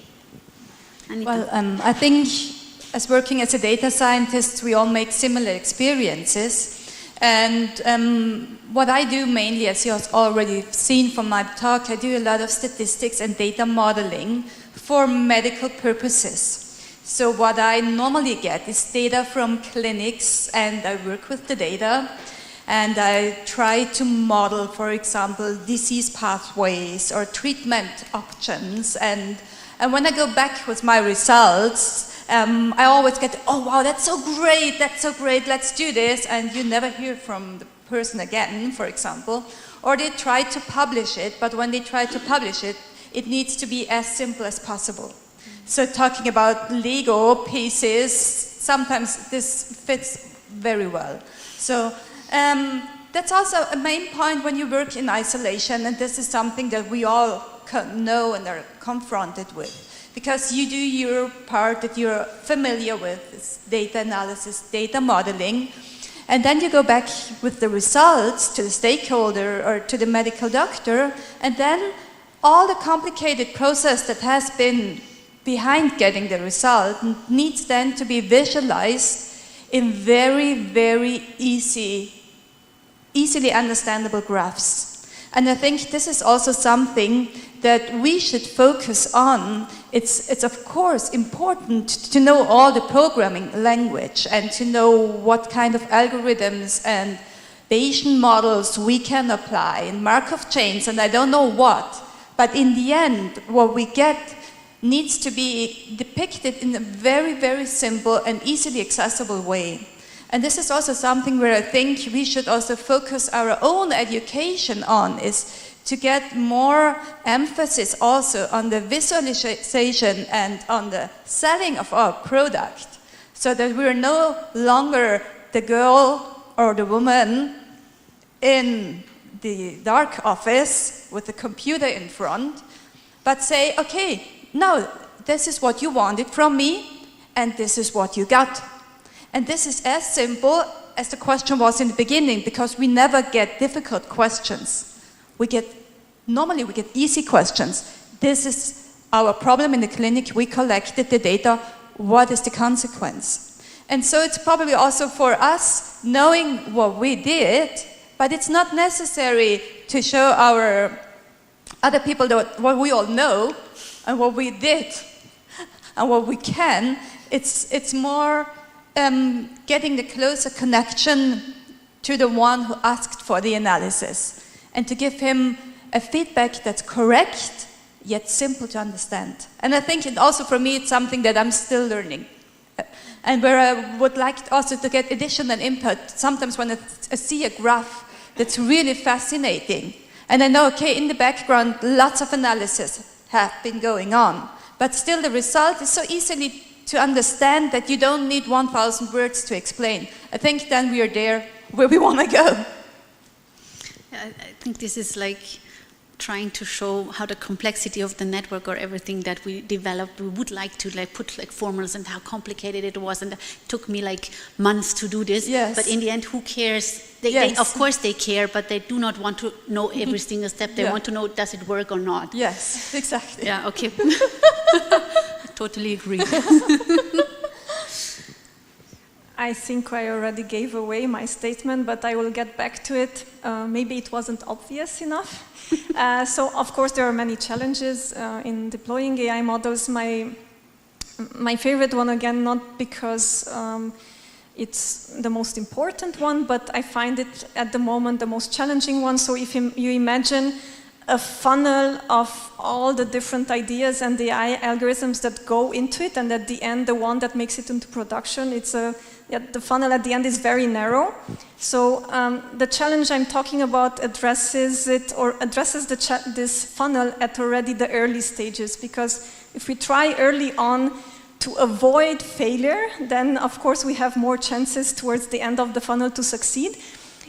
Anita. Well, I think as working as a data scientist, we all make similar experiences. And what I do mainly, as you have already seen from my talk, I do a lot of statistics and data modeling for medical purposes. So what I normally get is data from clinics, and I work with the data, and I try to model, for example, disease pathways or treatment options. And when I go back with my results, I always get, oh wow, that's so great, let's do this, and you never hear from the person again, for example. Or they try to publish it, but when they try to publish it, it needs to be as simple as possible. So talking about Lego pieces, sometimes this fits very well. So that's also a main point when you work in isolation, and this is something that we all know and are confronted with. Because you do your part that you're familiar with, is data analysis, data modeling, and then you go back with the results to the stakeholder or to the medical doctor, and then all the complicated process that has been behind getting the result needs then to be visualized in very, very easily understandable graphs. And I think this is also something that we should focus on. It's of course important to know all the programming language and to know what kind of algorithms and Bayesian models we can apply and Markov chains and I don't know what. But in the end, what we get needs to be depicted in a very, very simple and easily accessible way. And this is also something where I think we should also focus our own education on, is to get more emphasis also on the visualization and on the selling of our product, so that we're no longer the girl or the woman in the dark office with the computer in front, but say, okay, now this is what you wanted from me, and this is what you got. And this is as simple as the question was in the beginning, because we never get difficult questions. Normally we get easy questions. This is our problem in the clinic, we collected the data, what is the consequence? And so it's probably also for us knowing what we did, but it's not necessary to show our other people what we all know and what we did and what we can. It's more getting the closer connection to the one who asked for the analysis and to give him a feedback that's correct yet simple to understand. And I think also for me it's something that I'm still learning. And where I would like also to get additional input, sometimes when I see a graph that's really fascinating, and I know, okay, in the background lots of analysis have been going on, but still the result is so easily to understand that you don't need 1,000 words to explain. I think then we are there where we want to go. I think this is like trying to show how the complexity of the network or everything that we developed, we would like to put formulas and how complicated it was, and it took me months to do this. Yes. But in the end, who cares? They, of course they care, but they do not want to know every single step. They want to know, does it work or not? Yes, exactly. Yeah, okay. I totally agree. I think I already gave away my statement, but I will get back to it. Maybe it wasn't obvious enough. So, of course, there are many challenges in deploying AI models. My favorite one, again, not because it's the most important one, but I find it at the moment the most challenging one. So if you imagine a funnel of all the different ideas and the AI algorithms that go into it, and at the end, the one that makes it into production, the funnel at the end is very narrow. So the challenge I'm talking about addresses this funnel at already the early stages, because if we try early on to avoid failure, then of course we have more chances towards the end of the funnel to succeed.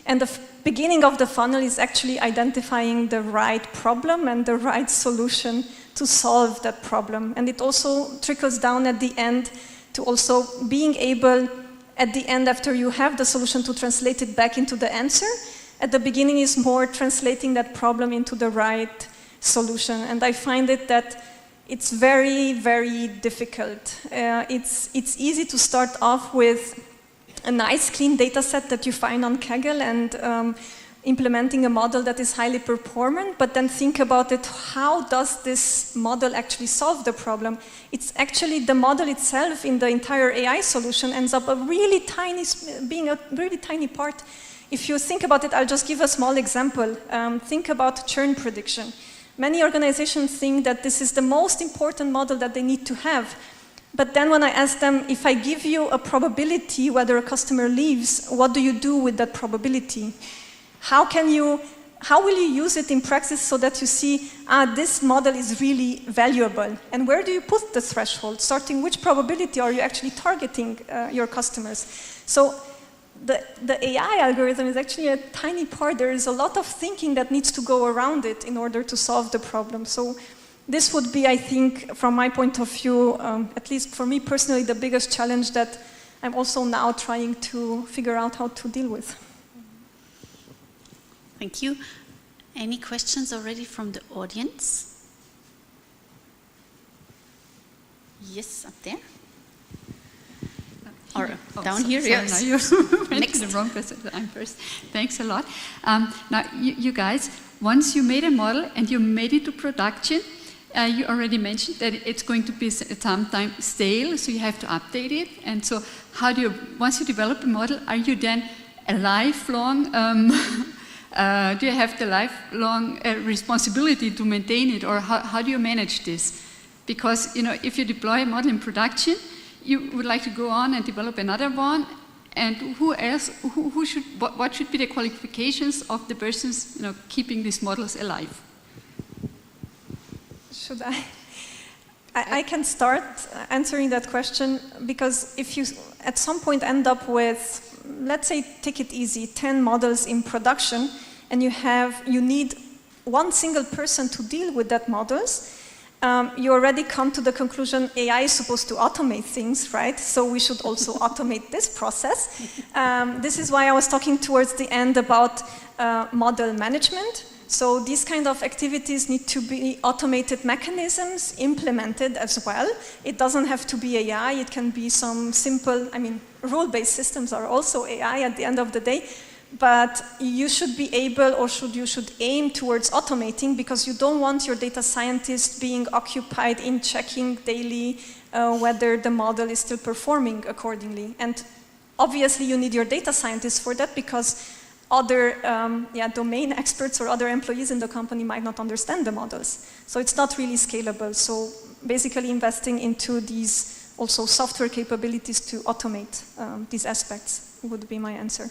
And the beginning of the funnel is actually identifying the right problem and the right solution to solve that problem. And it also trickles down at the end to also being able, at the end, after you have the solution, to translate it back into the answer. At the beginning is more translating that problem into the right solution. And I find it that it's very, very difficult. It's easy to start off with a nice clean data set that you find on Kaggle and implementing a model that is highly performant, but then think about it, how does this model actually solve the problem? It's actually the model itself in the entire AI solution ends up being a really tiny part. If you think about it, I'll just give a small example. Think about churn prediction. Many organizations think that this is the most important model that they need to have. But then when I ask them, if I give you a probability whether a customer leaves, what do you do with that probability? How will you use it in practice so that you see, this model is really valuable? And where do you put the threshold? Starting which probability are you actually targeting your customers? So the AI algorithm is actually a tiny part. There is a lot of thinking that needs to go around it in order to solve the problem. So this would be, I think, from my point of view, at least for me personally, the biggest challenge that I'm also now trying to figure out how to deal with. Thank you. Any questions already from the audience? Yes, up there. Or down here, yes. Now you're next. The wrong person. I'm first. Thanks a lot. Now, you guys, once you made a model and you made it to production, you already mentioned that it's going to be sometimes stale, so you have to update it. And so, once you develop a model, are you then a lifelong? Do you have the lifelong responsibility to maintain it, or how do you manage this? Because if you deploy a model in production, you would like to go on and develop another one, and who else? What should be the qualifications of the persons keeping these models alive? Should I can start answering that question, because if you at some point end up with, let's say, take it easy, 10 models in production, and you need one single person to deal with that models, you already come to the conclusion AI is supposed to automate things, right? So we should also automate this process. This is why I was talking towards the end about model management. So these kind of activities need to be automated mechanisms implemented as well. It doesn't have to be AI, it can be some simple, rule-based systems are also AI at the end of the day, but you should be able, or you should aim towards automating, because you don't want your data scientist being occupied in checking daily whether the model is still performing accordingly. And obviously you need your data scientists for that, because other domain experts or other employees in the company might not understand the models. So it's not really scalable. So basically investing into these also software capabilities to automate these aspects would be my answer.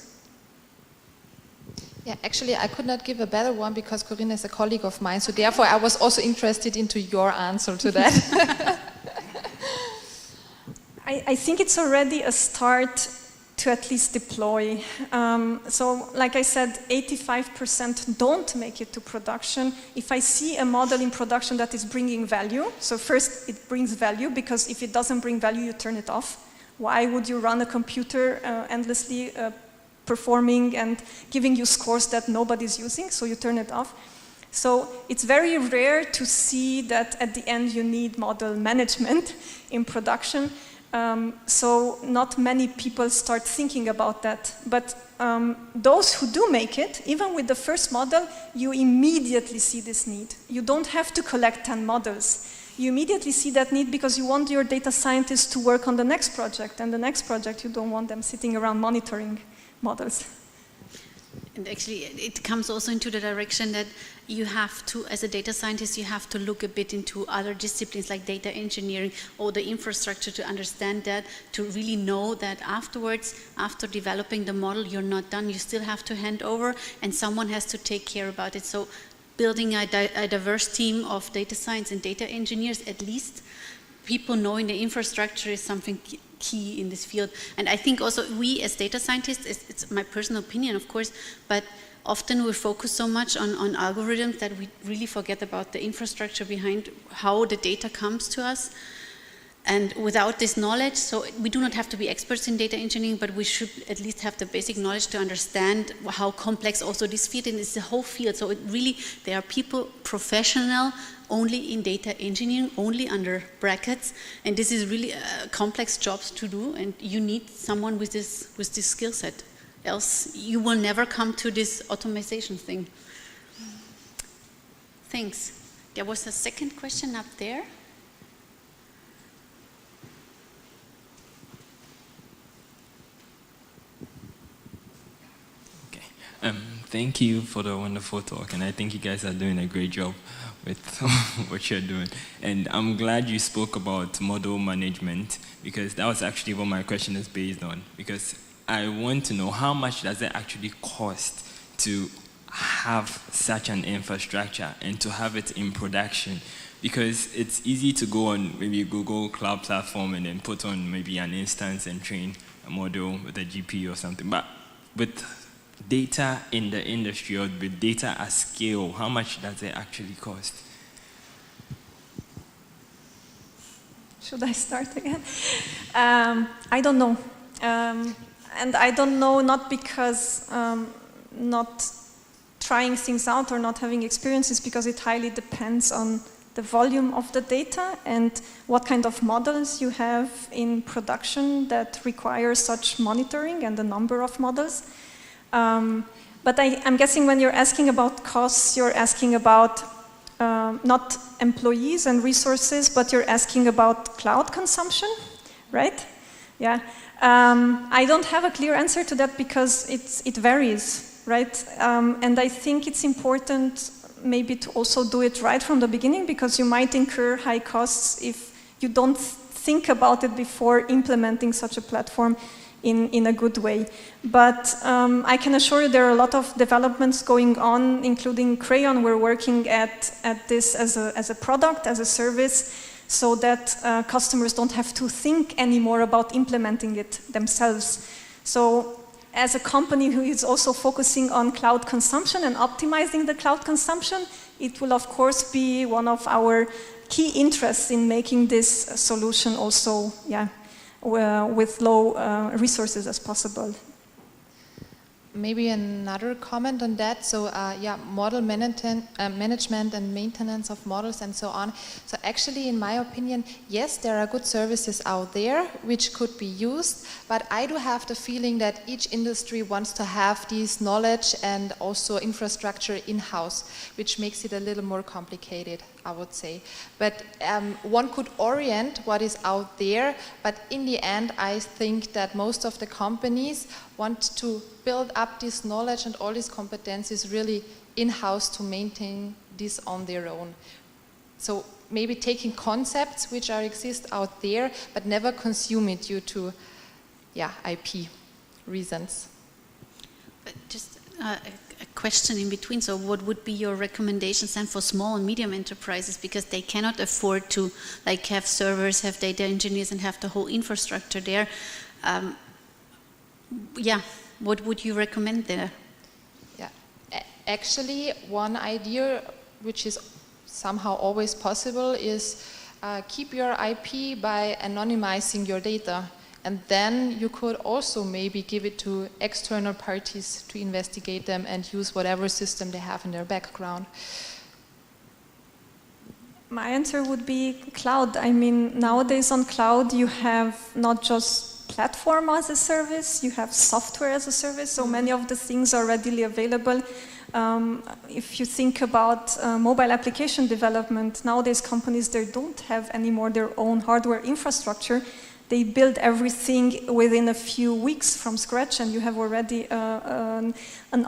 Yeah, actually I could not give a better one because Corinna is a colleague of mine, so therefore I was also interested into your answer to that. I think it's already a start to at least deploy. So like I said, 85% don't make it to production. If I see a model in production that is bringing value, so first it brings value, because if it doesn't bring value, you turn it off. Why would you run a computer endlessly performing and giving you scores that nobody's using? So you turn it off. So it's very rare to see that at the end you need model management in production. So not many people start thinking about that. But those who do make it, even with the first model, you immediately see this need. You don't have to collect 10 models. You immediately see that need because you want your data scientists to work on the next project. And the next project, you don't want them sitting around monitoring models. And actually, it comes also into the direction that you have to, as a data scientist, you have to look a bit into other disciplines like data engineering or the infrastructure to understand that, to really know that afterwards, after developing the model, you're not done. You still have to hand over and someone has to take care about it. So building a diverse team of data science and data engineers, at least people knowing the infrastructure is something key in this field. And I think also we as data scientists, it's my personal opinion of course, but often we focus so much on algorithms that we really forget about the infrastructure behind how the data comes to us. And without this knowledge, so we do not have to be experts in data engineering, but we should at least have the basic knowledge to understand how complex also this field is. It's the whole field. So it really, there are people professional only in data engineering, only under brackets, and this is really complex jobs to do, and you need someone with this skill set. Else you will never come to this automation thing. Thanks. There was a second question up there. Thank you for the wonderful talk, and I think you guys are doing a great job with what you're doing. And I'm glad you spoke about model management, because that was actually what my question is based on. Because I want to know how much does it actually cost to have such an infrastructure and to have it in production? Because it's easy to go on maybe Google Cloud Platform and then put on maybe an instance and train a model with a GPU or something. But with data in the industry or with data at scale, how much does it actually cost? Should I start again? I don't know. And I don't know not because not trying things out or not having experiences, because it highly depends on the volume of the data and what kind of models you have in production that require such monitoring and the number of models. But I'm guessing when you're asking about costs, you're asking about not employees and resources, but you're asking about cloud consumption, right? Yeah. I don't have a clear answer to that because it varies, right? And I think it's important maybe to also do it right from the beginning, because you might incur high costs if you don't think about it before implementing such a platform in a good way. But I can assure you there are a lot of developments going on, including Crayon. We're working at this as a product, as a service, so that customers don't have to think anymore about implementing it themselves. So as a company who is also focusing on cloud consumption and optimizing the cloud consumption, it will of course be one of our key interests in making this solution also with low resources as possible. Maybe another comment on that. So model management and maintenance of models and so on. So actually, in my opinion, yes, there are good services out there which could be used, but I do have the feeling that each industry wants to have this knowledge and also infrastructure in-house, which makes it a little more complicated, I would say. But one could orient what is out there, but in the end, I think that most of the companies want to build up this knowledge and all these competencies really in-house to maintain this on their own. So maybe taking concepts which exist out there, but never consume it due to IP reasons. But just a question in between. So what would be your recommendations then for small and medium enterprises, because they cannot afford to like have servers, have data engineers and have the whole infrastructure there? What would you recommend there? Actually, one idea which is somehow always possible is keep your IP by anonymizing your data. And then you could also maybe give it to external parties to investigate them and use whatever system they have in their background. My answer would be cloud. I mean, nowadays on cloud you have not just platform as a service, you have software as a service, so many of the things are readily available. If you think about mobile application development, nowadays companies, they don't have anymore their own hardware infrastructure. They build everything within a few weeks from scratch, and you have already an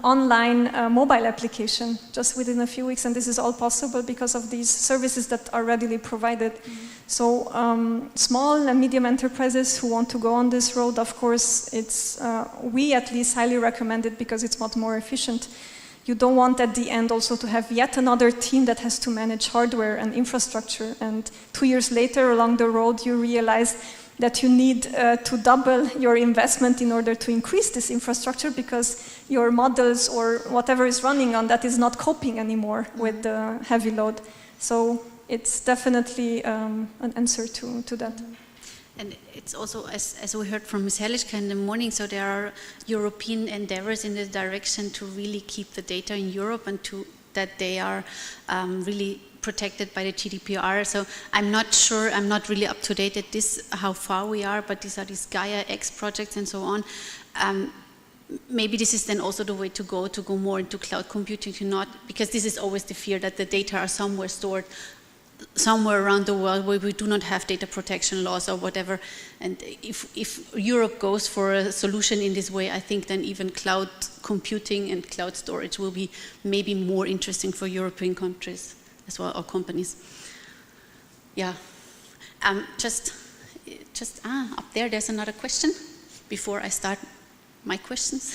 online mobile application just within a few weeks, and this is all possible because of these services that are readily provided. So small and medium enterprises who want to go on this road, of course, it's we at least highly recommend it because it's much more efficient. You don't want at the end also to have yet another team that has to manage hardware and infrastructure, and 2 years later along the road you realize that you need to double your investment in order to increase this infrastructure because your models or whatever is running on that is not coping anymore with the heavy load. So it's definitely an answer to that. And it's also, as we heard from Ms. Helshke in the morning, so there are European endeavors in this direction to really keep the data in Europe and that they are really protected by the GDPR. So I'm not sure, I'm not really up to date at this, how far we are, but these are these Gaia X projects and so on. Maybe this is then also the way to go more into cloud computing, because this is always the fear that the data are somewhere stored, somewhere around the world where we do not have data protection laws or whatever. And if Europe goes for a solution in this way, I think then even cloud computing and cloud storage will be maybe more interesting for European countries as well, or companies. Yeah. Just up there's another question before I start my questions.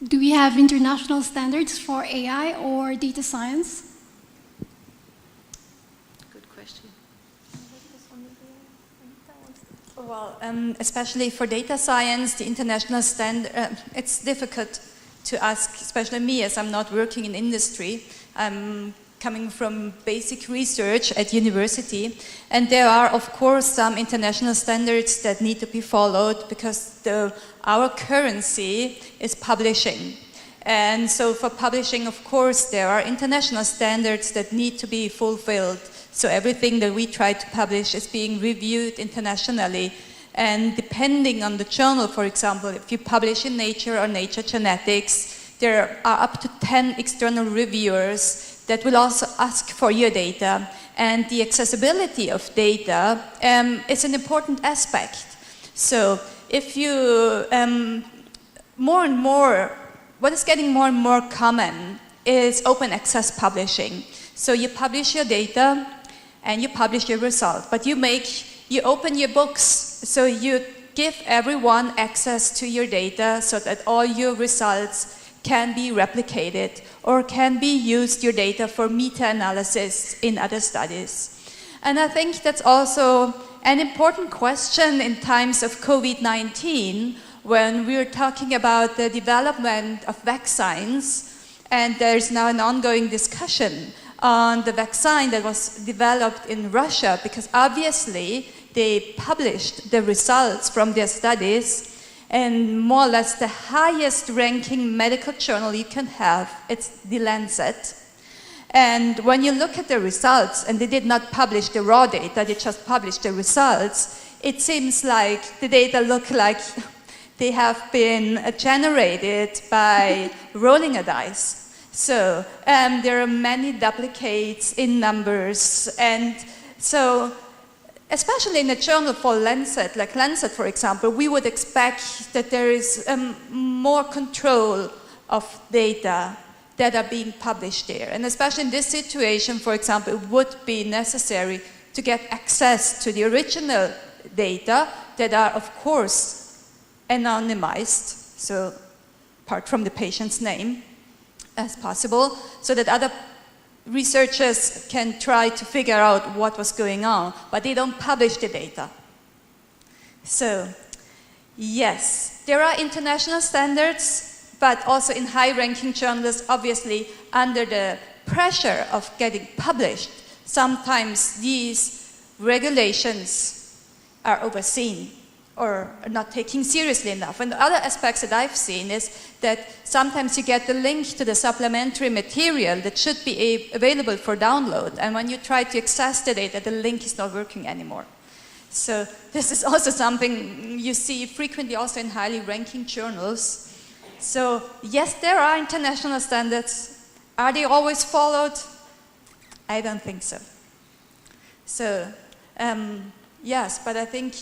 Do we have international standards for AI or data science? Good question. Well, especially for data science, the international standard, it's difficult to ask, especially me, as I'm not working in industry. I'm coming from basic research at university, and there are, of course, some international standards that need to be followed because our currency is publishing. And so for publishing, of course, there are international standards that need to be fulfilled. So everything that we try to publish is being reviewed internationally. And depending on the journal, for example, if you publish in Nature or Nature Genetics, there are up to 10 external reviewers that will also ask for your data. And the accessibility of data is an important aspect. So if you, more and more, what is getting more and more common is open access publishing. So you publish your data and you publish your result, but you open your books, so you give everyone access to your data so that all your results can be replicated or can be used, your data, for meta-analysis in other studies. And I think that's also an important question in times of COVID-19, when we're talking about the development of vaccines, and there's now an ongoing discussion on the vaccine that was developed in Russia, because obviously they published the results from their studies in more or less the highest ranking medical journal you can have. It's The Lancet. And when you look at the results, and they did not publish the raw data, they just published the results, it seems like the data look like they have been generated by rolling a dice. So there are many duplicates in numbers, and so especially in a journal for Lancet, like Lancet for example, we would expect that there is more control of data that are being published there. And especially in this situation, for example, it would be necessary to get access to the original data that are, of course, anonymized, so apart from the patient's name, as possible, so that other researchers can try to figure out what was going on, but they don't publish the data. So, yes, there are international standards, but also in high-ranking journals, obviously, under the pressure of getting published, sometimes these regulations are overseen or not taken seriously enough. And the other aspects that I've seen is that sometimes you get the link to the supplementary material that should be available for download, and when you try to access the data, the link is not working anymore. So this is also something you see frequently also in highly ranking journals. So yes, there are international standards. Are they always followed? I don't think so. So yes, but I think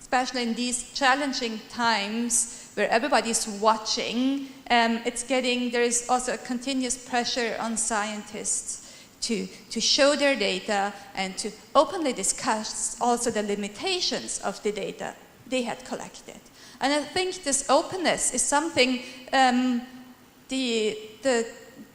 especially in these challenging times where everybody's watching, there is also a continuous pressure on scientists to show their data and to openly discuss also the limitations of the data they had collected. And I think this openness is something,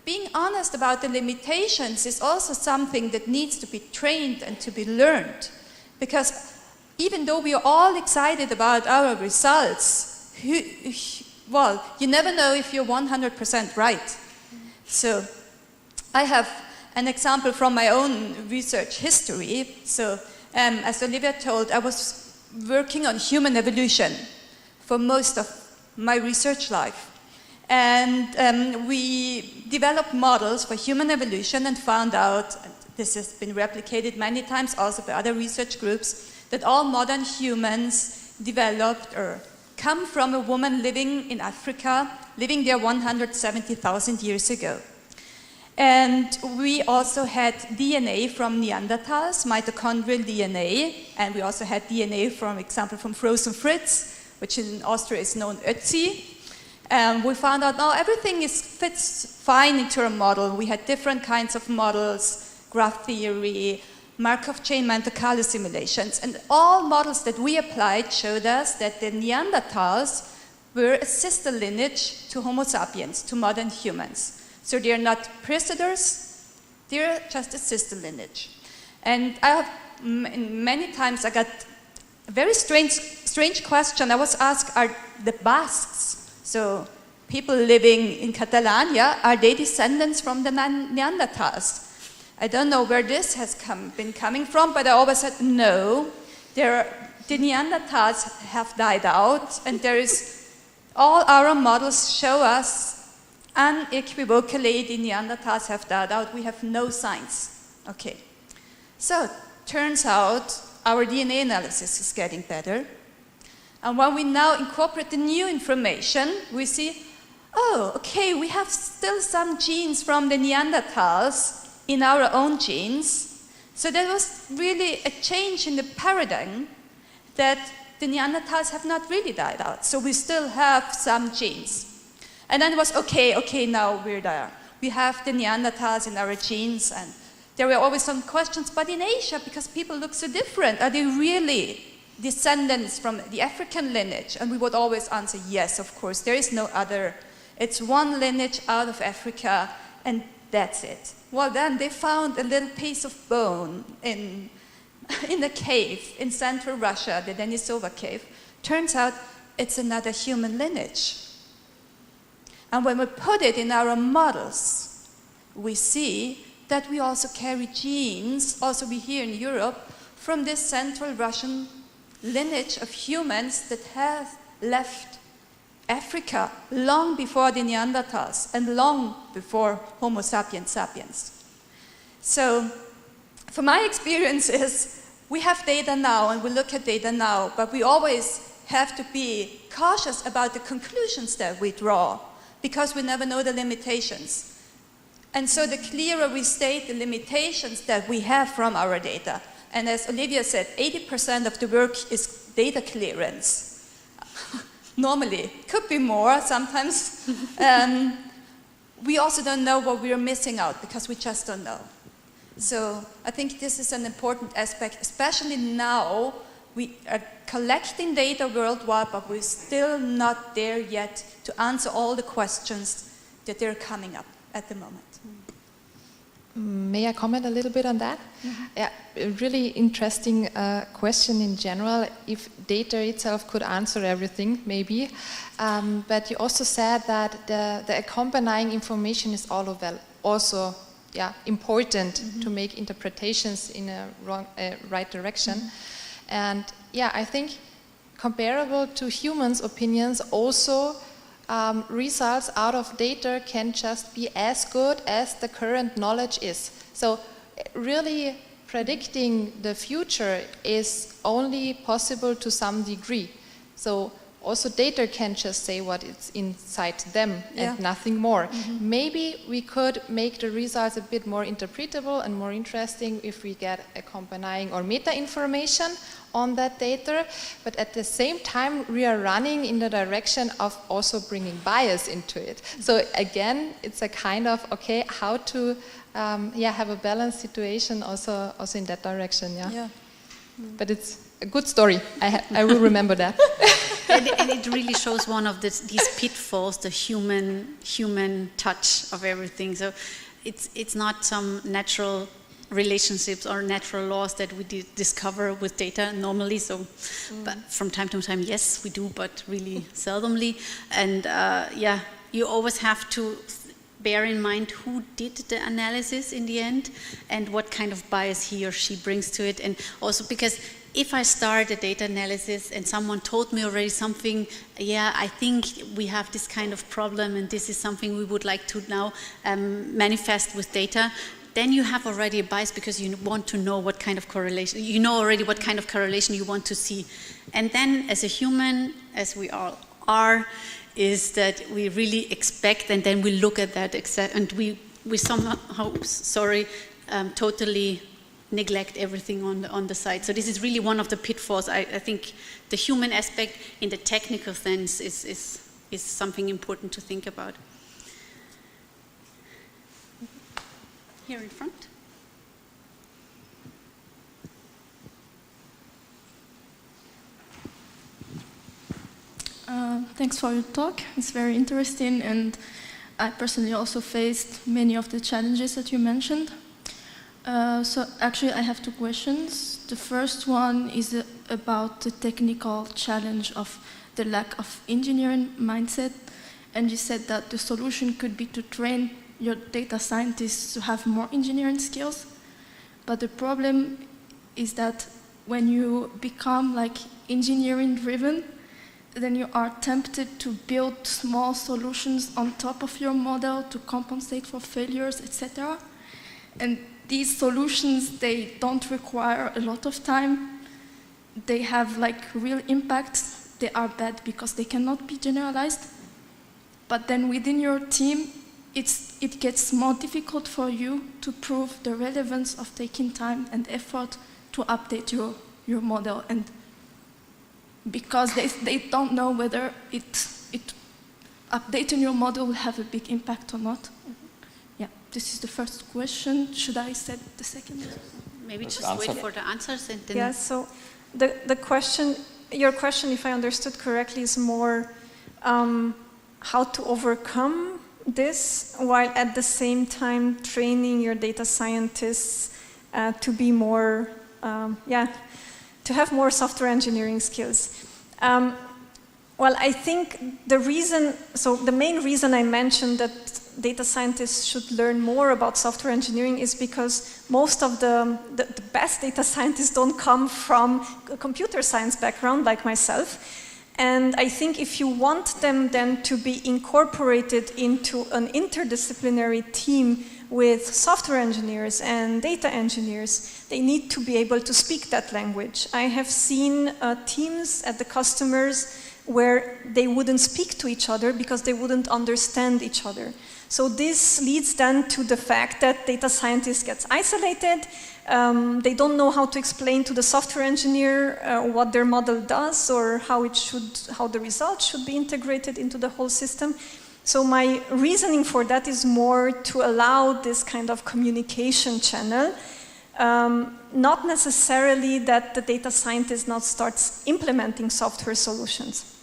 being honest about the limitations is also something that needs to be trained and to be learned. Because even though we are all excited about our results, well, you never know if you're 100% right. So I have an example from my own research history. So as Olivia told, I was working on human evolution for most of my research life. And we developed models for human evolution and found out, and this has been replicated many times also by other research groups, that all modern humans developed or come from a woman living in Africa, living there 170,000 years ago. And we also had DNA from Neanderthals, mitochondrial DNA, and we also had DNA, for example, from frozen Fritz, which in Austria is known Ötzi. We found out now everything fits fine into a model. We had different kinds of models, graph theory, Markov chain Monte Carlo simulations, and all models that we applied showed us that the Neanderthals were a sister lineage to Homo sapiens, to modern humans. So they're not preceders, they're just a sister lineage. And many times I got a very strange question. I was asked, are the Basques, so people living in Catalonia, are they descendants from the Neanderthals? I don't know where this has been coming from, but I always said no. The Neanderthals have died out, and all our models show us unequivocally the Neanderthals have died out. We have no signs. Okay. So, turns out our DNA analysis is getting better. And when we now incorporate the new information, we see, oh, okay, we have still some genes from the Neanderthals in our own genes. So there was really a change in the paradigm that the Neanderthals have not really died out. So we still have some genes. And then it was, okay, now we're there. We have the Neanderthals in our genes, and there were always some questions, but in Asia, because people look so different, are they really descendants from the African lineage? And we would always answer, yes, of course, there is no other. It's one lineage out of Africa, and that's it. Well, then they found a little piece of bone in in a cave in central Russia, the Denisova cave, turns out it's another human lineage. And when we put it in our models, we see that we also carry genes, also we here in Europe, from this central Russian lineage of humans that have left Africa long before the Neanderthals and long before Homo sapiens sapiens. So, from my experiences, we have data now and we look at data now, but we always have to be cautious about the conclusions that we draw, because we never know the limitations. And so the clearer we state the limitations that we have from our data, and as Olivia said, 80% of the work is data clearance. Normally, could be more sometimes. We also don't know what we are missing out, because we just don't know. So I think this is an important aspect, especially now. We are collecting data worldwide, but we're still not there yet to answer all the questions that are coming up at the moment. May I comment a little bit on that? Mm-hmm. Yeah, a really interesting question in general, if data itself could answer everything, maybe. But you also said that the accompanying information is also important to make interpretations in a right direction. Mm-hmm. And yeah, I think comparable to humans' opinions, also results out of data can just be as good as the current knowledge is. So really predicting the future is only possible to some degree. So also data can just say what is inside them and nothing more. Mm-hmm. Maybe we could make the results a bit more interpretable and more interesting if we get accompanying or meta information on that data, but at the same time we are running in the direction of also bringing bias into it. So again, it's a kind of, okay, how to have a balanced situation also in that direction. But it's a good story. I will remember that. And it really shows one of these pitfalls, the human touch of everything. So it's not some natural relationships or natural laws that we discover with data normally. So, but from time to time, yes, we do, but really seldomly. And you always have to bear in mind who did the analysis in the end and what kind of bias he or she brings to it. And also because if I start a data analysis and someone told me already something, I think we have this kind of problem and this is something we would like to now manifest with data, then you have already a bias because you want to know what kind of correlation, you know already what kind of correlation you want to see. And then as a human, as we all are, is that we really expect and then we look at that and we somehow, totally neglect everything on the side. So this is really one of the pitfalls. I think the human aspect in the technical sense is something important to think about. Here in front. Thanks for your talk. It's very interesting, and I personally also faced many of the challenges that you mentioned. So actually I have two questions. The first one is about the technical challenge of the lack of engineering mindset. And you said that the solution could be to train your data scientists to have more engineering skills. But the problem is that when you become like engineering driven, then you are tempted to build small solutions on top of your model to compensate for failures, etc. And these solutions, they don't require a lot of time. They have like real impact. They are bad because they cannot be generalized. But then within your team, it gets more difficult for you to prove the relevance of taking time and effort to update your model. And because they don't know whether updating your model will have a big impact or not. Yeah, this is the first question. Should I set the second? Maybe just wait for the answers and then... Yeah, so the question, your question, if I understood correctly, is more how to overcome this while at the same time training your data scientists to be more to have more software engineering skills. Well, I think the main reason I mentioned that data scientists should learn more about software engineering is because most of the best data scientists don't come from a computer science background like myself. And I think if you want them then to be incorporated into an interdisciplinary team with software engineers and data engineers, they need to be able to speak that language. I have seen teams at the customers where they wouldn't speak to each other because they wouldn't understand each other. So this leads then to the fact that data scientists get isolated. They don't know how to explain to the software engineer what their model does or how the results should be integrated into the whole system. So my reasoning for that is more to allow this kind of communication channel, not necessarily that the data scientist now starts implementing software solutions.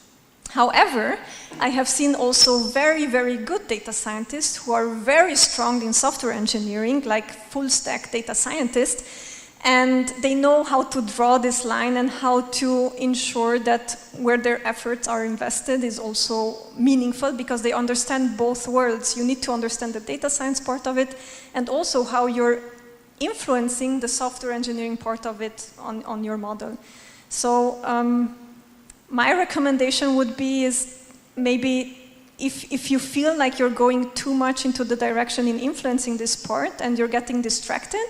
However, I have seen also very, very good data scientists who are very strong in software engineering, like full stack data scientists, and they know how to draw this line and how to ensure that where their efforts are invested is also meaningful because they understand both worlds. You need to understand the data science part of it and also how you're influencing the software engineering part of it on your model. So my recommendation would be is maybe if you feel like you're going too much into the direction in influencing this part and you're getting distracted,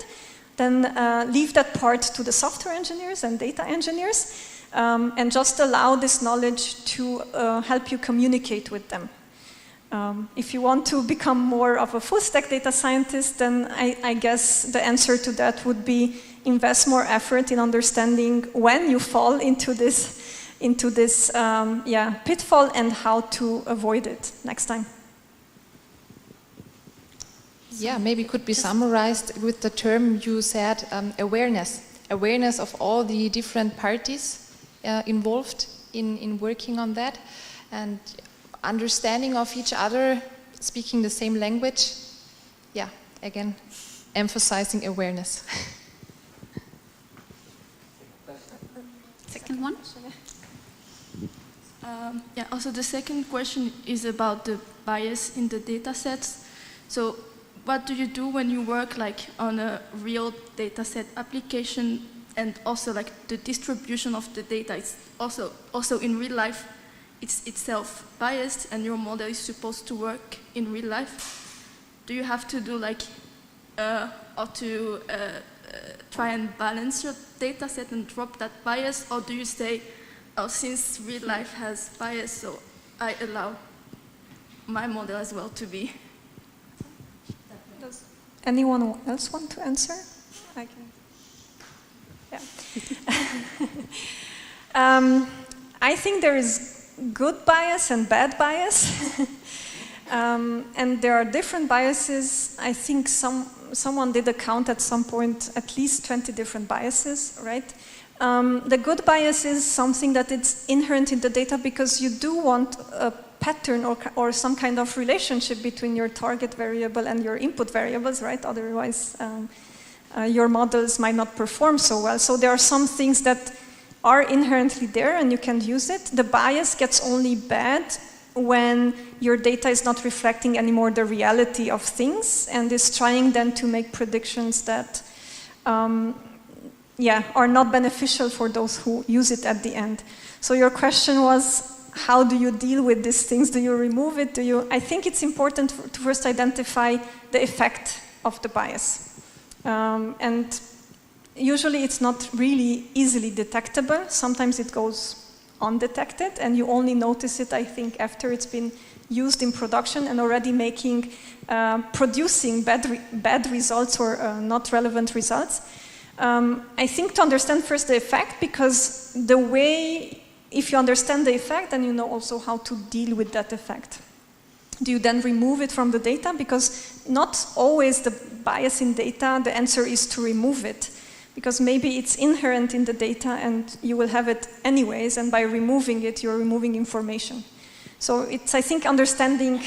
then leave that part to the software engineers and data engineers and just allow this knowledge to help you communicate with them. If you want to become more of a full stack data scientist, then I guess the answer to that would be invest more effort in understanding when you fall into this pitfall and how to avoid it next time. Yeah, maybe could be summarized with the term you said, awareness. Awareness of all the different parties involved in working on that, and understanding of each other, speaking the same language. Yeah, again, emphasizing awareness. Second one? Also the second question is about the bias in the data sets. So what do you do when you work like on a real data set application and also like the distribution of the data is also in real life it's itself biased and your model is supposed to work in real life? Do you have to do like or to try and balance your data set and drop that bias, or do you say, oh, since real life has bias, so I allow my model as well to be? Does anyone else want to answer? I can. Yeah. I think there is good bias and bad bias. And there are different biases. I think someone did a count at some point, at least 20 different biases, right? The good bias is something that it's inherent in the data because you do want a pattern or some kind of relationship between your target variable and your input variables, right? Otherwise, your models might not perform so well. So there are some things that are inherently there and you can use it. The bias gets only bad when your data is not reflecting anymore the reality of things and is trying then to make predictions that are not beneficial for those who use it at the end. So your question was, how do you deal with these things? Do you remove it? I think it's important to first identify the effect of the bias. And usually it's not really easily detectable. Sometimes it goes undetected and you only notice it, I think, after it's been used in production and already producing bad results or not relevant results. I think to understand first the effect, because if you understand the effect, then you know also how to deal with that effect. Do you then remove it from the data? Because not always the bias in data, the answer is to remove it. Because maybe it's inherent in the data and you will have it anyways, and by removing it, you're removing information. So it's, I think, understanding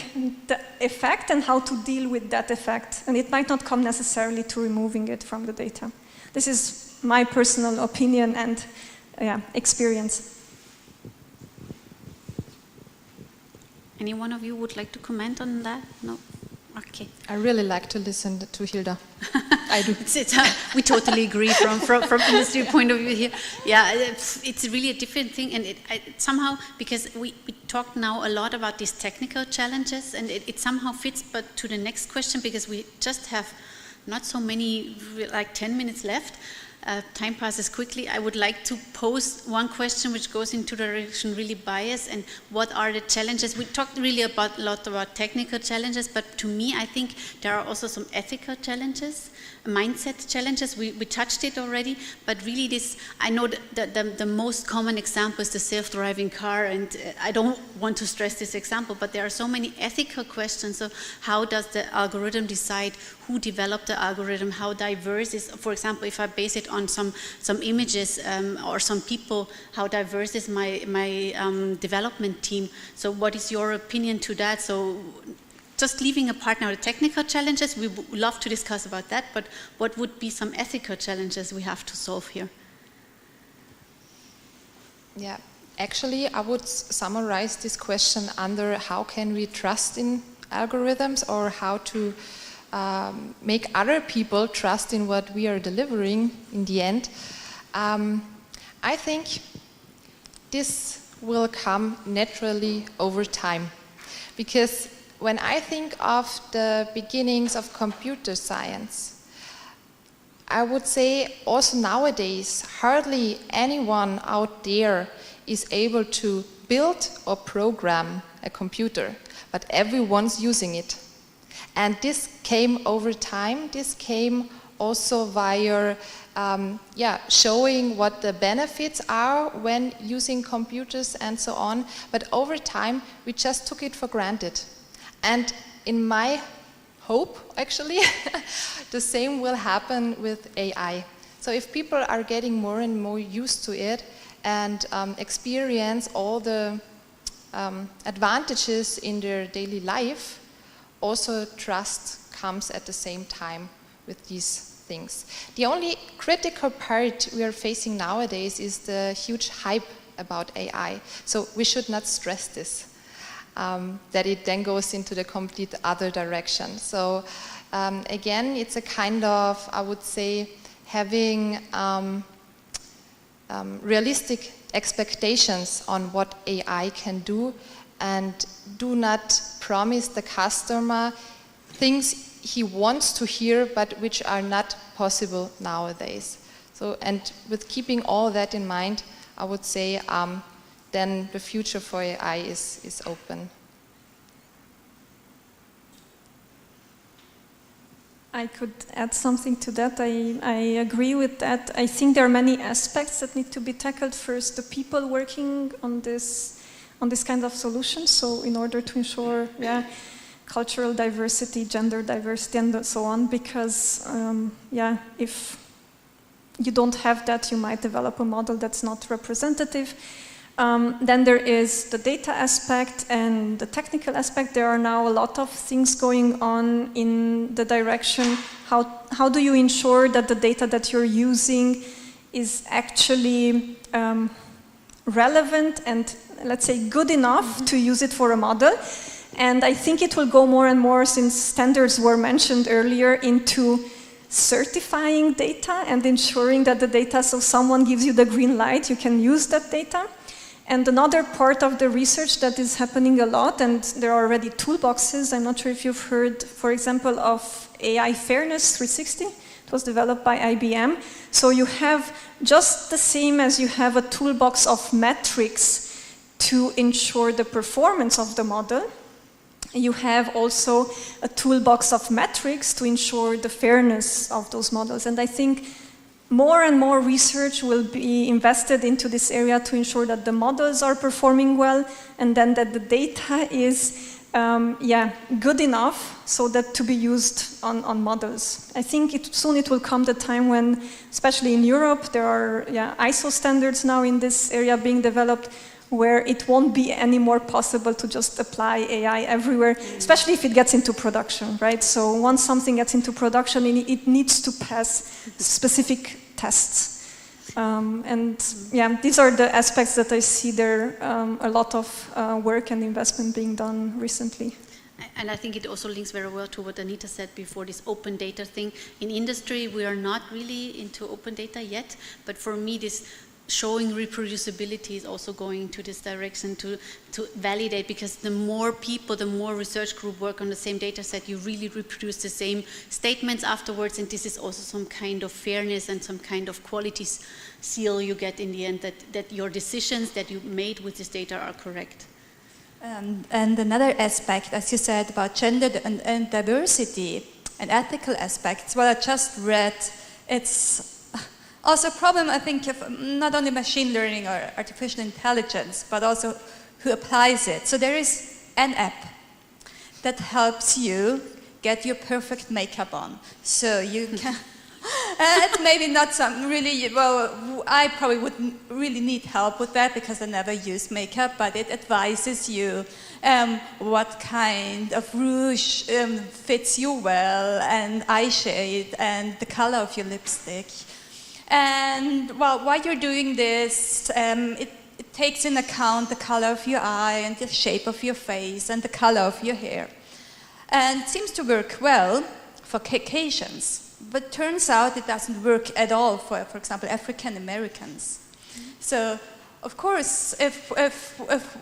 the effect and how to deal with that effect. And it might not come necessarily to removing it from the data. This is my personal opinion and experience. Any one of you would like to comment on that? No? Okay. I really like to listen to Hilda. I do. We totally agree from industry point of view here. Yeah, it's really a different thing, and it somehow, because we talked now a lot about these technical challenges, and it somehow fits but to the next question, because we just have not so many, like 10 minutes left. Time passes quickly. I would like to pose one question which goes into the direction really bias, and what are the challenges? We talked really a lot about technical challenges, but to me I think there are also some ethical challenges, mindset challenges. We touched it already, but really this, I know the most common example is the self-driving car, and I don't want to stress this example, but there are so many ethical questions. So how does the algorithm decide who developed the algorithm, how diverse is, for example, if I base it on some images or some people, how diverse is my development team? So what is your opinion to that? So just leaving apart now the technical challenges, we would love to discuss about that, but what would be some ethical challenges we have to solve here? Yeah, actually I would summarize this question under how can we trust in algorithms, or how to make other people trust in what we are delivering in the end. I think this will come naturally over time, because when I think of the beginnings of computer science, I would say also nowadays hardly anyone out there is able to build or program a computer, but everyone's using it. And this came over time. This came also via showing what the benefits are when using computers and so on. But over time, we just took it for granted. And in my hope, actually, the same will happen with AI. So if people are getting more and more used to it and experience all the advantages in their daily life, also trust comes at the same time with these things. The only critical part we are facing nowadays is the huge hype about AI. So we should not stress this, that it then goes into the complete other direction. So again, it's a kind of, I would say, having realistic expectations on what AI can do, and do not promise the customer things he wants to hear but which are not possible nowadays. So, and with keeping all that in mind, I would say then the future for AI is open. I could add something to that. I agree with that. I think there are many aspects that need to be tackled. First, the people working on this kind of solution. So in order to ensure cultural diversity, gender diversity, and so on, because if you don't have that, you might develop a model that's not representative. Then there is the data aspect and the technical aspect. There are now a lot of things going on in the direction, how do you ensure that the data that you're using is actually relevant and, let's say, good enough to use it for a model. And I think it will go more and more, since standards were mentioned earlier, into certifying data and ensuring that the data, so someone gives you the green light, you can use that data. And another part of the research that is happening a lot, and there are already toolboxes, I'm not sure if you've heard, for example, of AI Fairness 360. It was developed by IBM. So you have just the same as you have a toolbox of metrics to ensure the performance of the model. You have also a toolbox of metrics to ensure the fairness of those models. And I think more and more research will be invested into this area to ensure that the models are performing well, and then that the data is good enough so that to be used on models. I think soon it will come the time when, especially in Europe, there are ISO standards now in this area being developed, where it won't be any more possible to just apply AI everywhere, especially if it gets into production, right? So once something gets into production, it needs to pass specific tests. And yeah, these are the aspects that I see there, a lot of work and investment being done recently. And I think it also links very well to what Anita said before, this open data thing. In industry, we are not really into open data yet, but for me, this showing reproducibility is also going into this direction to validate, because the more people, the more research group work on the same data set, you really reproduce the same statements afterwards, and this is also some kind of fairness and some kind of quality seal you get in the end, that your decisions that you made with this data are correct. And another aspect, as you said, about gender and diversity and ethical aspects, what I just read, it's also a problem, I think, of not only machine learning or artificial intelligence, but also who applies it. So there is an app that helps you get your perfect makeup on. So you can, it's maybe not some really, well, I probably wouldn't really need help with that because I never use makeup, but it advises you what kind of rouge fits you well, and eye shade, and the color of your lipstick. And well, while you're doing this, it takes in account the color of your eye and the shape of your face and the color of your hair. And it seems to work well for Caucasians, but turns out it doesn't work at all for example, African Americans. So, of course, if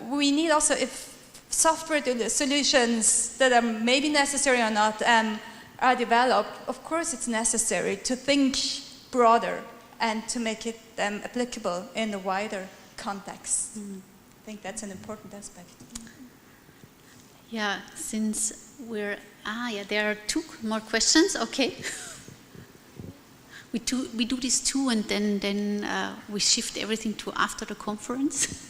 we need also, if software solutions that are maybe necessary or not are developed, of course it's necessary to think broader and to make it applicable in a wider context. I think that's an important aspect. Yeah, since we're, there are 2 more questions, okay. We do these 2 and then we shift everything to after the conference.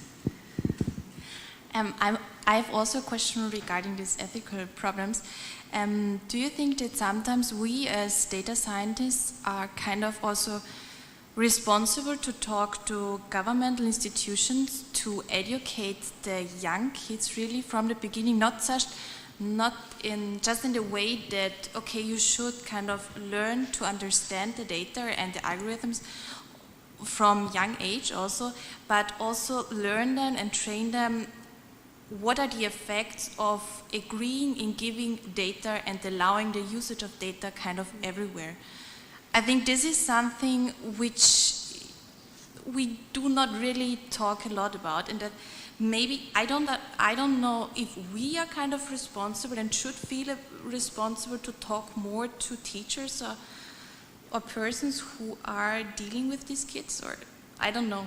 I have also a question regarding these ethical problems. Do you think that sometimes we as data scientists are kind of also responsible to talk to governmental institutions to educate the young kids really from the beginning, not just in the way that, okay, you should kind of learn to understand the data and the algorithms from young age also, but also learn them and train them what are the effects of agreeing in giving data and allowing the usage of data kind of everywhere. I think this is something which we do not really talk a lot about, and that maybe, I don't know if we are kind of responsible and should feel responsible to talk more to teachers or persons who are dealing with these kids, or I don't know.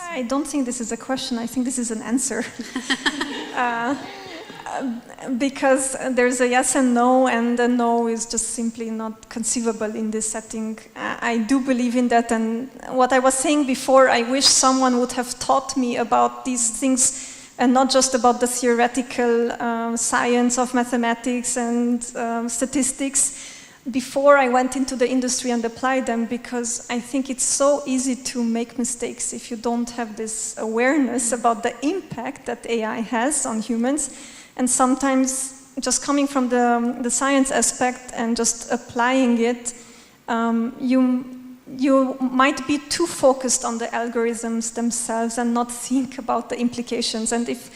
I don't think this is a question, I think this is an answer. Because there's a yes and no, and the no is just simply not conceivable in this setting. I do believe in that, and what I was saying before, I wish someone would have taught me about these things and not just about the theoretical science of mathematics and statistics before I went into the industry and applied them, because I think it's so easy to make mistakes if you don't have this awareness about the impact that AI has on humans. And sometimes just coming from the science aspect and just applying it, you might be too focused on the algorithms themselves and not think about the implications. And if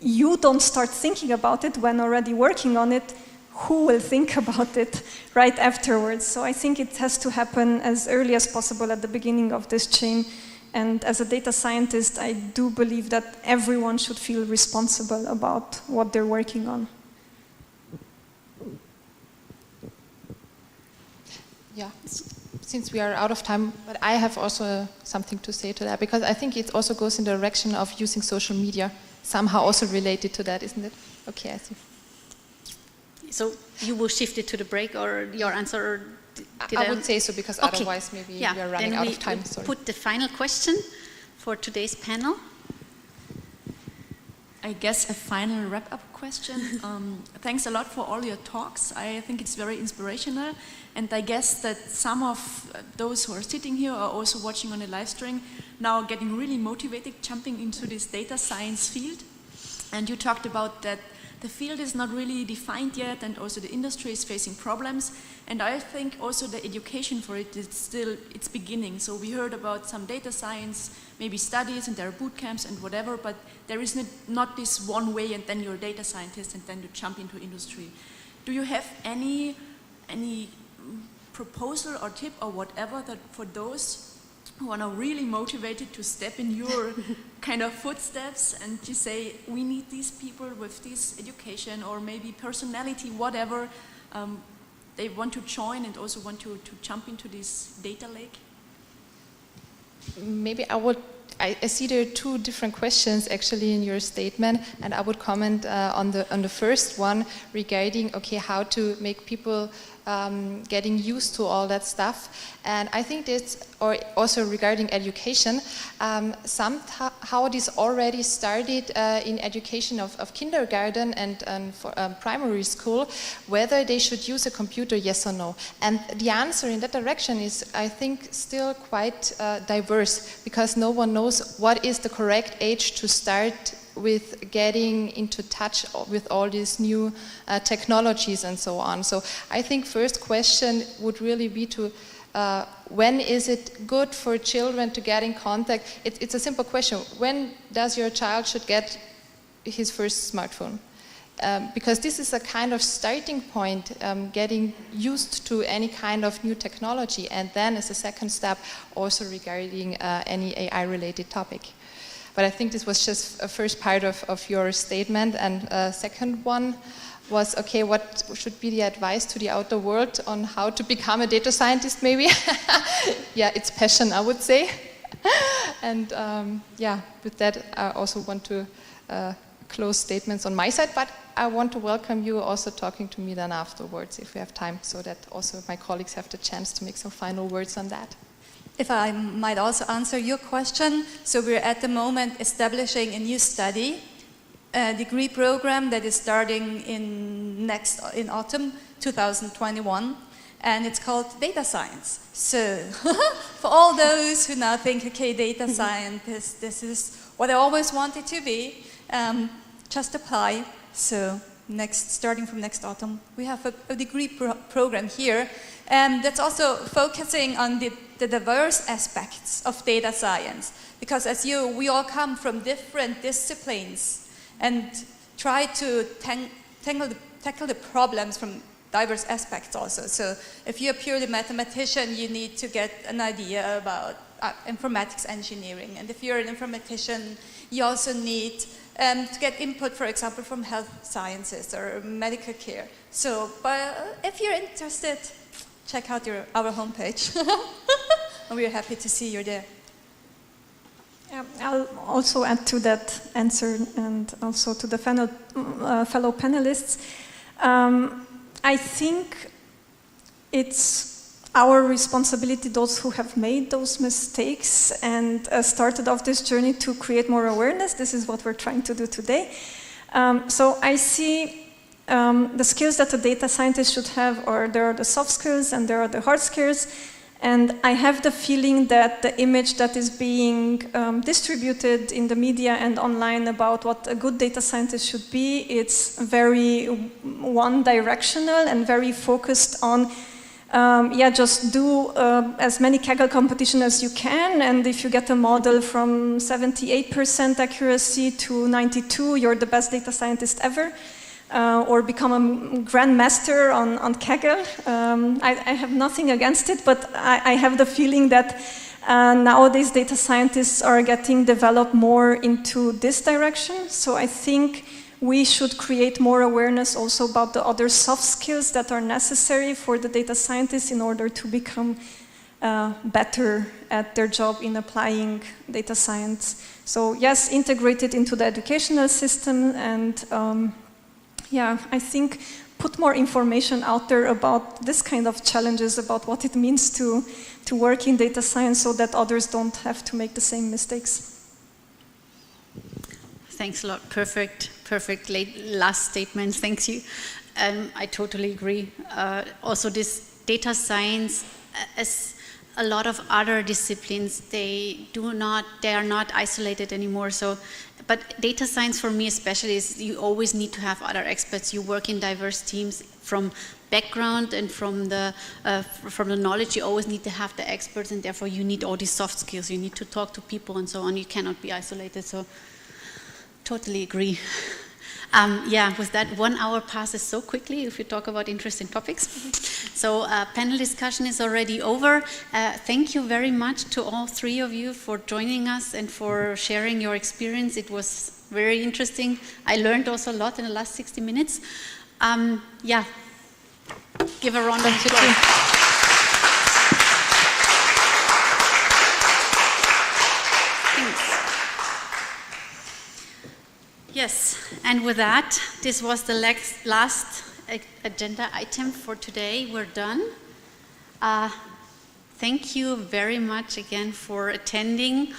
you don't start thinking about it when already working on it, who will think about it right afterwards? So I think it has to happen as early as possible at the beginning of this chain. And as a data scientist, I do believe that everyone should feel responsible about what they're working on. Yeah, since we are out of time, but I have also something to say to that, because I think it also goes in the direction of using social media, somehow also related to that, isn't it? Okay, I see. So you will shift it to the break, or your answer, or I would say so, because okay. Otherwise maybe we are running out of time. Then we put the final question for today's panel. I guess a final wrap-up question. Thanks a lot for all your talks. I think it's very inspirational, and I guess that some of those who are sitting here are also watching on the live stream now getting really motivated, jumping into this data science field. And you talked about that the field is not really defined yet, and also the industry is facing problems. And I think also the education for it is still its beginning. So we heard about some data science, maybe studies, and there are boot camps and whatever, but there is not this one way and then you're a data scientist and then you jump into industry. Do you have any proposal or tip or whatever that for those who are now really motivated to step in your kind of footsteps and to say, we need these people with this education or maybe personality, whatever, they want to join and also want to jump into this data lake? Maybe I see there are two different questions actually in your statement, and I would comment on the first one regarding how to make people getting used to all that stuff. And I think this, or also regarding education, somehow this already started in education of kindergarten and for, primary school, whether they should use a computer, yes or no. And the answer in that direction is, I think, still quite diverse, because no one knows what is the correct age to start with getting into touch with all these new technologies and so on. So I think first question would really be to when is it good for children to get in contact? It's a simple question. When does your child should get his first smartphone? Because this is a kind of starting point, getting used to any kind of new technology, and then as a second step also regarding any AI-related topic. But I think this was just a first part of your statement. And second one was, okay, what should be the advice to the outer world on how to become a data scientist, maybe? Yeah, it's passion, I would say. And yeah, with that, I also want to close statements on my side, but I want to welcome you also talking to me then afterwards, if we have time, so that also my colleagues have the chance to make some final words on that. If I might also answer your question, so we're at the moment establishing a new study, a degree program that is starting in autumn 2021, and it's called data science. So for all those who now think, okay, data scientist, this is what I always wanted to be, just apply. So starting from next autumn, we have a degree program here, and that's also focusing on the diverse aspects of data science, because as we all come from different disciplines and try to tackle the problems from diverse aspects also. So if you're purely mathematician, you need to get an idea about informatics engineering, and if you're an informatician, you also need to get input, for example, from health sciences or medical care. So if you're interested, check out our homepage. And we're happy to see you there. I'll also add to that answer and also to the fellow panelists. I think it's our responsibility, those who have made those mistakes and started off this journey, to create more awareness. This is what we're trying to do today. So I see the skills that a data scientist should have, or there are the soft skills and there are the hard skills. And I have the feeling that the image that is being distributed in the media and online about what a good data scientist should be, it's very one-directional and very focused on, just do as many Kaggle competition as you can, and if you get a model from 78% accuracy to 92, you're the best data scientist ever. Or become a grandmaster on Kaggle. I have nothing against it, but I have the feeling that nowadays data scientists are getting developed more into this direction. So I think we should create more awareness also about the other soft skills that are necessary for the data scientists in order to become better at their job in applying data science. So yes, integrate it into the educational system, and yeah, I think put more information out there about this kind of challenges, about what it means to work in data science, so that others don't have to make the same mistakes. Thanks a lot. Perfect last statement. Thank you. I totally agree. Also, this data science, as a lot of other disciplines, they are not isolated anymore. So but data science for me especially is you always need to have other experts. You work in diverse teams from background and from the knowledge. You always need to have the experts, and therefore you need all these soft skills. You need to talk to people and so on. You cannot be isolated. So totally agree. Yeah, with that, 1 hour passes so quickly if you talk about interesting topics. So panel discussion is already over. Thank you very much to all three of you for joining us and for sharing your experience. It was very interesting. I learned also a lot in the last 60 minutes. Yeah, give a round of applause. Yes, and with that, this was the last agenda item for today. We're done. Thank you very much again for attending.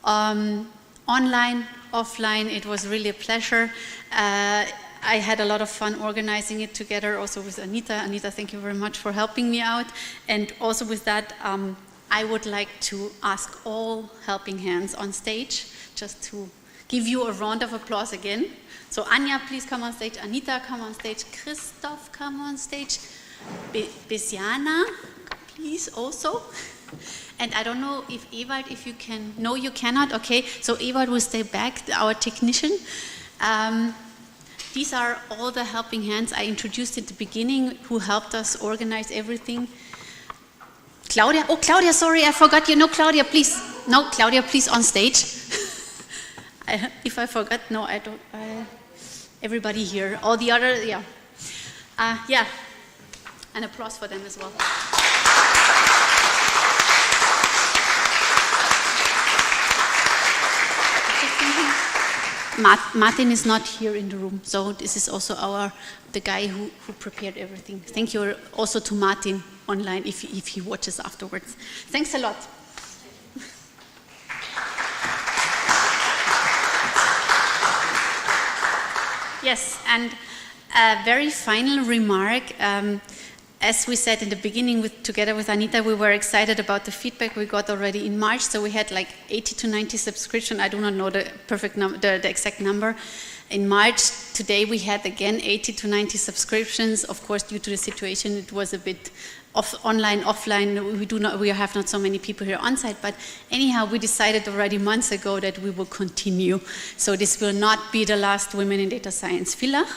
Online, offline, it was really a pleasure. I had a lot of fun organizing it together also with Anita. Anita, thank you very much for helping me out. And also with that, I would like to ask all helping hands on stage just to give you a round of applause again. So Anja, please come on stage. Anita, come on stage. Christoph, come on stage. Besiana, please also. And I don't know if Ewald, if you can. No, you cannot. Okay, so Ewald will stay back, our technician. These are all the helping hands I introduced at the beginning who helped us organize everything. Claudia, oh Claudia, sorry, I forgot you. No, Claudia, please. No, Claudia, please on stage. If I forgot, no, I don't. Everybody here, all the other, yeah. Yeah, an applause for them as well. Martin is not here in the room, so this is also the guy who prepared everything. Thank you also to Martin online if he watches afterwards. Thanks a lot. Yes, and a very final remark. As we said in the beginning, together with Anita, we were excited about the feedback we got already in March. So we had like 80 to 90 subscriptions. I do not know the exact number. In March, today we had again 80 to 90 subscriptions. Of course, due to the situation, it was a bit online, offline. We have not so many people here on site. But anyhow, we decided already months ago that we will continue. So this will not be the last Women in Data Science Villach.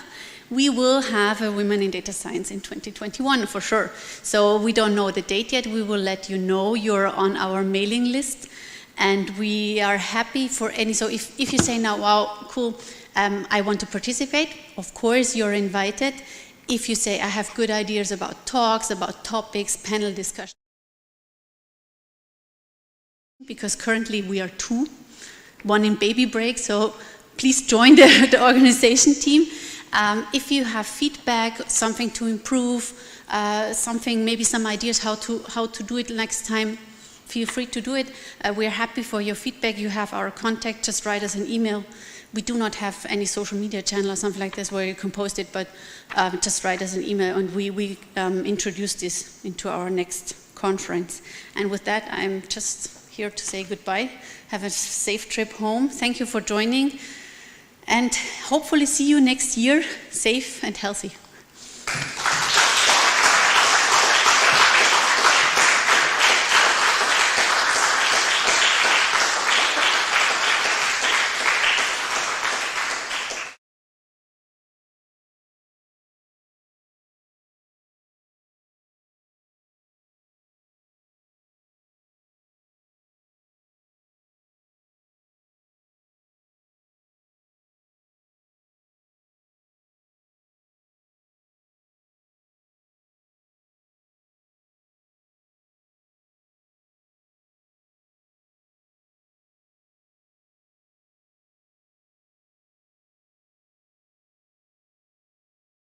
We will have a Women in Data Science in 2021 for sure. So we don't know the date yet. We will let you know. You're on our mailing list. And we are happy for any, so if you say now, wow, cool, I want to participate, of course you're invited. If you say, I have good ideas about talks, about topics, panel discussion. Because currently we are 2, 1 in baby break, so please join the organization team. If you have feedback, something to improve, maybe some ideas how to do it next time, feel free to do it. We are happy for your feedback. You have our contact, just write us an email. We do not have any social media channel or something like this where you can post it, but just write us an email and we introduce this into our next conference. And with that, I'm just here to say goodbye. Have a safe trip home. Thank you for joining. And hopefully see you next year, safe and healthy.